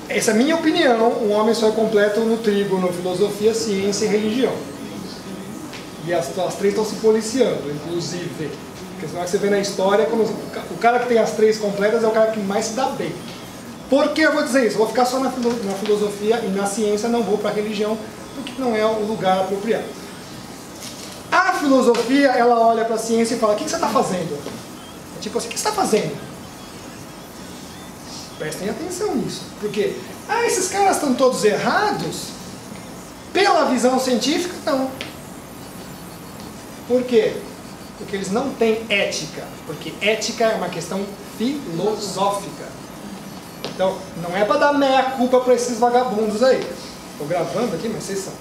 essa é a minha opinião, um homem só é completo no trígono, filosofia, ciência e religião. E as três estão se policiando, inclusive. Porque senão você vê na história, o cara que tem as três completas é o cara que mais se dá bem. Por que eu vou dizer isso? Eu vou ficar só na filosofia e na ciência, não vou para a religião, porque não é o lugar apropriado. A filosofia, ela olha para a ciência e fala, o que você está fazendo? Tipo assim, o que você está fazendo? Prestem atenção nisso. Porque, esses caras estão todos errados? Pela visão científica, não. Por quê? Porque eles não têm ética. Porque ética é uma questão filosófica. Então, não é para dar meia-culpa para esses vagabundos aí. Estou gravando aqui, mas vocês são.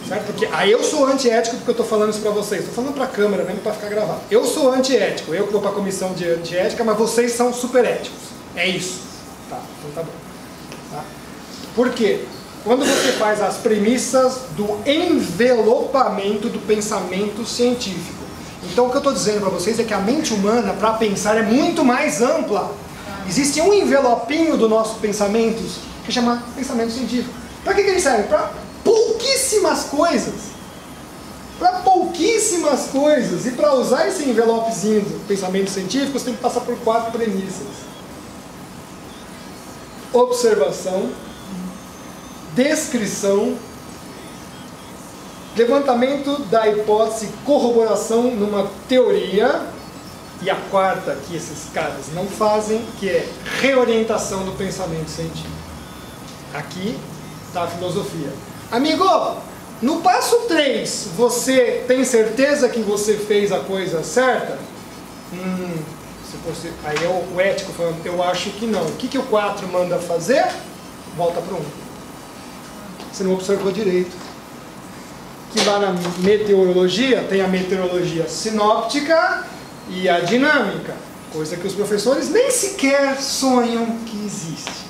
Certo? Porque eu sou antiético porque eu estou falando isso para vocês. Estou falando para a câmera mesmo para ficar gravado. Eu sou antiético, eu que vou para a comissão de antiética, mas vocês são super éticos. É isso. Tá, então tá bom. Tá? Por quê? Quando você faz as premissas do envelopamento do pensamento científico. Então o que eu estou dizendo para vocês é que a mente humana, para pensar, é muito mais ampla. Existe um envelopinho do nosso pensamento que chama pensamento científico. Para que ele serve? Para pouquíssimas coisas. Para pouquíssimas coisas. E para usar esse envelopezinho do pensamento científico, você tem que passar por 4 premissas. Observação, descrição, levantamento da hipótese, corroboração numa teoria, e a quarta que esses caras não fazem, que é reorientação do pensamento científico. Aqui está a filosofia. Amigo, no passo 3, você tem certeza que você fez a coisa certa? Se fosse, aí o ético falando, eu acho que não. O que o 4 manda fazer? Volta para o 1. Você não observou direito. Que lá na meteorologia, tem a meteorologia sinóptica e a dinâmica, coisa que os professores nem sequer sonham que existe.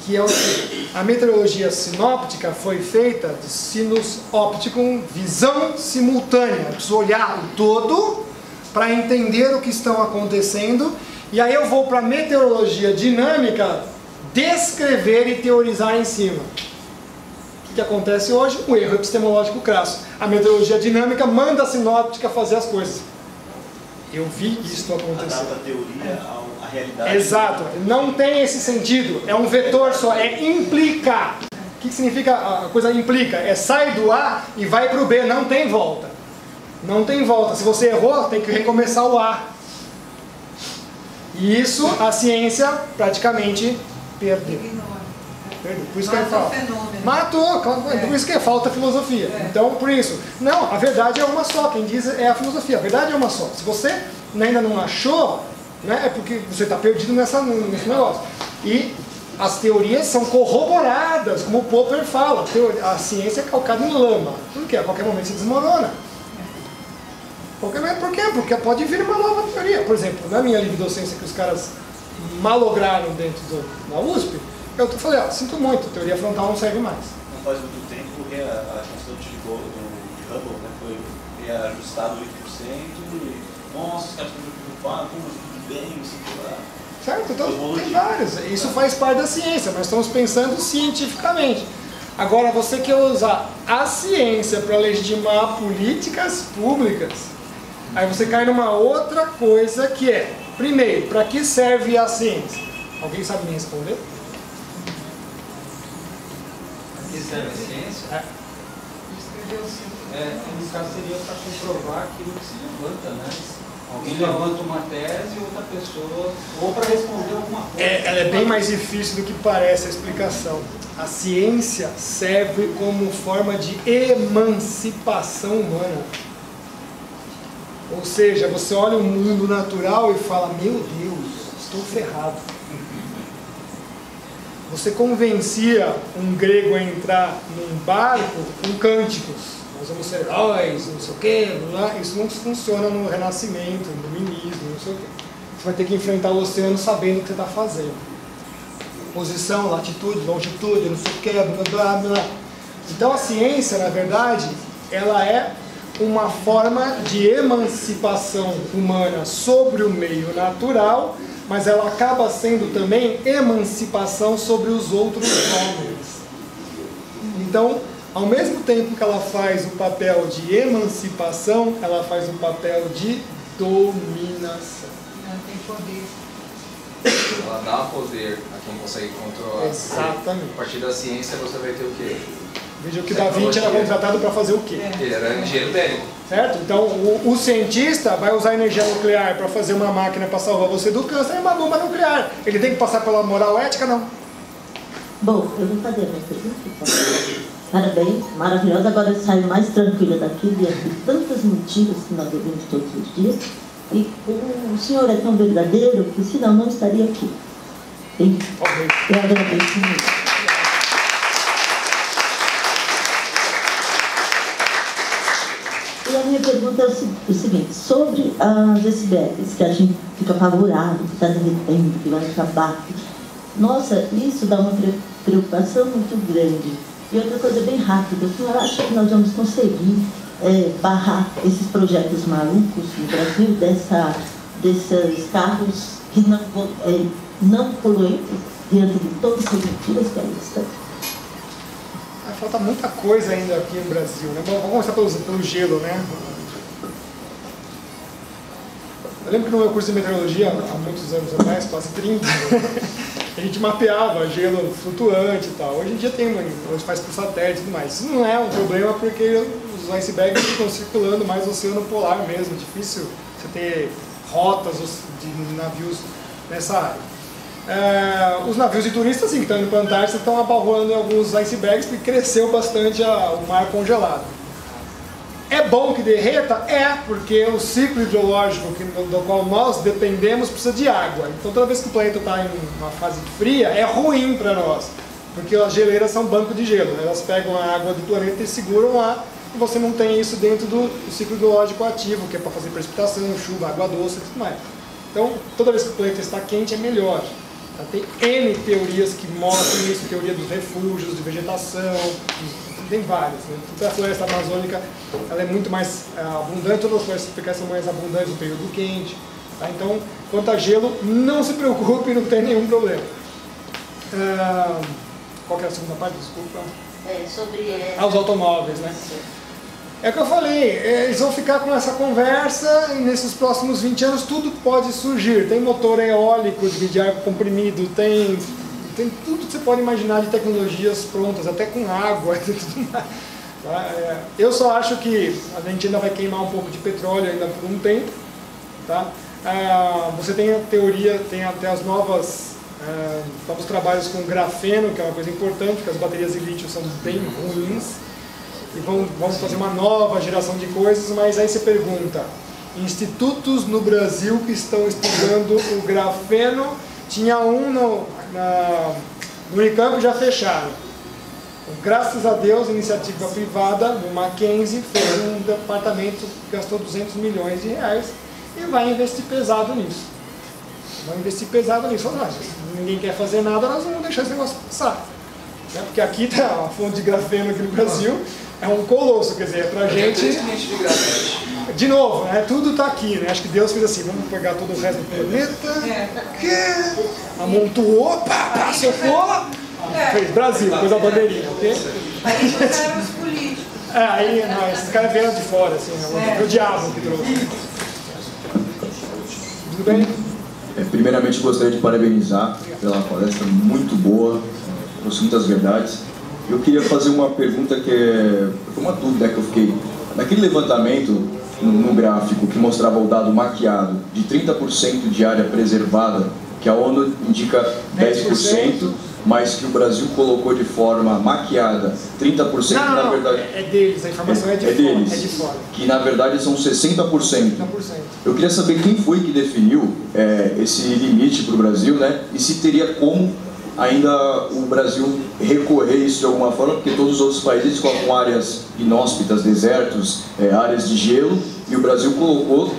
Que é o que? A meteorologia sinóptica foi feita de sinus óptico, visão simultânea. Eu preciso olhar o todo para entender o que estão acontecendo, e aí eu vou para a meteorologia dinâmica descrever e teorizar em cima. O que acontece hoje? O erro epistemológico crasso. A meteorologia dinâmica manda a sinóptica fazer as coisas. Eu vi isso acontecer. Adapta a teoria à realidade. Exato. Não tem esse sentido. É um vetor só. É implicar. O que significa a coisa implica? É sai do A e vai para o B. Não tem volta. Não tem volta. Se você errou, tem que recomeçar o A. E isso a ciência praticamente perdeu. Por isso que eu falo. Matou, por isso que falta filosofia. Então, por isso. Não, a verdade é uma só. Quem diz é a filosofia. A verdade é uma só. Se você ainda não achou, né, é porque você está perdido nesse negócio. E as teorias são corroboradas, como o Popper fala. A ciência é calcada em lama. Por quê? A qualquer momento se desmorona. Por quê? Porque pode vir uma nova teoria. Por exemplo, na minha livre docência que os caras malograram dentro da USP, eu falei, sinto muito, a teoria frontal não serve mais. Não faz muito tempo que a constante de Hubble, né, foi reajustada 8%, e nossa, os caras estão preocupados, como tudo bem, isso tudo lá. Certo? Então tem vários. Isso faz parte da ciência, nós estamos pensando cientificamente. Agora, você quer usar a ciência para legitimar políticas públicas, aí você cai numa outra coisa que é, primeiro, para que serve a ciência? Alguém sabe me responder? Que serve a ciência? No caso seria para comprovar aquilo que se levanta, né? Alguém levanta uma tese e outra pessoa, ou para responder alguma coisa. Ela é bem mais difícil do que parece a explicação. A ciência serve como forma de emancipação humana. Ou seja, você olha o mundo natural e fala, meu Deus, estou ferrado. Você convencia um grego a entrar num barco com cânticos. Nós vamos ser heróis, não sei o quê, isso não funciona no Renascimento, no Iluminismo, não sei o quê. Você vai ter que enfrentar o oceano sabendo o que você está fazendo. Posição, latitude, longitude, não sei o quê, blá, blá, blá. Então a ciência, na verdade, ela é uma forma de emancipação humana sobre o meio natural, mas ela acaba sendo também emancipação sobre os outros homens. Então, ao mesmo tempo que ela faz o papel de emancipação, ela faz o papel de dominação. Ela tem poder. Ela dá poder a quem consegue controlar. Exatamente. A partir da ciência você vai ter o quê? Veja que Da Vinci era contratado para fazer o quê? Ele era engenheiro técnico. Certo? Então, o cientista vai usar energia nuclear para fazer uma máquina para salvar você do câncer e uma bomba nuclear. Ele tem que passar pela moral ética, não? Bom, eu vou fazer a minha pergunta. Parabéns, maravilhosa. Agora eu saio mais tranquila daqui diante de tantas mentiras que nós ouvimos todos os dias. E o senhor é tão verdadeiro que senão não estaria aqui. Eu agradeço muito. E a minha pergunta é o seguinte, sobre as SBRs, que a gente fica apavorado, que está derretendo, que vai acabar. Nossa, isso dá uma preocupação muito grande. E outra coisa bem rápida, o senhor acha que nós vamos conseguir barrar esses projetos malucos no Brasil, desses carros que não poluentes, diante de todas as mentiras que aí estão? Falta muita coisa ainda aqui no Brasil, né? Bom, vamos começar pelo gelo, né? Eu lembro que no meu curso de meteorologia, há muitos anos atrás, quase 30, a gente mapeava gelo flutuante e tal. Hoje em dia hoje faz por satélite e tudo mais. Isso não é um problema porque os icebergs ficam circulando mais no oceano polar mesmo. É difícil você ter rotas de navios nessa área. Os navios de turistas, sim, que estão indo para a Antártida, estão abalroando em alguns icebergs porque cresceu bastante o mar congelado. É bom que derreta? É, porque o ciclo hidrológico do qual nós dependemos precisa de água. Então toda vez que o planeta está em uma fase fria, é ruim para nós, porque as geleiras são banco de gelo, né? Elas pegam a água do planeta e seguram lá, e você não tem isso dentro do ciclo hidrológico ativo, que é para fazer precipitação, chuva, água doce e tudo mais. Então, toda vez que o planeta está quente é melhor. Tá? Tem N teorias que mostram isso, teoria dos refúgios, de vegetação, tem várias. Né? A floresta amazônica ela é muito mais abundante, todas as florestas tropicais são mais abundantes no período quente. Tá? Então, quanto a gelo, não se preocupe, não tem nenhum problema. Qual que é a segunda parte? Desculpa. Sobre... os automóveis, né? É o que eu falei, eles vão ficar com essa conversa e nesses próximos 20 anos tudo pode surgir. Tem motor eólico de ar comprimido, tem tudo que você pode imaginar de tecnologias prontas, até com água e tudo mais. Tá? Eu só acho que a gente ainda vai queimar um pouco de petróleo ainda por um tempo. Tá? Você tem a teoria, tem até as novos trabalhos com grafeno, que é uma coisa importante, porque as baterias de lítio são bem ruins. E vamos fazer uma nova geração de coisas, mas aí você pergunta, institutos no Brasil que estão estudando o grafeno, tinha um no Unicamp, já fecharam. Graças a Deus, iniciativa privada, no Mackenzie, fez um departamento que gastou 200 milhões de reais e vai investir pesado nisso. Ninguém quer fazer nada, nós vamos deixar esse negócio passar. Porque aqui tá a fonte de grafeno aqui no Brasil, é um colosso, quer dizer, é pra gente... De novo, né, tudo está aqui, né? Acho que Deus fez assim, vamos pegar todo o resto do planeta, amontoou, pá, socou, fez Brasil, pôs a bandeirinha, ok? Aí fizeram os políticos. Aí não, esses caras vieram de fora, assim, o diabo que trouxe. Tudo bem? Primeiramente gostaria de parabenizar pela palestra, muito boa, trouxe muitas verdades. Eu queria fazer uma pergunta foi uma dúvida que eu fiquei. Naquele levantamento, no gráfico que mostrava o dado maquiado de 30% de área preservada, que a ONU indica 10%, mas que o Brasil colocou de forma maquiada 30%, na verdade... é deles, a informação é de fora. Que na verdade são 60%. Eu queria saber quem foi que definiu esse limite para o Brasil, né? E se teria como ainda o Brasil recorrer isso de alguma forma, porque todos os outros países colocam áreas inóspitas, desertos, áreas de gelo, e o Brasil colocou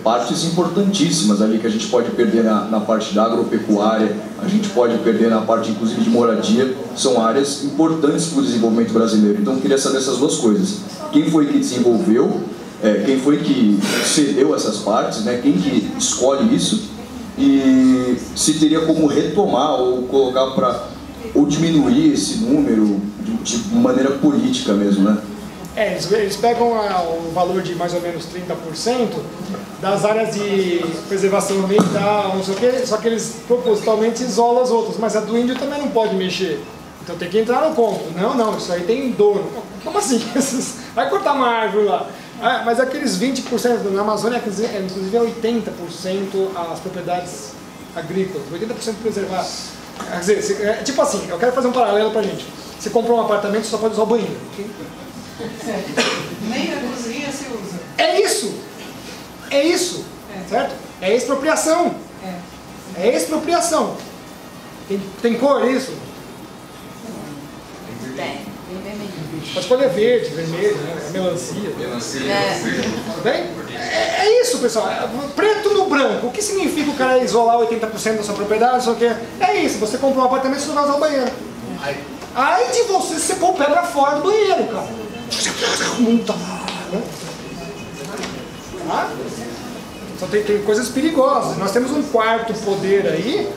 partes importantíssimas ali que a gente pode perder na parte da agropecuária, a gente pode perder na parte inclusive de moradia, são áreas importantes para o desenvolvimento brasileiro. Então eu queria saber essas duas coisas. Quem foi que desenvolveu, quem foi que cedeu essas partes, né? Quem que escolhe isso? E se teria como retomar ou colocar ou diminuir esse número de maneira política mesmo, né? Eles pegam o valor de mais ou menos 30% das áreas de preservação ambiental, não sei o quê, só que eles propositalmente isolam as outras, mas a do índio também não pode mexer. Então tem que entrar no conto. Não, isso aí tem dono. Como assim? Vai cortar uma árvore lá. Mas aqueles 20% na Amazônia, inclusive é 80% as propriedades agrícolas, 80% preservadas. Quer dizer, tipo assim, eu quero fazer um paralelo pra gente. Você comprou um apartamento, você só pode usar o banheiro. Nem na cozinha se usa. É isso, certo? É expropriação. É expropriação. Tem cor isso? Tem. Pode escolher verde, vermelho, né? Melancia. Tudo bem? É isso, pessoal. Preto no branco. O que significa o cara isolar 80% da sua propriedade? Só que é isso. Você comprou um apartamento, você não vai usar o banheiro. Aí de você pôr o pé pra fora do banheiro, cara. Tá? Só tem coisas perigosas. Nós temos um quarto poder aí,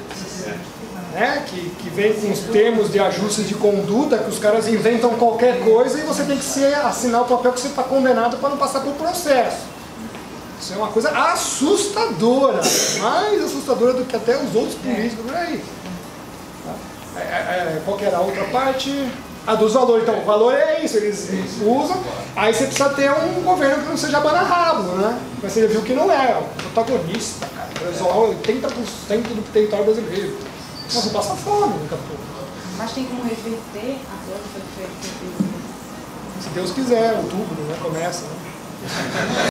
né, que vem com os termos de ajustes de conduta, que os caras inventam qualquer coisa e você tem que assinar o papel que você está condenado para não passar por processo. Isso é uma coisa assustadora, mais assustadora do que até os outros políticos por aí. Qual que era a outra parte? A dos valores. Então, o valor é isso, eles usam, aí você precisa ter um governo que não seja banarrabo, né? Mas você viu que não é o protagonista, cara, para isolar 80% do território brasileiro. Não, você passa fome daqui a pouco. Mas tem como reverter agora que foi feito? Se Deus quiser, outubro, né? Começa, né?